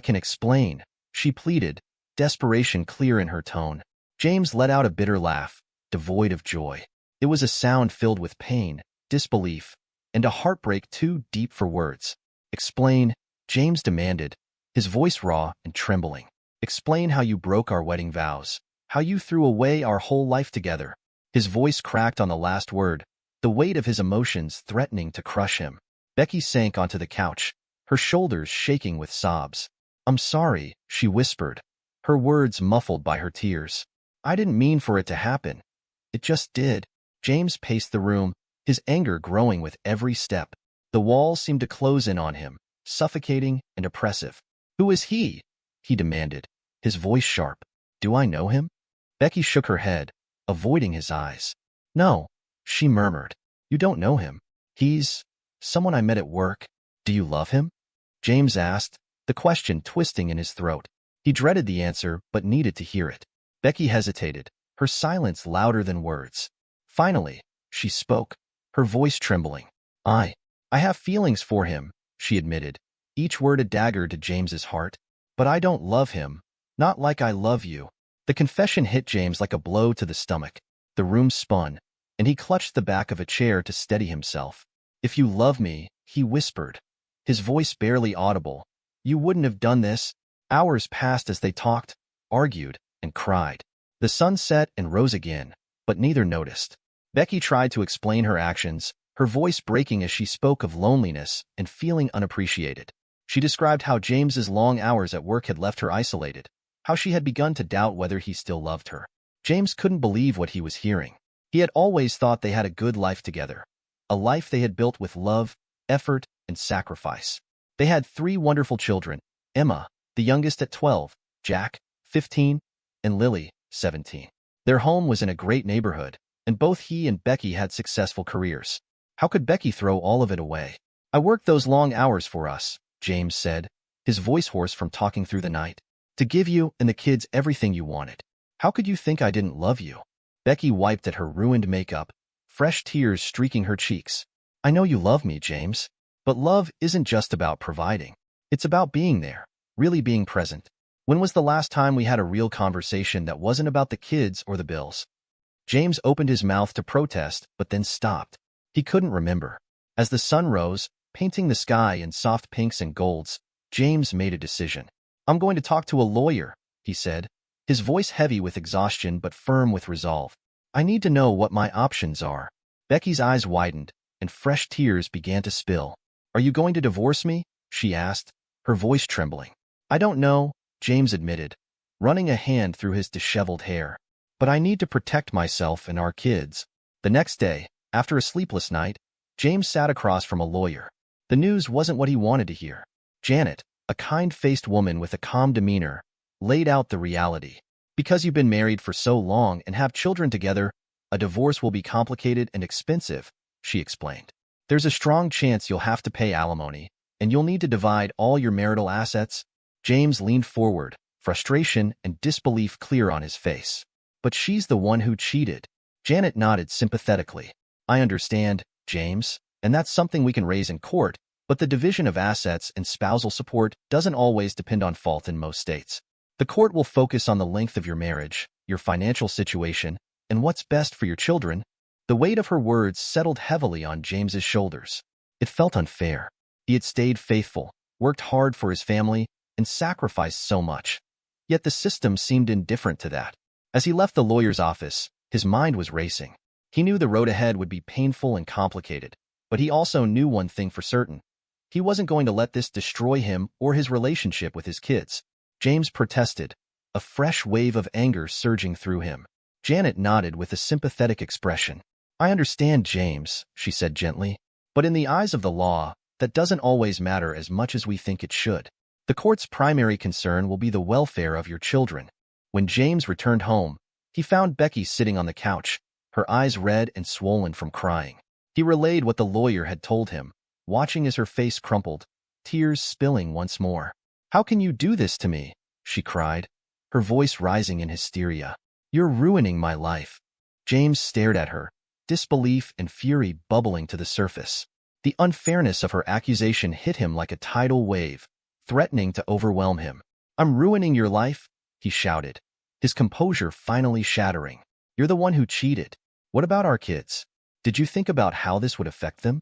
can explain, she pleaded, desperation clear in her tone. James let out a bitter laugh, devoid of joy. It was a sound filled with pain, disbelief, and a heartbreak too deep for words. Explain, James demanded, his voice raw and trembling. Explain how you broke our wedding vows, how you threw away our whole life together. His voice cracked on the last word, the weight of his emotions threatening to crush him. Becky sank onto the couch, her shoulders shaking with sobs. I'm sorry, she whispered, her words muffled by her tears. I didn't mean for it to happen. It just did. James paced the room, his anger growing with every step. The walls seemed to close in on him, suffocating and oppressive. Who is he? He demanded, his voice sharp. Do I know him? Becky shook her head, avoiding his eyes. No, she murmured. You don't know him. He's someone I met at work. Do you love him? James asked, the question twisting in his throat. He dreaded the answer, but needed to hear it. Becky hesitated, her silence louder than words. Finally, she spoke, her voice trembling. I have feelings for him, she admitted, each word a dagger to James's heart. But I don't love him, not like I love you. The confession hit James like a blow to the stomach. The room spun, and he clutched the back of a chair to steady himself. If you love me, he whispered, his voice barely audible, you wouldn't have done this. Hours passed as they talked, argued, and cried. The sun set and rose again, but neither noticed. Becky tried to explain her actions, her voice breaking as she spoke of loneliness and feeling unappreciated. She described how James's long hours at work had left her isolated, how she had begun to doubt whether he still loved her. James couldn't believe what he was hearing. He had always thought they had a good life together, a life they had built with love, effort, and sacrifice. They had 3 wonderful children, Emma, the youngest at 12, Jack, 15, and Lily, 17. Their home was in a great neighborhood, and both he and Becky had successful careers. How could Becky throw all of it away? I worked those long hours for us, James said, his voice hoarse from talking through the night, to give you and the kids everything you wanted. How could you think I didn't love you? Becky wiped at her ruined makeup, fresh tears streaking her cheeks. I know you love me, James. But love isn't just about providing. It's about being there, really being present. When was the last time we had a real conversation that wasn't about the kids or the bills? James opened his mouth to protest, but then stopped. He couldn't remember. As the sun rose, painting the sky in soft pinks and golds, James made a decision. I'm going to talk to a lawyer, he said, his voice heavy with exhaustion but firm with resolve. I need to know what my options are. Becky's eyes widened, and fresh tears began to spill. Are you going to divorce me? She asked, her voice trembling. I don't know, James admitted, running a hand through his disheveled hair. But I need to protect myself and our kids. The next day, after a sleepless night, James sat across from a lawyer. The news wasn't what he wanted to hear. Janet, a kind-faced woman with a calm demeanor, laid out the reality. Because you've been married for so long and have children together, a divorce will be complicated and expensive, she explained. There's a strong chance you'll have to pay alimony, and you'll need to divide all your marital assets. James leaned forward, frustration and disbelief clear on his face. But she's the one who cheated. Janet nodded sympathetically. I understand, James, and that's something we can raise in court, But the division of assets and spousal support doesn't always depend on fault in most states. The court will focus on the length of your marriage, your financial situation, and what's best for your children. The weight of her words settled heavily on James's shoulders. It felt unfair. He had stayed faithful, worked hard for his family, and sacrificed so much. Yet the system seemed indifferent to that. As he left the lawyer's office, his mind was racing. He knew the road ahead would be painful and complicated, but he also knew one thing for certain. He wasn't going to let this destroy him or his relationship with his kids. James protested, a fresh wave of anger surging through him. Janet nodded with a sympathetic expression. "I understand, James," she said gently, "but in the eyes of the law, that doesn't always matter as much as we think it should. The court's primary concern will be the welfare of your children." When James returned home, he found Becky sitting on the couch, her eyes red and swollen from crying. He relayed what the lawyer had told him, watching as her face crumpled, tears spilling once more. "How can you do this to me?" she cried, her voice rising in hysteria. "You're ruining my life." James stared at her, disbelief and fury bubbling to the surface. The unfairness of her accusation hit him like a tidal wave, threatening to overwhelm him. "I'm ruining your life?" he shouted, his composure finally shattering. "You're the one who cheated. What about our kids? Did you think about how this would affect them?"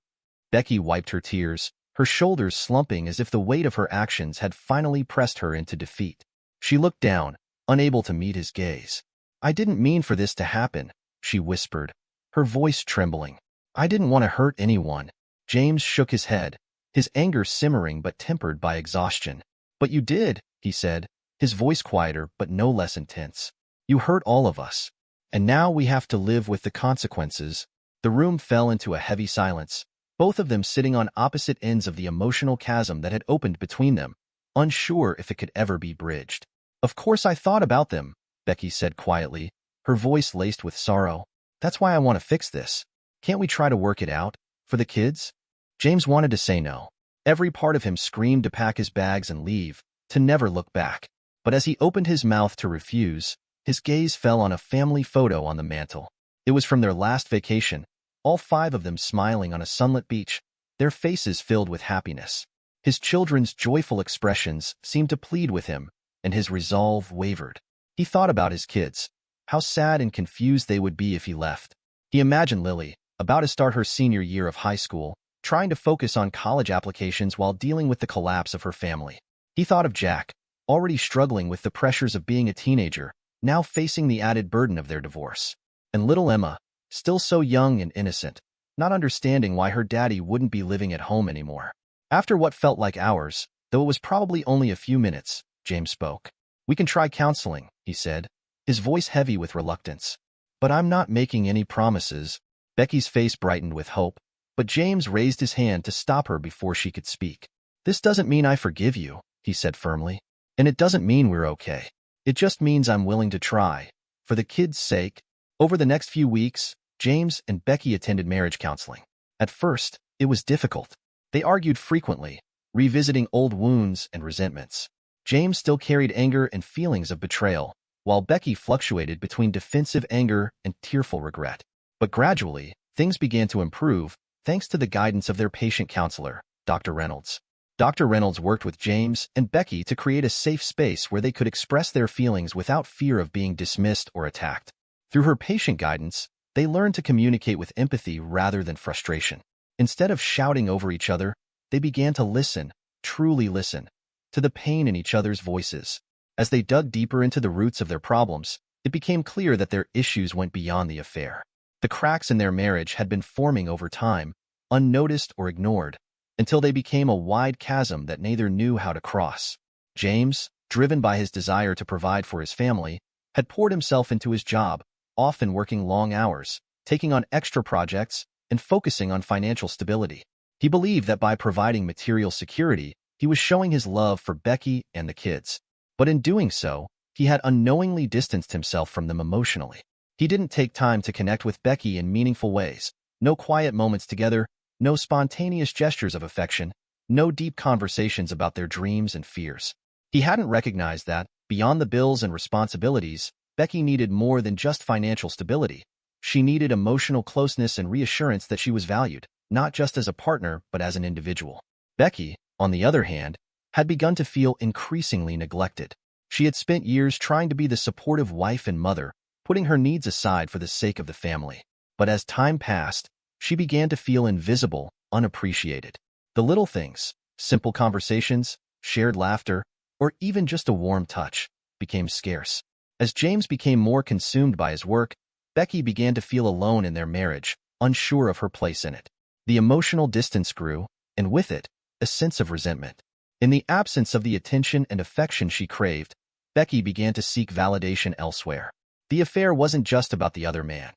Becky wiped her tears, her shoulders slumping as if the weight of her actions had finally pressed her into defeat. She looked down, unable to meet his gaze. "I didn't mean for this to happen," she whispered, her voice trembling. "I didn't want to hurt anyone." James shook his head, his anger simmering but tempered by exhaustion. "But you did," he said, his voice quieter but no less intense. "You hurt all of us. And now we have to live with the consequences." The room fell into a heavy silence, both of them sitting on opposite ends of the emotional chasm that had opened between them, unsure if it could ever be bridged. "Of course I thought about them," Becky said quietly, her voice laced with sorrow. "That's why I want to fix this. Can't we try to work it out? For the kids?" James wanted to say no. Every part of him screamed to pack his bags and leave, to never look back. But as he opened his mouth to refuse, his gaze fell on a family photo on the mantel. It was from their last vacation, all 5 of them smiling on a sunlit beach, their faces filled with happiness. His children's joyful expressions seemed to plead with him, and his resolve wavered. He thought about his kids, how sad and confused they would be if he left. He imagined Lily, about to start her senior year of high school, trying to focus on college applications while dealing with the collapse of her family. He thought of Jack, already struggling with the pressures of being a teenager, now facing the added burden of their divorce. And little Emma, still so young and innocent, not understanding why her daddy wouldn't be living at home anymore. After what felt like hours, though it was probably only a few minutes, James spoke. "We can try counseling," he said, his voice heavy with reluctance. "But I'm not making any promises." Becky's face brightened with hope, but James raised his hand to stop her before she could speak. "This doesn't mean I forgive you," he said firmly. "And it doesn't mean we're okay. It just means I'm willing to try, for the kids' sake." Over the next few weeks, James and Becky attended marriage counseling. At first, it was difficult. They argued frequently, revisiting old wounds and resentments. James still carried anger and feelings of betrayal, while Becky fluctuated between defensive anger and tearful regret. But gradually, things began to improve, thanks to the guidance of their patient counselor, Dr. Reynolds. Dr. Reynolds worked with James and Becky to create a safe space where they could express their feelings without fear of being dismissed or attacked. Through her patient guidance, they learned to communicate with empathy rather than frustration. Instead of shouting over each other, they began to listen, truly listen, to the pain in each other's voices. As they dug deeper into the roots of their problems, it became clear that their issues went beyond the affair. The cracks in their marriage had been forming over time, unnoticed or ignored, until they became a wide chasm that neither knew how to cross. James, driven by his desire to provide for his family, had poured himself into his job, often working long hours, taking on extra projects, and focusing on financial stability. He believed that by providing material security, he was showing his love for Becky and the kids. But in doing so, he had unknowingly distanced himself from them emotionally. He didn't take time to connect with Becky in meaningful ways. No quiet moments together, no spontaneous gestures of affection, no deep conversations about their dreams and fears. He hadn't recognized that, beyond the bills and responsibilities, Becky needed more than just financial stability. She needed emotional closeness and reassurance that she was valued, not just as a partner, but as an individual. Becky, on the other hand, had begun to feel increasingly neglected. She had spent years trying to be the supportive wife and mother, putting her needs aside for the sake of the family. But as time passed, she began to feel invisible, unappreciated. The little things, simple conversations, shared laughter, or even just a warm touch, became scarce. As James became more consumed by his work, Becky began to feel alone in their marriage, unsure of her place in it. The emotional distance grew, and with it, a sense of resentment. In the absence of the attention and affection she craved, Becky began to seek validation elsewhere. The affair wasn't just about the other man.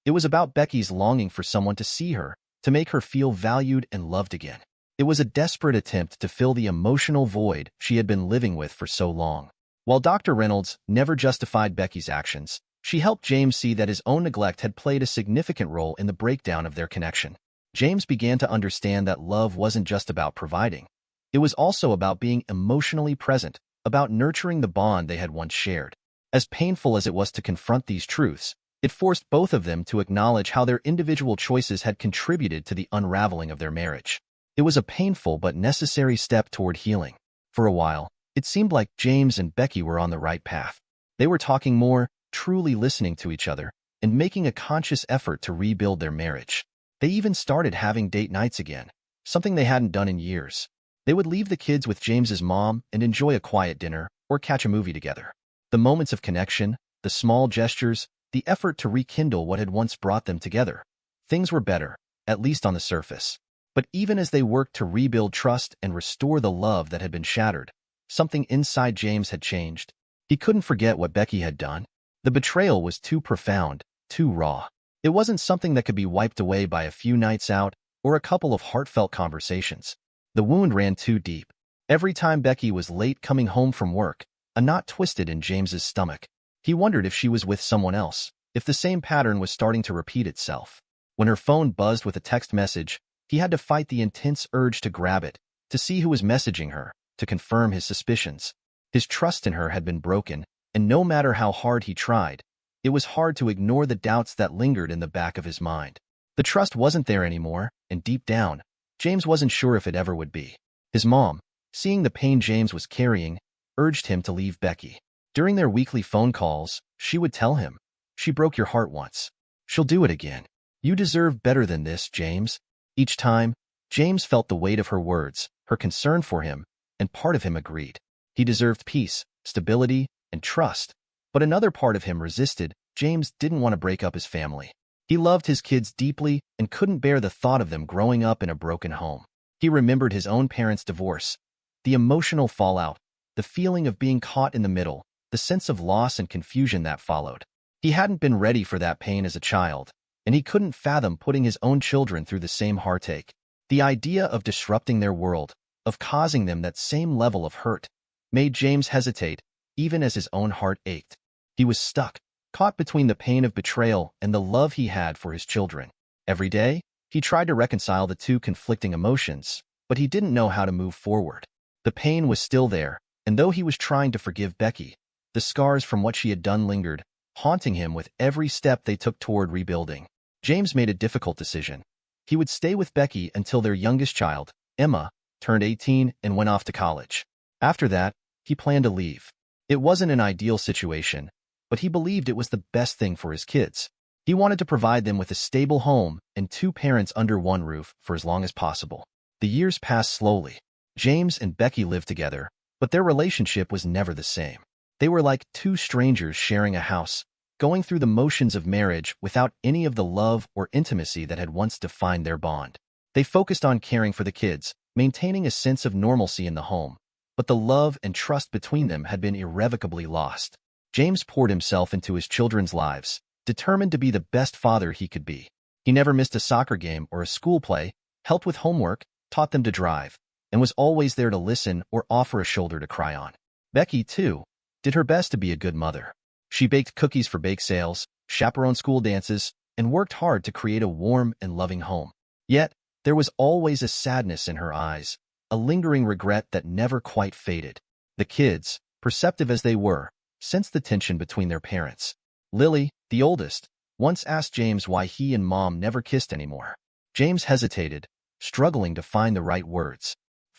It was about Becky's longing for someone to see her, to make her feel valued and loved again. It was a desperate attempt to fill the emotional void she had been living with for so long. While Dr. Reynolds never justified Becky's actions, she helped James see that his own neglect had played a significant role in the breakdown of their connection. James began to understand that love wasn't just about providing. It was also about being emotionally present, about nurturing the bond they had once shared. As painful as it was to confront these truths, it forced both of them to acknowledge how their individual choices had contributed to the unraveling of their marriage. It was a painful but necessary step toward healing. For a while, it seemed like James and Becky were on the right path. They were talking more, truly listening to each other, and making a conscious effort to rebuild their marriage. They even started having date nights again, something they hadn't done in years. They would leave the kids with James's mom and enjoy a quiet dinner or catch a movie together. The moments of connection, the small gestures, the effort to rekindle what had once brought them together. Things were better, at least on the surface. But even as they worked to rebuild trust and restore the love that had been shattered, something inside James had changed. He couldn't forget what Becky had done. The betrayal was too profound, too raw. It wasn't something that could be wiped away by a few nights out or a couple of heartfelt conversations. The wound ran too deep. Every time Becky was late coming home from work, a knot twisted in James's stomach. He wondered if she was with someone else, if the same pattern was starting to repeat itself. When her phone buzzed with a text message, he had to fight the intense urge to grab it, to see who was messaging her, to confirm his suspicions. His trust in her had been broken, and no matter how hard he tried, it was hard to ignore the doubts that lingered in the back of his mind. The trust wasn't there anymore, and deep down, James wasn't sure if it ever would be. His mom, seeing the pain James was carrying, urged him to leave Becky. During their weekly phone calls, she would tell him, "She broke your heart once. She'll do it again. You deserve better than this, James." Each time, James felt the weight of her words, her concern for him, and part of him agreed. He deserved peace, stability, and trust. But another part of him resisted. James didn't want to break up his family. He loved his kids deeply and couldn't bear the thought of them growing up in a broken home. He remembered his own parents' divorce, the emotional fallout, the feeling of being caught in the middle, the sense of loss and confusion that followed. He hadn't been ready for that pain as a child, and he couldn't fathom putting his own children through the same heartache. The idea of disrupting their world, of causing them that same level of hurt, made James hesitate, even as his own heart ached. He was stuck, caught between the pain of betrayal and the love he had for his children. Every day, he tried to reconcile the two conflicting emotions, but he didn't know how to move forward. The pain was still there, and though he was trying to forgive Becky, the scars from what she had done lingered, haunting him with every step they took toward rebuilding. James made a difficult decision. He would stay with Becky until their youngest child, Emma, turned 18 and went off to college. After that, he planned to leave. It wasn't an ideal situation, but he believed it was the best thing for his kids. He wanted to provide them with a stable home and two parents under one roof for as long as possible. The years passed slowly. James and Becky lived together, but their relationship was never the same. They were like two strangers sharing a house, going through the motions of marriage without any of the love or intimacy that had once defined their bond. They focused on caring for the kids, maintaining a sense of normalcy in the home, but the love and trust between them had been irrevocably lost. James poured himself into his children's lives, determined to be the best father he could be. He never missed a soccer game or a school play, helped with homework, taught them to drive, and was always there to listen or offer a shoulder to cry on. Becky, too, did her best to be a good mother. She baked cookies for bake sales, chaperoned school dances, and worked hard to create a warm and loving home. Yet, there was always a sadness in her eyes, a lingering regret that never quite faded. The kids, perceptive as they were, sensed the tension between their parents. Lily, the oldest, once asked James why he and Mom never kissed anymore. James hesitated, struggling to find the right words.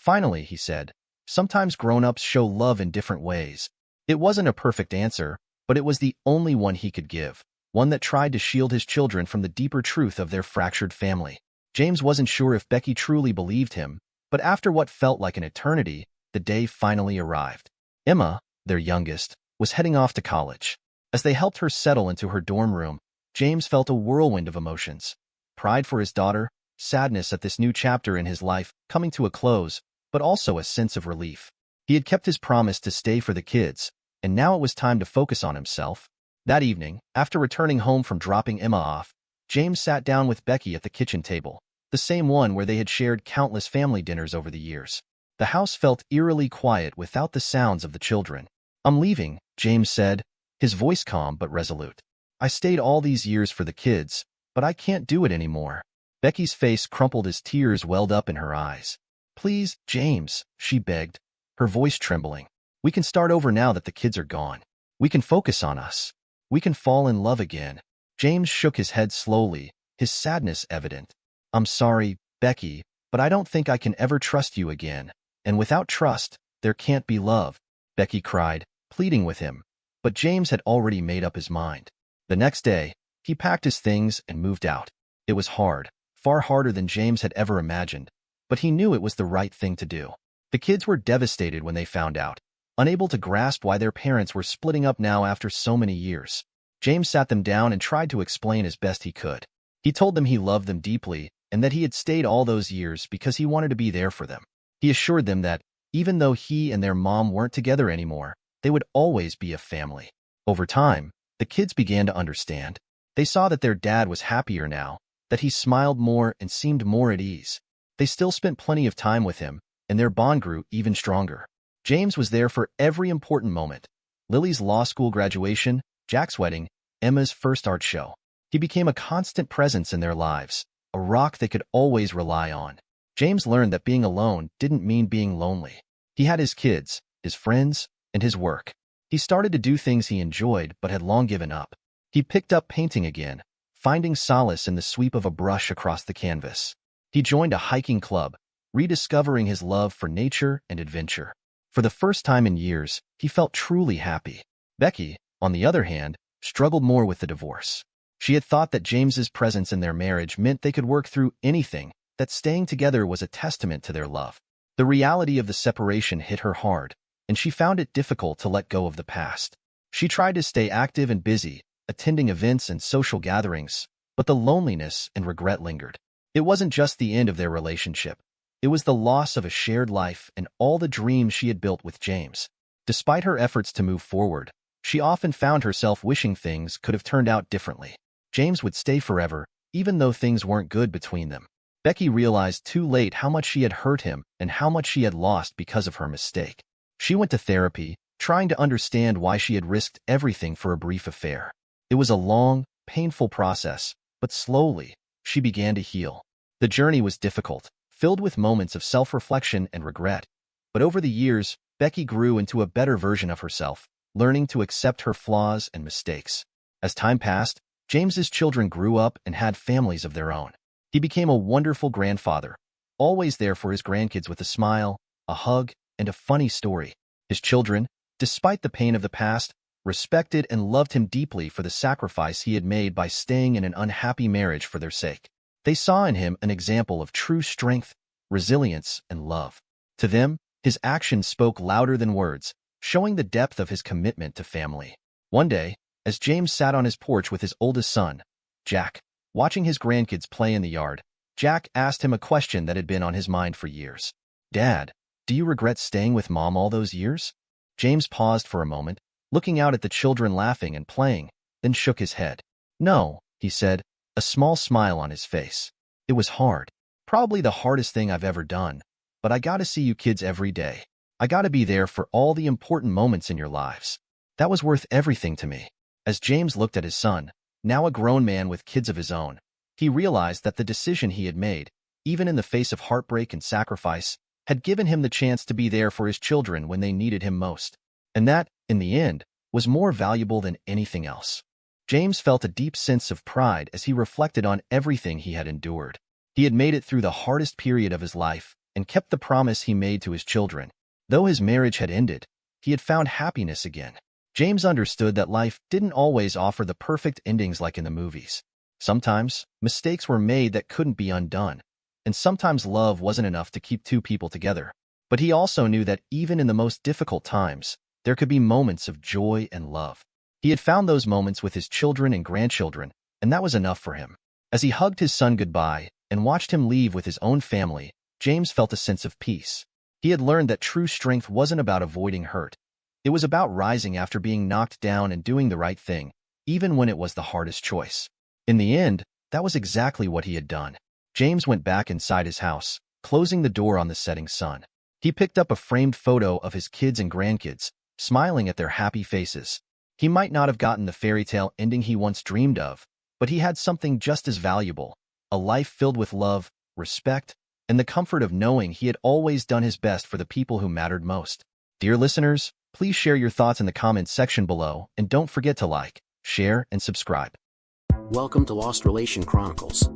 Finally, he said, sometimes grown-ups show love in different ways. It wasn't a perfect answer, but it was the only one he could give, one that tried to shield his children from the deeper truth of their fractured family. James wasn't sure if Becky truly believed him, but after what felt like an eternity, the day finally arrived. Emma, their youngest, was heading off to college. As they helped her settle into her dorm room, James felt a whirlwind of emotions. Pride for his daughter, sadness at this new chapter in his life coming to a close, but also a sense of relief. He had kept his promise to stay for the kids, and now it was time to focus on himself. That evening, after returning home from dropping Emma off, James sat down with Becky at the kitchen table, the same one where they had shared countless family dinners over the years. The house felt eerily quiet without the sounds of the children. "I'm leaving," James said, his voice calm but resolute. "I stayed all these years for the kids, but I can't do it anymore." Becky's face crumpled as tears welled up in her eyes. "Please, James," she begged, her voice trembling. "We can start over now that the kids are gone. We can focus on us. We can fall in love again." James shook his head slowly, his sadness evident. "I'm sorry, Becky, but I don't think I can ever trust you again. And without trust, there can't be love," Becky cried, pleading with him. But James had already made up his mind. The next day, he packed his things and moved out. It was hard, far harder than James had ever imagined, but he knew it was the right thing to do. The kids were devastated when they found out, unable to grasp why their parents were splitting up now after so many years. James sat them down and tried to explain as best he could. He told them he loved them deeply and that he had stayed all those years because he wanted to be there for them. He assured them that, even though he and their mom weren't together anymore, they would always be a family. Over time, the kids began to understand. They saw that their dad was happier now, that he smiled more and seemed more at ease. They still spent plenty of time with him, and their bond grew even stronger. James was there for every important moment. Lily's law school graduation, Jack's wedding, Emma's first art show. He became a constant presence in their lives, a rock they could always rely on. James learned that being alone didn't mean being lonely. He had his kids, his friends, and his work. He started to do things he enjoyed but had long given up. He picked up painting again, finding solace in the sweep of a brush across the canvas. He joined a hiking club, rediscovering his love for nature and adventure. For the first time in years, he felt truly happy. Becky, on the other hand, struggled more with the divorce. She had thought that James's presence in their marriage meant they could work through anything, that staying together was a testament to their love. The reality of the separation hit her hard, and she found it difficult to let go of the past. She tried to stay active and busy, attending events and social gatherings, but the loneliness and regret lingered. It wasn't just the end of their relationship. It was the loss of a shared life and all the dreams she had built with James. Despite her efforts to move forward, she often found herself wishing things could have turned out differently. James would stay forever, even though things weren't good between them. Becky realized too late how much she had hurt him and how much she had lost because of her mistake. She went to therapy, trying to understand why she had risked everything for a brief affair. It was a long, painful process, but slowly, she began to heal. The journey was difficult, filled with moments of self-reflection and regret. But over the years, Becky grew into a better version of herself, learning to accept her flaws and mistakes. As time passed, James's children grew up and had families of their own. He became a wonderful grandfather, always there for his grandkids with a smile, a hug, and a funny story. His children, despite the pain of the past, respected and loved him deeply for the sacrifice he had made by staying in an unhappy marriage for their sake. They saw in him an example of true strength, resilience, and love. To them, his actions spoke louder than words, showing the depth of his commitment to family. One day, as James sat on his porch with his oldest son, Jack, watching his grandkids play in the yard, Jack asked him a question that had been on his mind for years. "Dad, do you regret staying with Mom all those years?" James paused for a moment, looking out at the children laughing and playing, then shook his head. "No," he said, a small smile on his face. "It was hard. Probably the hardest thing I've ever done. But I gotta see you kids every day. I gotta be there for all the important moments in your lives. That was worth everything to me." As James looked at his son, now a grown man with kids of his own, he realized that the decision he had made, even in the face of heartbreak and sacrifice, had given him the chance to be there for his children when they needed him most. And that, in the end, was more valuable than anything else. James felt a deep sense of pride as he reflected on everything he had endured. He had made it through the hardest period of his life, and kept the promise he made to his children. Though his marriage had ended, he had found happiness again. James understood that life didn't always offer the perfect endings like in the movies. Sometimes, mistakes were made that couldn't be undone, and sometimes love wasn't enough to keep two people together. But he also knew that even in the most difficult times, there could be moments of joy and love. He had found those moments with his children and grandchildren, and that was enough for him. As he hugged his son goodbye and watched him leave with his own family, James felt a sense of peace. He had learned that true strength wasn't about avoiding hurt. It was about rising after being knocked down and doing the right thing, even when it was the hardest choice. In the end, that was exactly what he had done. James went back inside his house, closing the door on the setting sun. He picked up a framed photo of his kids and grandkids, smiling at their happy faces. He might not have gotten the fairy tale ending he once dreamed of, but he had something just as valuable, a life filled with love, respect, and the comfort of knowing he had always done his best for the people who mattered most. Dear listeners, please share your thoughts in the comments section below, and don't forget to like, share, and subscribe. Welcome to Lost Relation Chronicles.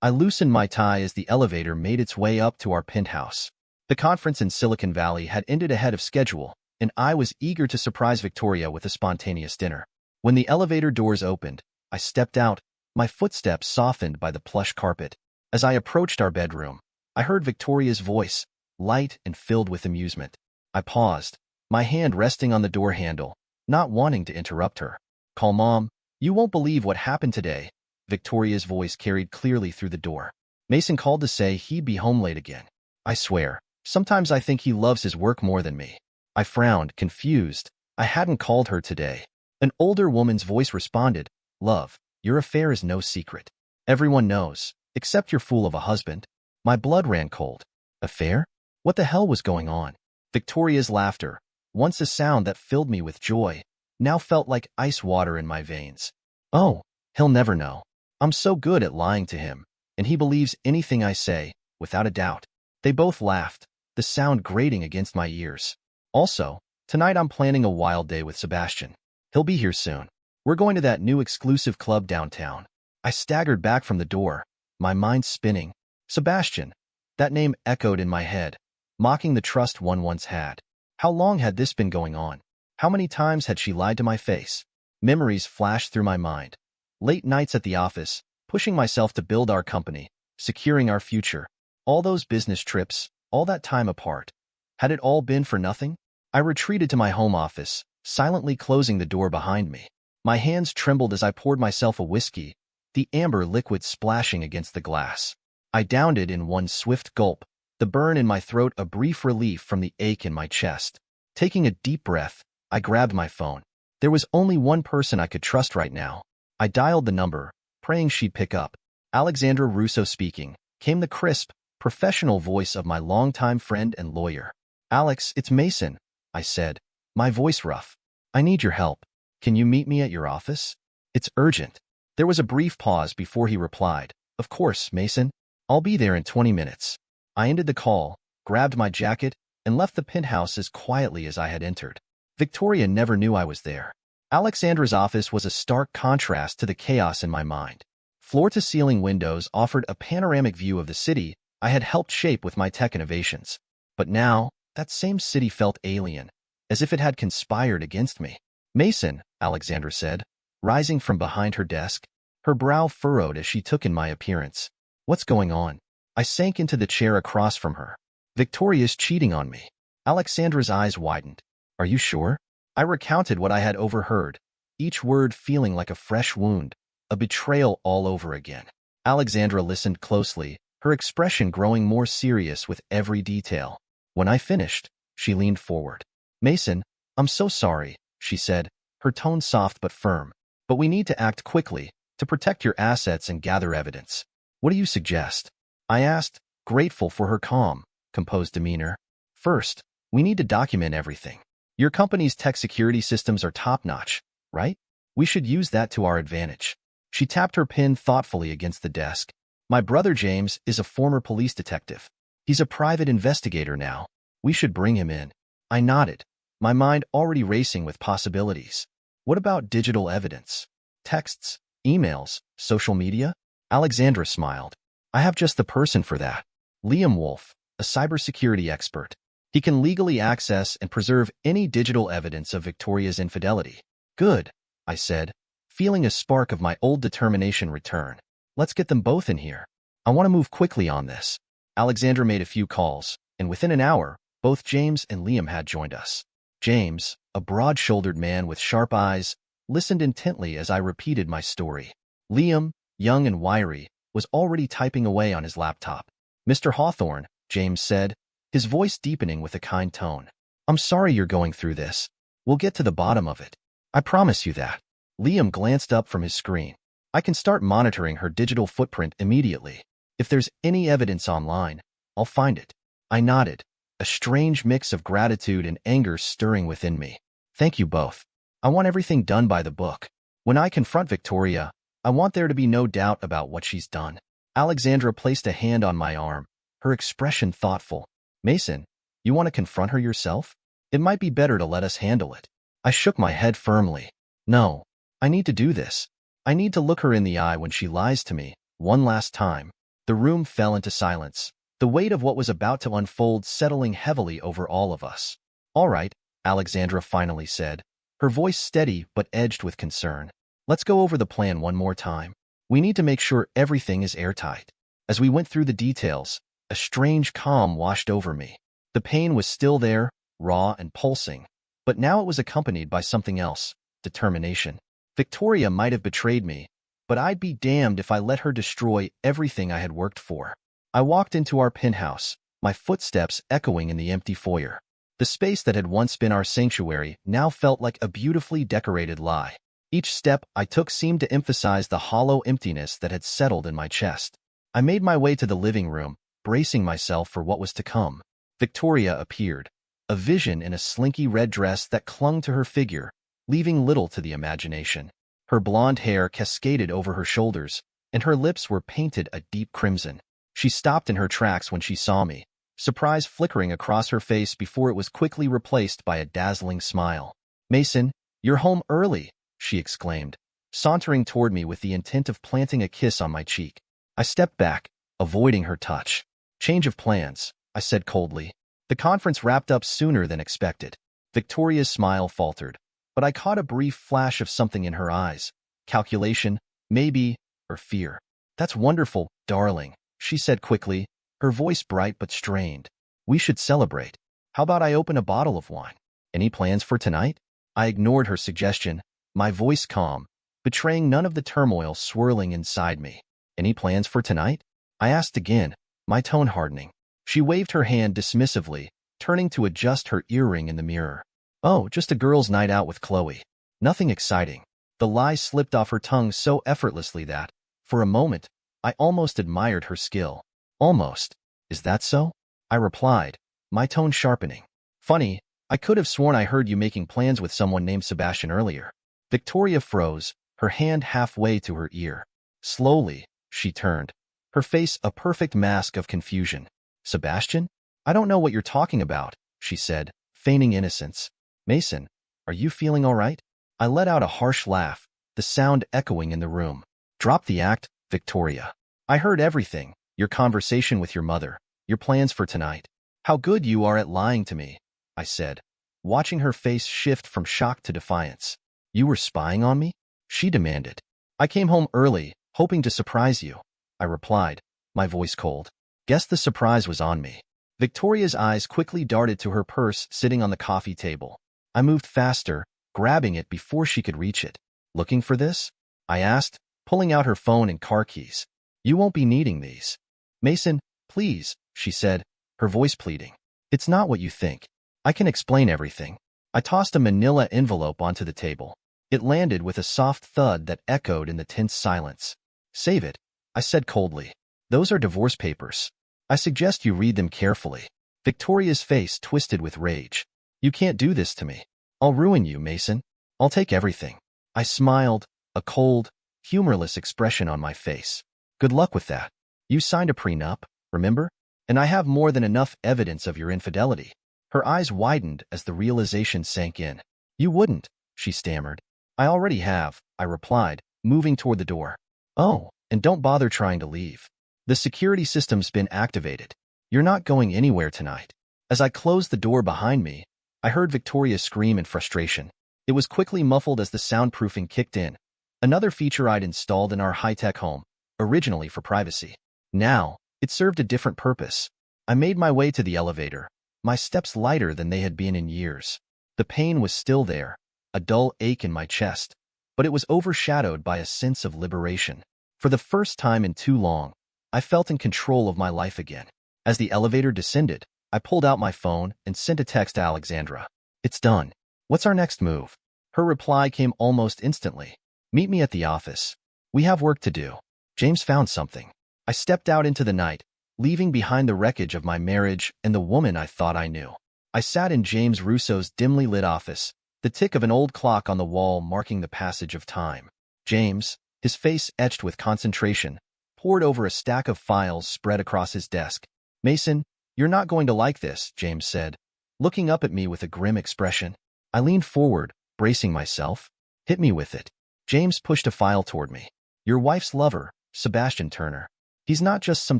I loosened my tie as the elevator made its way up to our penthouse. The conference in Silicon Valley had ended ahead of schedule, and I was eager to surprise Victoria with a spontaneous dinner. When the elevator doors opened, I stepped out, my footsteps softened by the plush carpet. As I approached our bedroom, I heard Victoria's voice, light and filled with amusement. I paused, my hand resting on the door handle, not wanting to interrupt her. "Call Mom. You won't believe what happened today." Victoria's voice carried clearly through the door. Mason called to say he'd be home late again. I swear, sometimes I think he loves his work more than me. I frowned, confused. I hadn't called her today. An older woman's voice responded, "Love, your affair is no secret. Everyone knows, except your fool of a husband." My blood ran cold. Affair? What the hell was going on? Victoria's laughter, once a sound that filled me with joy, now felt like ice water in my veins. "Oh, he'll never know. I'm so good at lying to him, and he believes anything I say, without a doubt." They both laughed, the sound grating against my ears. Also, tonight I'm planning a wild day with Sebastian. He'll be here soon. We're going to that new exclusive club downtown. I staggered back from the door, my mind spinning. Sebastian. That name echoed in my head, mocking the trust one once had. How long had this been going on? How many times had she lied to my face? Memories flashed through my mind. Late nights at the office, pushing myself to build our company, securing our future. All those business trips, all that time apart. Had it all been for nothing? I retreated to my home office, silently closing the door behind me. My hands trembled as I poured myself a whiskey, the amber liquid splashing against the glass. I downed it in one swift gulp, the burn in my throat a brief relief from the ache in my chest. Taking a deep breath, I grabbed my phone. There was only one person I could trust right now. I dialed the number, praying she'd pick up. "Alexandra Russo speaking," came the crisp, professional voice of my longtime friend and lawyer. "Alex, it's Mason," I said, my voice rough. "I need your help. Can you meet me at your office? It's urgent." There was a brief pause before he replied, "Of course, Mason. I'll be there in 20 minutes. I ended the call, grabbed my jacket, and left the penthouse as quietly as I had entered. Victoria never knew I was there. Alexandra's office was a stark contrast to the chaos in my mind. Floor-to-ceiling windows offered a panoramic view of the city I had helped shape with my tech innovations. But now, that same city felt alien, as if it had conspired against me. "Mason," Alexandra said, rising from behind her desk, her brow furrowed as she took in my appearance. "What's going on?" I sank into the chair across from her. "Victoria's cheating on me." Alexandra's eyes widened. "Are you sure?" I recounted what I had overheard, each word feeling like a fresh wound, a betrayal all over again. Alexandra listened closely, her expression growing more serious with every detail. When I finished, she leaned forward. "Mason, I'm so sorry," she said, her tone soft but firm. "But we need to act quickly, to protect your assets and gather evidence." "What do you suggest?" I asked, grateful for her calm, composed demeanor. "First, we need to document everything. Your company's tech security systems are top-notch, right? We should use that to our advantage." She tapped her pen thoughtfully against the desk. "My brother James is a former police detective. He's a private investigator now. We should bring him in." I nodded, my mind already racing with possibilities. "What about digital evidence? Texts, emails, social media?" Alexandra smiled. "I have just the person for that. Liam Wolf, a cybersecurity expert. He can legally access and preserve any digital evidence of Victoria's infidelity. Good, I said, feeling a spark of my old determination return. Let's get them both in here. I want to move quickly on this. Alexandra made a few calls, and within an hour, both James and Liam had joined us. James, a broad-shouldered man with sharp eyes, listened intently as I repeated my story. Liam, young and wiry, was already typing away on his laptop. Mr. Hawthorne, James said, his voice deepening with a kind tone. I'm sorry you're going through this. We'll get to the bottom of it. I promise you that. Liam glanced up from his screen. I can start monitoring her digital footprint immediately. If there's any evidence online, I'll find it. I nodded, a strange mix of gratitude and anger stirring within me. Thank you both. I want everything done by the book. When I confront Victoria, I want there to be no doubt about what she's done. Alexandra placed a hand on my arm, her expression thoughtful. Mason, you want to confront her yourself? It might be better to let us handle it. I shook my head firmly. No, I need to do this. I need to look her in the eye when she lies to me, one last time. The room fell into silence, the weight of what was about to unfold settling heavily over all of us. All right, Alexandra finally said, her voice steady but edged with concern. Let's go over the plan one more time. We need to make sure everything is airtight. As we went through the details, a strange calm washed over me. The pain was still there, raw and pulsing, but now it was accompanied by something else, determination. Victoria might have betrayed me, but I'd be damned if I let her destroy everything I had worked for. I walked into our penthouse, my footsteps echoing in the empty foyer. The space that had once been our sanctuary now felt like a beautifully decorated lie. Each step I took seemed to emphasize the hollow emptiness that had settled in my chest. I made my way to the living room, bracing myself for what was to come. Victoria appeared, a vision in a slinky red dress that clung to her figure, leaving little to the imagination. Her blonde hair cascaded over her shoulders, and her lips were painted a deep crimson. She stopped in her tracks when she saw me, surprise flickering across her face before it was quickly replaced by a dazzling smile. Mason, you're home early, she exclaimed, sauntering toward me with the intent of planting a kiss on my cheek. I stepped back, avoiding her touch. Change of plans, I said coldly. The conference wrapped up sooner than expected. Victoria's smile faltered, but I caught a brief flash of something in her eyes. Calculation, maybe, or fear. That's wonderful, darling, she said quickly, her voice bright but strained. We should celebrate. How about I open a bottle of wine? Any plans for tonight? I ignored her suggestion, my voice calm, betraying none of the turmoil swirling inside me. Any plans for tonight? I asked again, my tone hardening. She waved her hand dismissively, turning to adjust her earring in the mirror. Oh, just a girls' night out with Chloe. Nothing exciting. The lie slipped off her tongue so effortlessly that, for a moment, I almost admired her skill. Almost. Is that so? I replied, my tone sharpening. Funny, I could have sworn I heard you making plans with someone named Sebastian earlier. Victoria froze, her hand halfway to her ear. Slowly, she turned, her face a perfect mask of confusion. Sebastian? I don't know what you're talking about, she said, feigning innocence. Mason, are you feeling all right? I let out a harsh laugh, the sound echoing in the room. Drop the act, Victoria. I heard everything, your conversation with your mother, your plans for tonight. How good you are at lying to me, I said, watching her face shift from shock to defiance. You were spying on me? She demanded. I came home early, hoping to surprise you, I replied, my voice cold. Guess the surprise was on me. Victoria's eyes quickly darted to her purse sitting on the coffee table. I moved faster, grabbing it before she could reach it. Looking for this? I asked, pulling out her phone and car keys. You won't be needing these. Mason, please, she said, her voice pleading. It's not what you think. I can explain everything. I tossed a manila envelope onto the table. It landed with a soft thud that echoed in the tense silence. Save it, I said coldly. Those are divorce papers. I suggest you read them carefully. Victoria's face twisted with rage. You can't do this to me. I'll ruin you, Mason. I'll take everything. I smiled, a cold, humorless expression on my face. Good luck with that. You signed a prenup, remember? And I have more than enough evidence of your infidelity. Her eyes widened as the realization sank in. You wouldn't, she stammered. I already have, I replied, moving toward the door. Oh, and don't bother trying to leave. The security system's been activated. "You're not going anywhere tonight." As I closed the door behind me, I heard Victoria scream in frustration. It was quickly muffled as the soundproofing kicked in, another feature I'd installed in our high-tech home, originally for privacy. Now, it served a different purpose. I made my way to the elevator, my steps lighter than they had been in years. The pain was still there, a dull ache in my chest, but it was overshadowed by a sense of liberation. For the first time in too long, I felt in control of my life again. As the elevator descended, I pulled out my phone and sent a text to Alexandra. "It's done. What's our next move?" Her reply came almost instantly. "Meet me at the office. We have work to do." James found something. I stepped out into the night, leaving behind the wreckage of my marriage and the woman I thought I knew. I sat in James Russo's dimly lit office, the tick of an old clock on the wall marking the passage of time. James, his face etched with concentration, pored over a stack of files spread across his desk. "Mason, you're not going to like this," James said, looking up at me with a grim expression. I leaned forward, bracing myself. "Hit me with it." James pushed a file toward me. "Your wife's lover, Sebastian Turner. He's not just some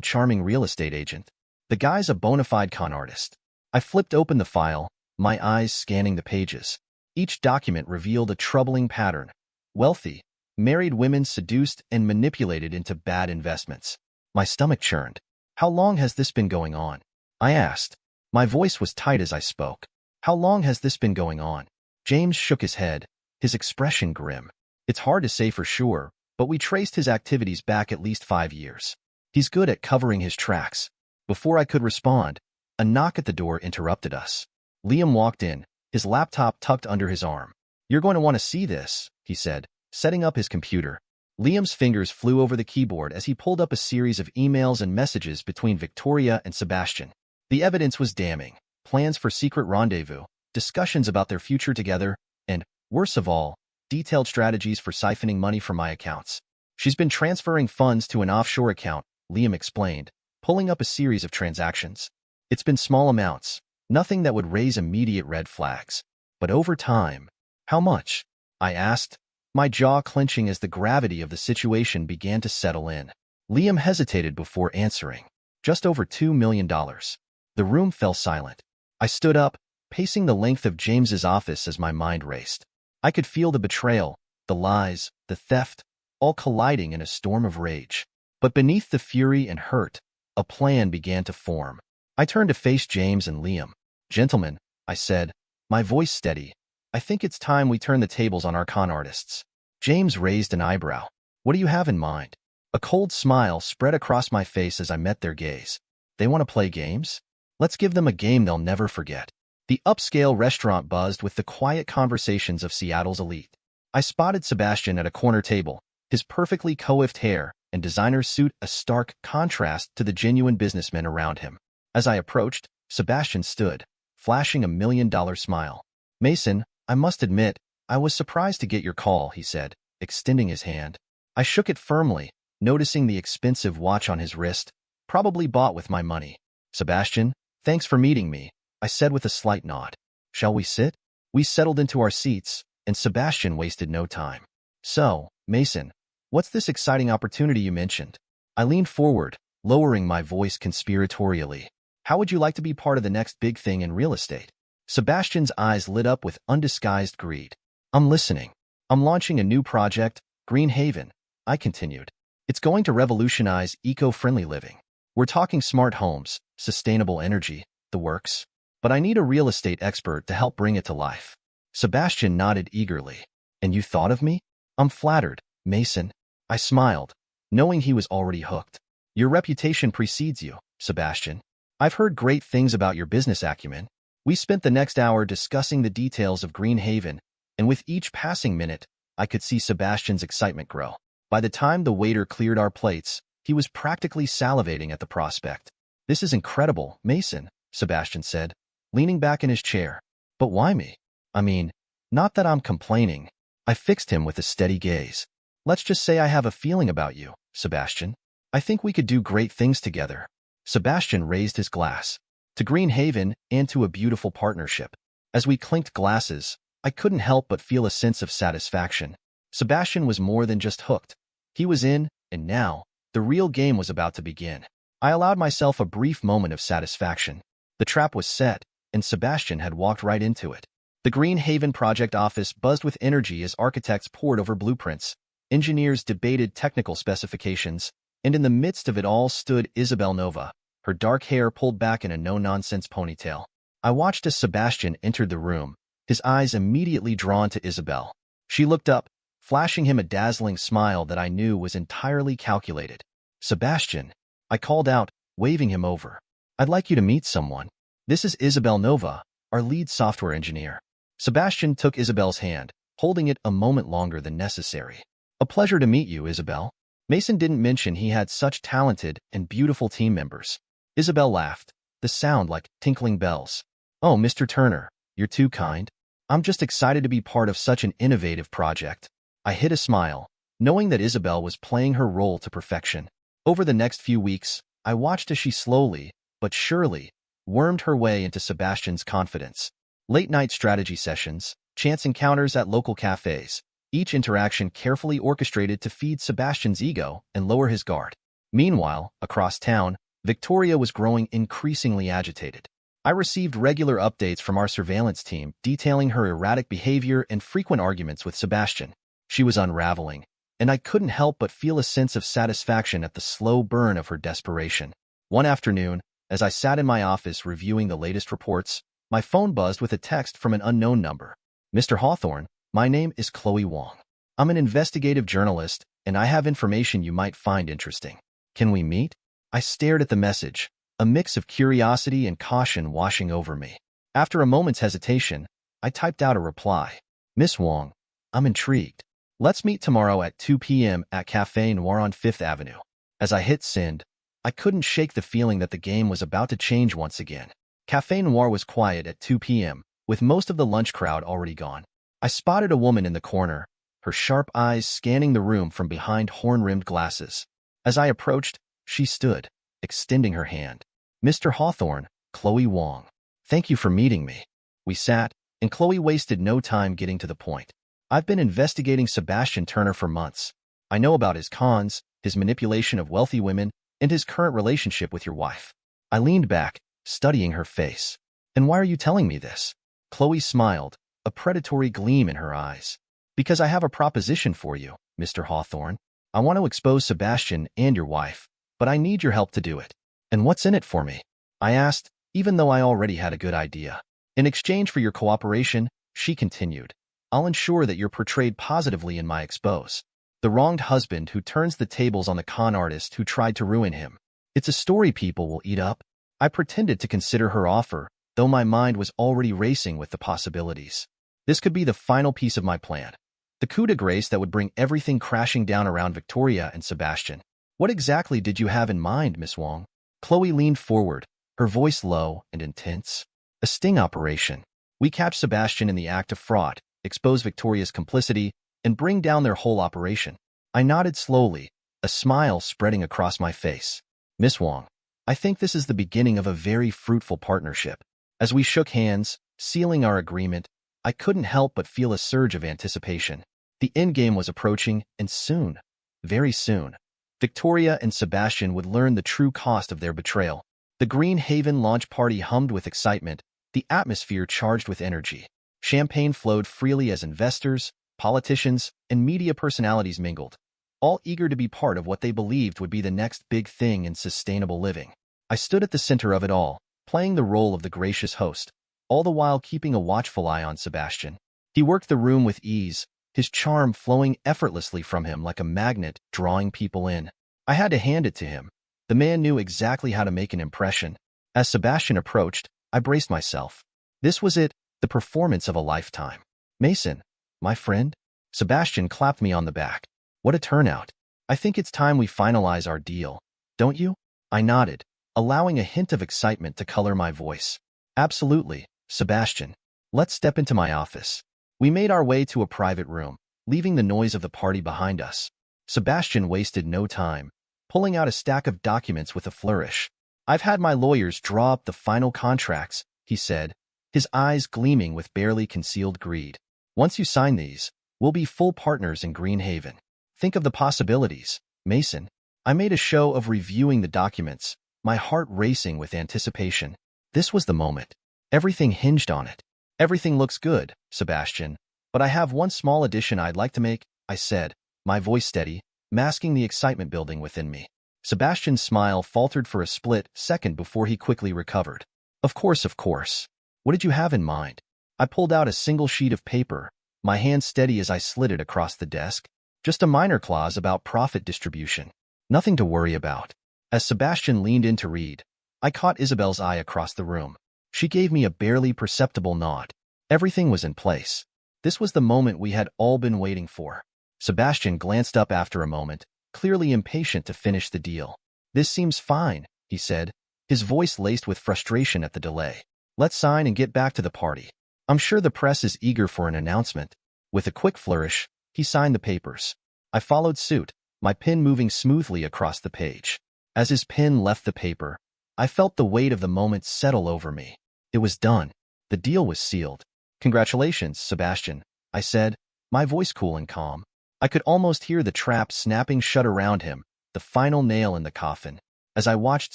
charming real estate agent. The guy's a bona fide con artist." I flipped open the file, my eyes scanning the pages. Each document revealed a troubling pattern. Wealthy, married women seduced and manipulated into bad investments. My stomach churned. "How long has this been going on?" I asked. My voice was tight as I spoke. "How long has this been going on?" James shook his head, his expression grim. "It's hard to say for sure, but we traced his activities back at least 5 years. He's good at covering his tracks." Before I could respond, a knock at the door interrupted us. Liam walked in, his laptop tucked under his arm. "You're going to want to see this," he said, setting up his computer. Liam's fingers flew over the keyboard as he pulled up a series of emails and messages between Victoria and Sebastian. The evidence was damning. Plans for secret rendezvous, discussions about their future together, and, worse of all, detailed strategies for siphoning money from my accounts. "She's been transferring funds to an offshore account," Liam explained, pulling up a series of transactions. "It's been small amounts, nothing that would raise immediate red flags. But over time—" "How much?" I asked, my jaw clenching as the gravity of the situation began to settle in. Liam hesitated before answering. "Just over $2 million. The room fell silent. I stood up, pacing the length of James's office as my mind raced. I could feel the betrayal, the lies, the theft, all colliding in a storm of rage. But beneath the fury and hurt, a plan began to form. I turned to face James and Liam. "Gentlemen," I said, my voice steady, "I think it's time we turn the tables on our con artists." James raised an eyebrow. "What do you have in mind?" A cold smile spread across my face as I met their gaze. "They want to play games? Let's give them a game they'll never forget." The upscale restaurant buzzed with the quiet conversations of Seattle's elite. I spotted Sebastian at a corner table, his perfectly coiffed hair and designer suit a stark contrast to the genuine businessmen around him. As I approached, Sebastian stood, flashing a $1 million smile. "Mason, I must admit, I was surprised to get your call," he said, extending his hand. I shook it firmly, noticing the expensive watch on his wrist, probably bought with my money. "Sebastian, thanks for meeting me," I said with a slight nod. "Shall we sit?" We settled into our seats, and Sebastian wasted no time. "So, Mason, what's this exciting opportunity you mentioned?" I leaned forward, lowering my voice conspiratorially. "How would you like to be part of the next big thing in real estate?" Sebastian's eyes lit up with undisguised greed. "I'm listening." "I'm launching a new project, Green Haven," I continued. "It's going to revolutionize eco-friendly living. We're talking smart homes, sustainable energy, the works. But I need a real estate expert to help bring it to life." Sebastian nodded eagerly. "And you thought of me?" "I'm flattered, Mason." I smiled, knowing he was already hooked. "Your reputation precedes you, Sebastian. I've heard great things about your business acumen." We spent the next hour discussing the details of Green Haven, and with each passing minute, I could see Sebastian's excitement grow. By the time the waiter cleared our plates, he was practically salivating at the prospect. "This is incredible, Mason," Sebastian said, leaning back in his chair. "But why me? I mean, not that I'm complaining." I fixed him with a steady gaze. "Let's just say I have a feeling about you, Sebastian. I think we could do great things together." Sebastian raised his glass. "To Green Haven and to a beautiful partnership." As we clinked glasses, I couldn't help but feel a sense of satisfaction. Sebastian was more than just hooked. He was in, and now, the real game was about to begin. I allowed myself a brief moment of satisfaction. The trap was set, and Sebastian had walked right into it. The Green Haven project office buzzed with energy as architects pored over blueprints, engineers debated technical specifications, and in the midst of it all stood Isabel Nova, her dark hair pulled back in a no-nonsense ponytail. I watched as Sebastian entered the room, his eyes immediately drawn to Isabel. She looked up, flashing him a dazzling smile that I knew was entirely calculated. "Sebastian," I called out, waving him over. "I'd like you to meet someone. This is Isabel Nova, our lead software engineer." Sebastian took Isabel's hand, holding it a moment longer than necessary. "A pleasure to meet you, Isabel." Mason didn't mention he had such talented and beautiful team members. Isabel laughed, the sound like tinkling bells. "Oh, Mr. Turner, you're too kind. I'm just excited to be part of such an innovative project." I hid a smile, knowing that Isabel was playing her role to perfection. Over the next few weeks, I watched as she slowly, but surely, wormed her way into Sebastian's confidence. Late-night strategy sessions, chance encounters at local cafes, each interaction carefully orchestrated to feed Sebastian's ego and lower his guard. Meanwhile, across town, Victoria was growing increasingly agitated. I received regular updates from our surveillance team detailing her erratic behavior and frequent arguments with Sebastian. She was unraveling, and I couldn't help but feel a sense of satisfaction at the slow burn of her desperation. One afternoon, as I sat in my office reviewing the latest reports, my phone buzzed with a text from an unknown number. "Mr. Hawthorne, my name is Chloe Wong. I'm an investigative journalist, and I have information you might find interesting. Can we meet?" I stared at the message, a mix of curiosity and caution washing over me. After a moment's hesitation, I typed out a reply. "Miss Wong, I'm intrigued. Let's meet tomorrow at 2 p.m. at Café Noir on 5th Avenue. As I hit send, I couldn't shake the feeling that the game was about to change once again. Café Noir was quiet at 2 p.m., with most of the lunch crowd already gone. I spotted a woman in the corner, her sharp eyes scanning the room from behind horn-rimmed glasses. As I approached, she stood, extending her hand. "Mr. Hawthorne, Chloe Wong. Thank you for meeting me." We sat, and Chloe wasted no time getting to the point. "I've been investigating Sebastian Turner for months. I know about his cons, his manipulation of wealthy women, and his current relationship with your wife." I leaned back, studying her face. "And why are you telling me this?" Chloe smiled, a predatory gleam in her eyes. "Because I have a proposition for you, Mr. Hawthorne. I want to expose Sebastian and your wife, but I need your help to do it." "And what's in it for me?" I asked, even though I already had a good idea. "In exchange for your cooperation," she continued, "I'll ensure that you're portrayed positively in my expose. The wronged husband who turns the tables on the con artist who tried to ruin him. It's a story people will eat up." I pretended to consider her offer, though my mind was already racing with the possibilities. This could be the final piece of my plan. The coup de grace that would bring everything crashing down around Victoria and Sebastian. "What exactly did you have in mind, Miss Wong?" Chloe leaned forward, her voice low and intense. "A sting operation. We catch Sebastian in the act of fraud, expose Victoria's complicity, and bring down their whole operation." I nodded slowly, a smile spreading across my face. "Miss Wong, I think this is the beginning of a very fruitful partnership." As we shook hands, sealing our agreement, I couldn't help but feel a surge of anticipation. The endgame was approaching, and soon, very soon, Victoria and Sebastian would learn the true cost of their betrayal. The Green Haven launch party hummed with excitement, the atmosphere charged with energy. Champagne flowed freely as investors, politicians, and media personalities mingled, all eager to be part of what they believed would be the next big thing in sustainable living. I stood at the center of it all, playing the role of the gracious host, all the while keeping a watchful eye on Sebastian. He worked the room with ease, his charm flowing effortlessly from him like a magnet drawing people in. I had to hand it to him. The man knew exactly how to make an impression. As Sebastian approached, I braced myself. This was it, the performance of a lifetime. "Mason, my friend?" Sebastian clapped me on the back. "What a turnout. I think it's time we finalize our deal, don't you?" I nodded, allowing a hint of excitement to color my voice. "Absolutely, Sebastian. Let's step into my office." We made our way to a private room, leaving the noise of the party behind us. Sebastian wasted no time, pulling out a stack of documents with a flourish. "I've had my lawyers draw up the final contracts," he said, his eyes gleaming with barely concealed greed. "Once you sign these, we'll be full partners in Green Haven. Think of the possibilities, Mason." I made a show of reviewing the documents, my heart racing with anticipation. This was the moment. Everything hinged on it. Everything looks good, Sebastian, but I have one small addition I'd like to make, I said, my voice steady, masking the excitement building within me. Sebastian's smile faltered for a split second before he quickly recovered. Of course, of course. What did you have in mind? I pulled out a single sheet of paper, my hand steady as I slid it across the desk. Just a minor clause about profit distribution. Nothing to worry about. As Sebastian leaned in to read, I caught Isabel's eye across the room. She gave me a barely perceptible nod. Everything was in place. This was the moment we had all been waiting for. Sebastian glanced up after a moment, clearly impatient to finish the deal. This seems fine, he said, his voice laced with frustration at the delay. Let's sign and get back to the party. I'm sure the press is eager for an announcement. With a quick flourish, he signed the papers. I followed suit, my pen moving smoothly across the page. As his pen left the paper, I felt the weight of the moment settle over me. It was done. The deal was sealed. Congratulations, Sebastian, I said, my voice cool and calm. I could almost hear the trap snapping shut around him, the final nail in the coffin. As I watched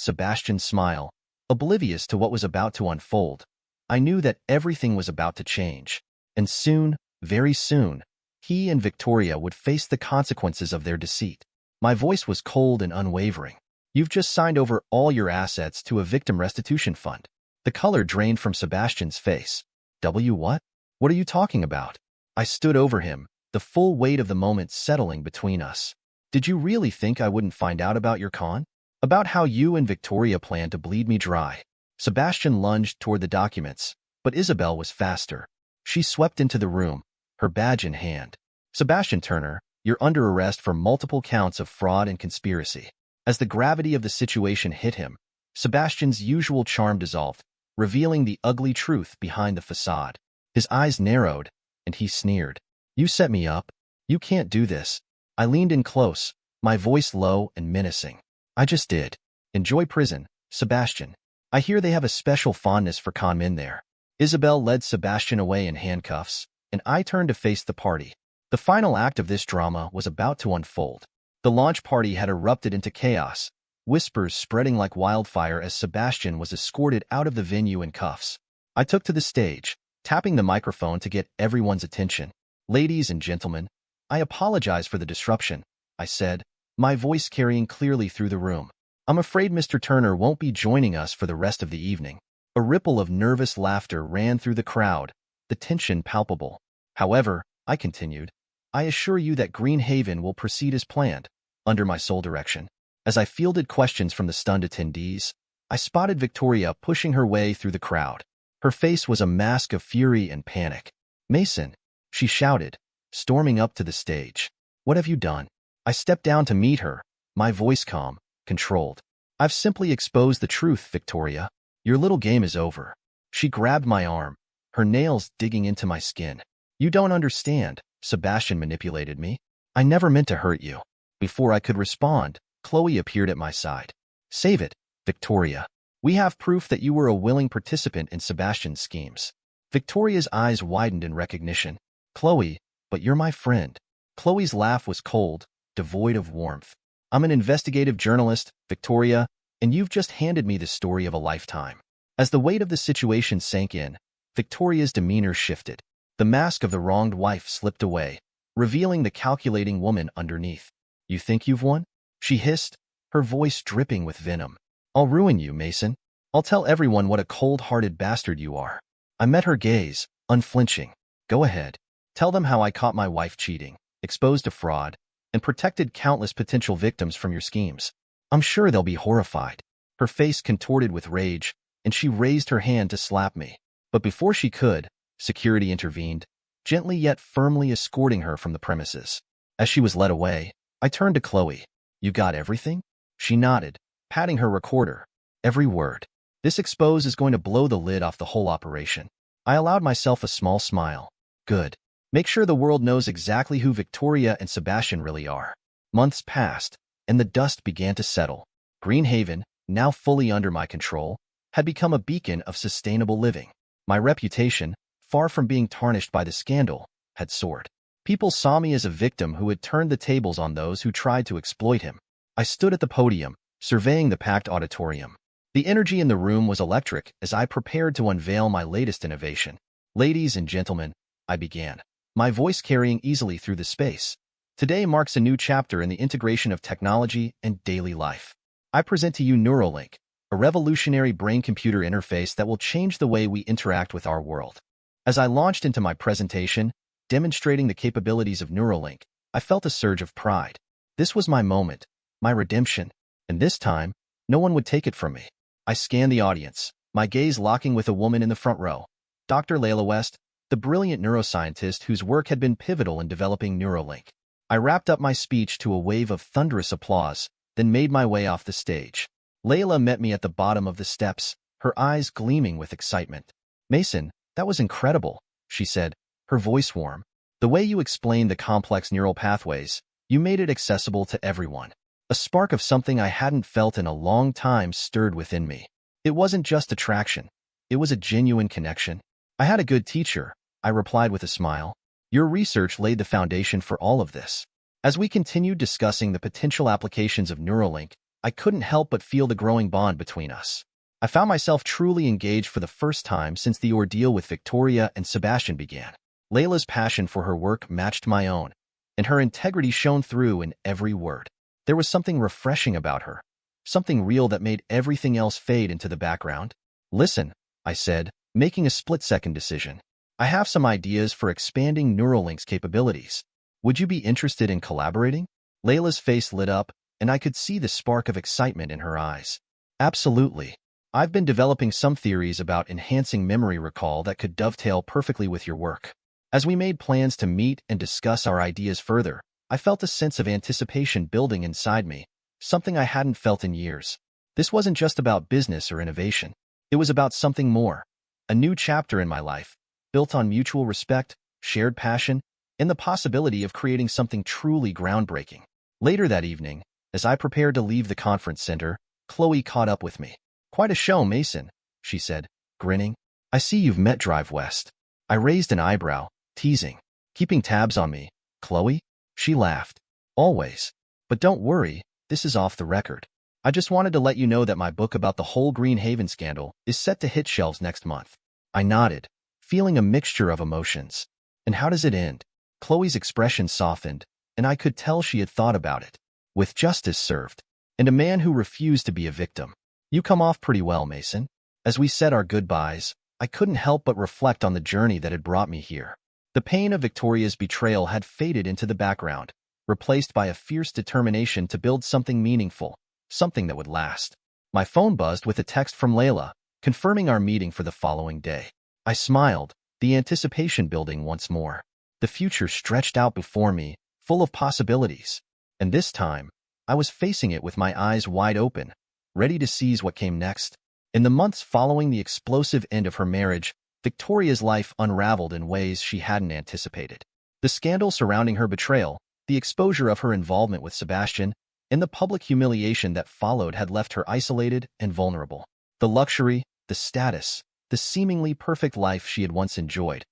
Sebastian smile, oblivious to what was about to unfold, I knew that everything was about to change. And soon, very soon, he and Victoria would face the consequences of their deceit. My voice was cold and unwavering. You've just signed over all your assets to a victim restitution fund. The color drained from Sebastian's face. What? What are you talking about? I stood over him, the full weight of the moment settling between us. Did you really think I wouldn't find out about your con? About how you and Victoria plan to bleed me dry? Sebastian lunged toward the documents, but Isabel was faster. She swept into the room, her badge in hand. Sebastian Turner, you're under arrest for multiple counts of fraud and conspiracy. As the gravity of the situation hit him, Sebastian's usual charm dissolved, revealing the ugly truth behind the facade. His eyes narrowed, and he sneered. You set me up. You can't do this. I leaned in close, my voice low and menacing. I just did. Enjoy prison, Sebastian. I hear they have a special fondness for con men there. Isabel led Sebastian away in handcuffs, and I turned to face the party. The final act of this drama was about to unfold. The launch party had erupted into chaos, whispers spreading like wildfire as Sebastian was escorted out of the venue in cuffs. I took to the stage, tapping the microphone to get everyone's attention. Ladies and gentlemen, I apologize for the disruption, I said, my voice carrying clearly through the room. I'm afraid Mr. Turner won't be joining us for the rest of the evening. A ripple of nervous laughter ran through the crowd, the tension palpable. However, I continued, I assure you that Green Haven will proceed as planned, under my sole direction. As I fielded questions from the stunned attendees, I spotted Victoria pushing her way through the crowd. Her face was a mask of fury and panic. Mason, she shouted, storming up to the stage. What have you done? I stepped down to meet her, my voice calm, controlled. I've simply exposed the truth, Victoria. Your little game is over. She grabbed my arm, her nails digging into my skin. You don't understand, Sebastian manipulated me. I never meant to hurt you. Before I could respond, Chloe appeared at my side. Save it, Victoria. We have proof that you were a willing participant in Sebastian's schemes. Victoria's eyes widened in recognition. Chloe, but you're my friend. Chloe's laugh was cold, devoid of warmth. I'm an investigative journalist, Victoria, and you've just handed me the story of a lifetime. As the weight of the situation sank in, Victoria's demeanor shifted. The mask of the wronged wife slipped away, revealing the calculating woman underneath. You think you've won? She hissed, her voice dripping with venom. I'll ruin you, Mason. I'll tell everyone what a cold-hearted bastard you are. I met her gaze, unflinching. Go ahead. Tell them how I caught my wife cheating, exposed a fraud, and protected countless potential victims from your schemes. I'm sure they'll be horrified. Her face contorted with rage, and she raised her hand to slap me. But before she could, security intervened, gently yet firmly escorting her from the premises. As she was led away, I turned to Chloe. You got everything? She nodded, patting her recorder. Every word. This expose is going to blow the lid off the whole operation. I allowed myself a small smile. Good. Make sure the world knows exactly who Victoria and Sebastian really are. Months passed, and the dust began to settle. Green Haven, now fully under my control, had become a beacon of sustainable living. My reputation, far from being tarnished by the scandal, had soared. People saw me as a victim who had turned the tables on those who tried to exploit him. I stood at the podium, surveying the packed auditorium. The energy in the room was electric as I prepared to unveil my latest innovation. Ladies and gentlemen, I began, my voice carrying easily through the space. Today marks a new chapter in the integration of technology and daily life. I present to you Neuralink, a revolutionary brain-computer interface that will change the way we interact with our world. As I launched into my presentation, demonstrating the capabilities of Neuralink, I felt a surge of pride. This was my moment, my redemption, and this time, no one would take it from me. I scanned the audience, my gaze locking with a woman in the front row, Dr. Layla West, the brilliant neuroscientist whose work had been pivotal in developing Neuralink. I wrapped up my speech to a wave of thunderous applause, then made my way off the stage. Layla met me at the bottom of the steps, her eyes gleaming with excitement. "Mason, that was incredible," she said, her voice warm. "The way you explained the complex neural pathways, you made it accessible to everyone." A spark of something I hadn't felt in a long time stirred within me. It wasn't just attraction. It was a genuine connection. "I had a good teacher," I replied with a smile. "Your research laid the foundation for all of this." As we continued discussing the potential applications of Neuralink, I couldn't help but feel the growing bond between us. I found myself truly engaged for the first time since the ordeal with Victoria and Sebastian began. Layla's passion for her work matched my own, and her integrity shone through in every word. There was something refreshing about her, something real that made everything else fade into the background. "Listen," I said, making a split-second decision. "I have some ideas for expanding Neuralink's capabilities. Would you be interested in collaborating?" Layla's face lit up, and I could see the spark of excitement in her eyes. "Absolutely. I've been developing some theories about enhancing memory recall that could dovetail perfectly with your work." As we made plans to meet and discuss our ideas further, I felt a sense of anticipation building inside me, something I hadn't felt in years. This wasn't just about business or innovation. It was about something more, a new chapter in my life, built on mutual respect, shared passion, and the possibility of creating something truly groundbreaking. Later that evening, as I prepared to leave the conference center, Chloe caught up with me. "Quite a show, Mason," she said, grinning. "I see you've met Drive West." I raised an eyebrow, teasing. "Keeping tabs on me, Chloe?" She laughed. "Always. But don't worry, this is off the record. I just wanted to let you know that my book about the whole Green Haven scandal is set to hit shelves next month." I nodded, feeling a mixture of emotions. "And how does it end?" Chloe's expression softened, and I could tell she had thought about it. "With justice served, and a man who refused to be a victim." "You come off pretty well, Mason." As we said our goodbyes, I couldn't help but reflect on the journey that had brought me here. The pain of Victoria's betrayal had faded into the background, replaced by a fierce determination to build something meaningful, something that would last. My phone buzzed with a text from Layla, confirming our meeting for the following day. I smiled, the anticipation building once more. The future stretched out before me, full of possibilities. And this time, I was facing it with my eyes wide open, ready to seize what came next. In the months following the explosive end of her marriage, Victoria's life unraveled in ways she hadn't anticipated. The scandal surrounding her betrayal, the exposure of her involvement with Sebastian, and the public humiliation that followed had left her isolated and vulnerable. The luxury, the status, the seemingly perfect life she had once enjoyed,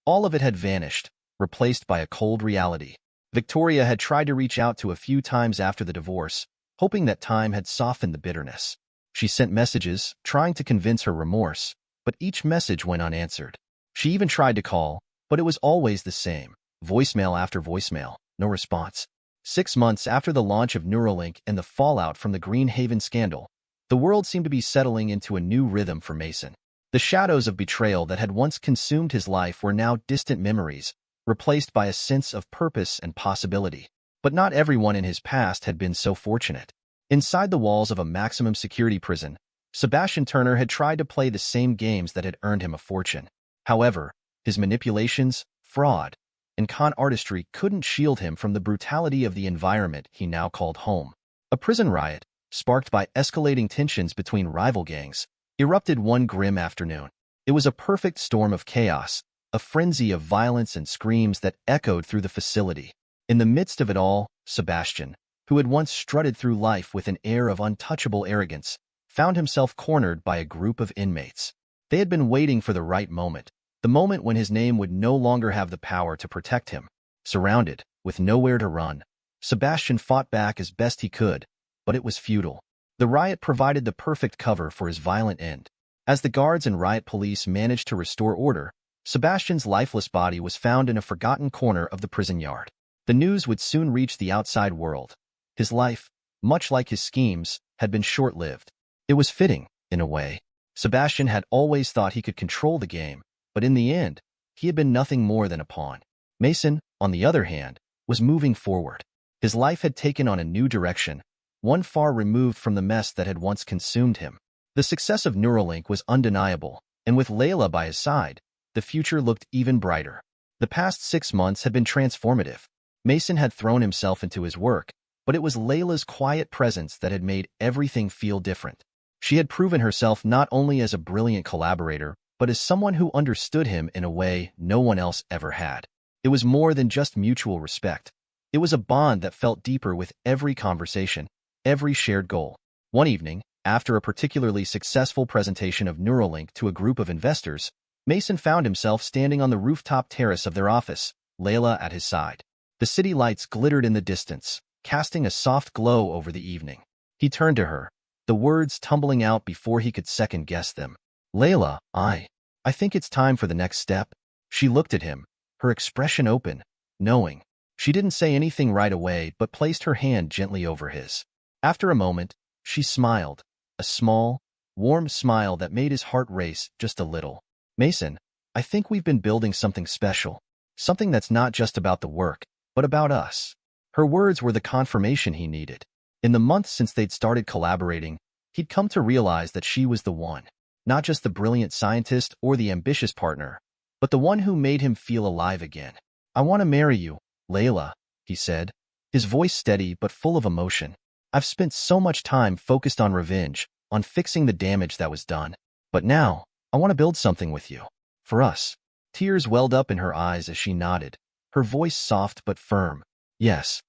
all of it had vanished, replaced by a cold reality. Victoria had tried to reach out to a few times after the divorce, hoping that time had softened the bitterness. She sent messages, trying to convince her remorse, but each message went unanswered. She even tried to call, but it was always the same. Voicemail after voicemail, no response. 6 months after the launch of Neuralink and the fallout from the Green Haven scandal, the world seemed to be settling into a new rhythm for Mason. The shadows of betrayal that had once consumed his life were now distant memories, replaced by a sense of purpose and possibility. But not everyone in his past had been so fortunate. Inside the walls of a maximum security prison, Sebastian Turner had tried to play the same games that had earned him a fortune. However, his manipulations, fraud, and con artistry couldn't shield him from the brutality of the environment he now called home. A prison riot, sparked by escalating tensions between rival gangs, erupted one grim afternoon. It was a perfect storm of chaos, a frenzy of violence and screams that echoed through the facility. In the midst of it all, Sebastian, who had once strutted through life with an air of untouchable arrogance, found himself cornered by a group of inmates. They had been waiting for the right moment, the moment when his name would no longer have the power to protect him. Surrounded, with nowhere to run, Sebastian fought back as best he could, but it was futile. The riot provided the perfect cover for his violent end. As the guards and riot police managed to restore order, Sebastian's lifeless body was found in a forgotten corner of the prison yard. The news would soon reach the outside world. His life, much like his schemes, had been short-lived. It was fitting, in a way. Sebastian had always thought he could control the game, but in the end, he had been nothing more than a pawn. Mason, on the other hand, was moving forward. His life had taken on a new direction, one far removed from the mess that had once consumed him. The success of Neuralink was undeniable, and with Layla by his side, the future looked even brighter. The past 6 months had been transformative. Mason had thrown himself into his work, but it was Layla's quiet presence that had made everything feel different. She had proven herself not only as a brilliant collaborator, but as someone who understood him in a way no one else ever had. It was more than just mutual respect. It was a bond that felt deeper with every conversation, every shared goal. One evening, after a particularly successful presentation of Neuralink to a group of investors, Mason found himself standing on the rooftop terrace of their office, Layla at his side. The city lights glittered in the distance, casting a soft glow over the evening. He turned to her, the words tumbling out before he could second-guess them. "Layla, I think it's time for the next step." She looked at him, her expression open, knowing. She didn't say anything right away but placed her hand gently over his. After a moment, she smiled, a small, warm smile that made his heart race just a little. "Mason, I think we've been building something special, something that's not just about the work, but about us." Her words were the confirmation he needed. In the months since they'd started collaborating, he'd come to realize that she was the one, not just the brilliant scientist or the ambitious partner, but the one who made him feel alive again. "I want to marry you, Layla," he said, his voice steady but full of emotion. "I've spent so much time focused on revenge, on fixing the damage that was done. But now, I want to build something with you. For us." Tears welled up in her eyes as she nodded, her voice soft but firm. Yes,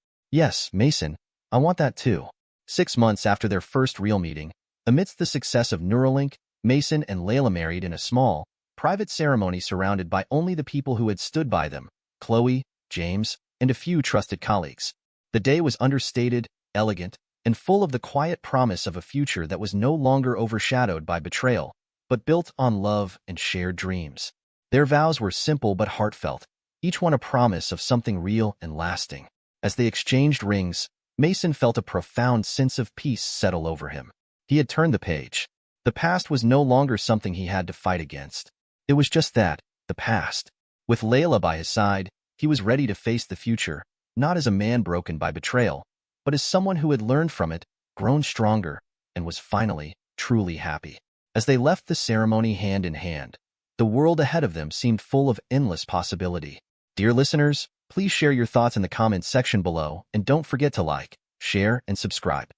Mason, I want that too." 6 months after their first real meeting, amidst the success of Neuralink, Mason and Layla married in a small, private ceremony surrounded by only the people who had stood by them, Chloe, James, and a few trusted colleagues. The day was understated, elegant, and full of the quiet promise of a future that was no longer overshadowed by betrayal, but built on love and shared dreams. Their vows were simple but heartfelt, each one a promise of something real and lasting. As they exchanged rings, Mason felt a profound sense of peace settle over him. He had turned the page. The past was no longer something he had to fight against. It was just that, the past. With Layla by his side, he was ready to face the future, not as a man broken by betrayal, but as someone who had learned from it, grown stronger, and was finally, truly happy. As they left the ceremony hand in hand, the world ahead of them seemed full of endless possibility. Dear listeners, please share your thoughts in the comments section below, and don't forget to like, share, and subscribe.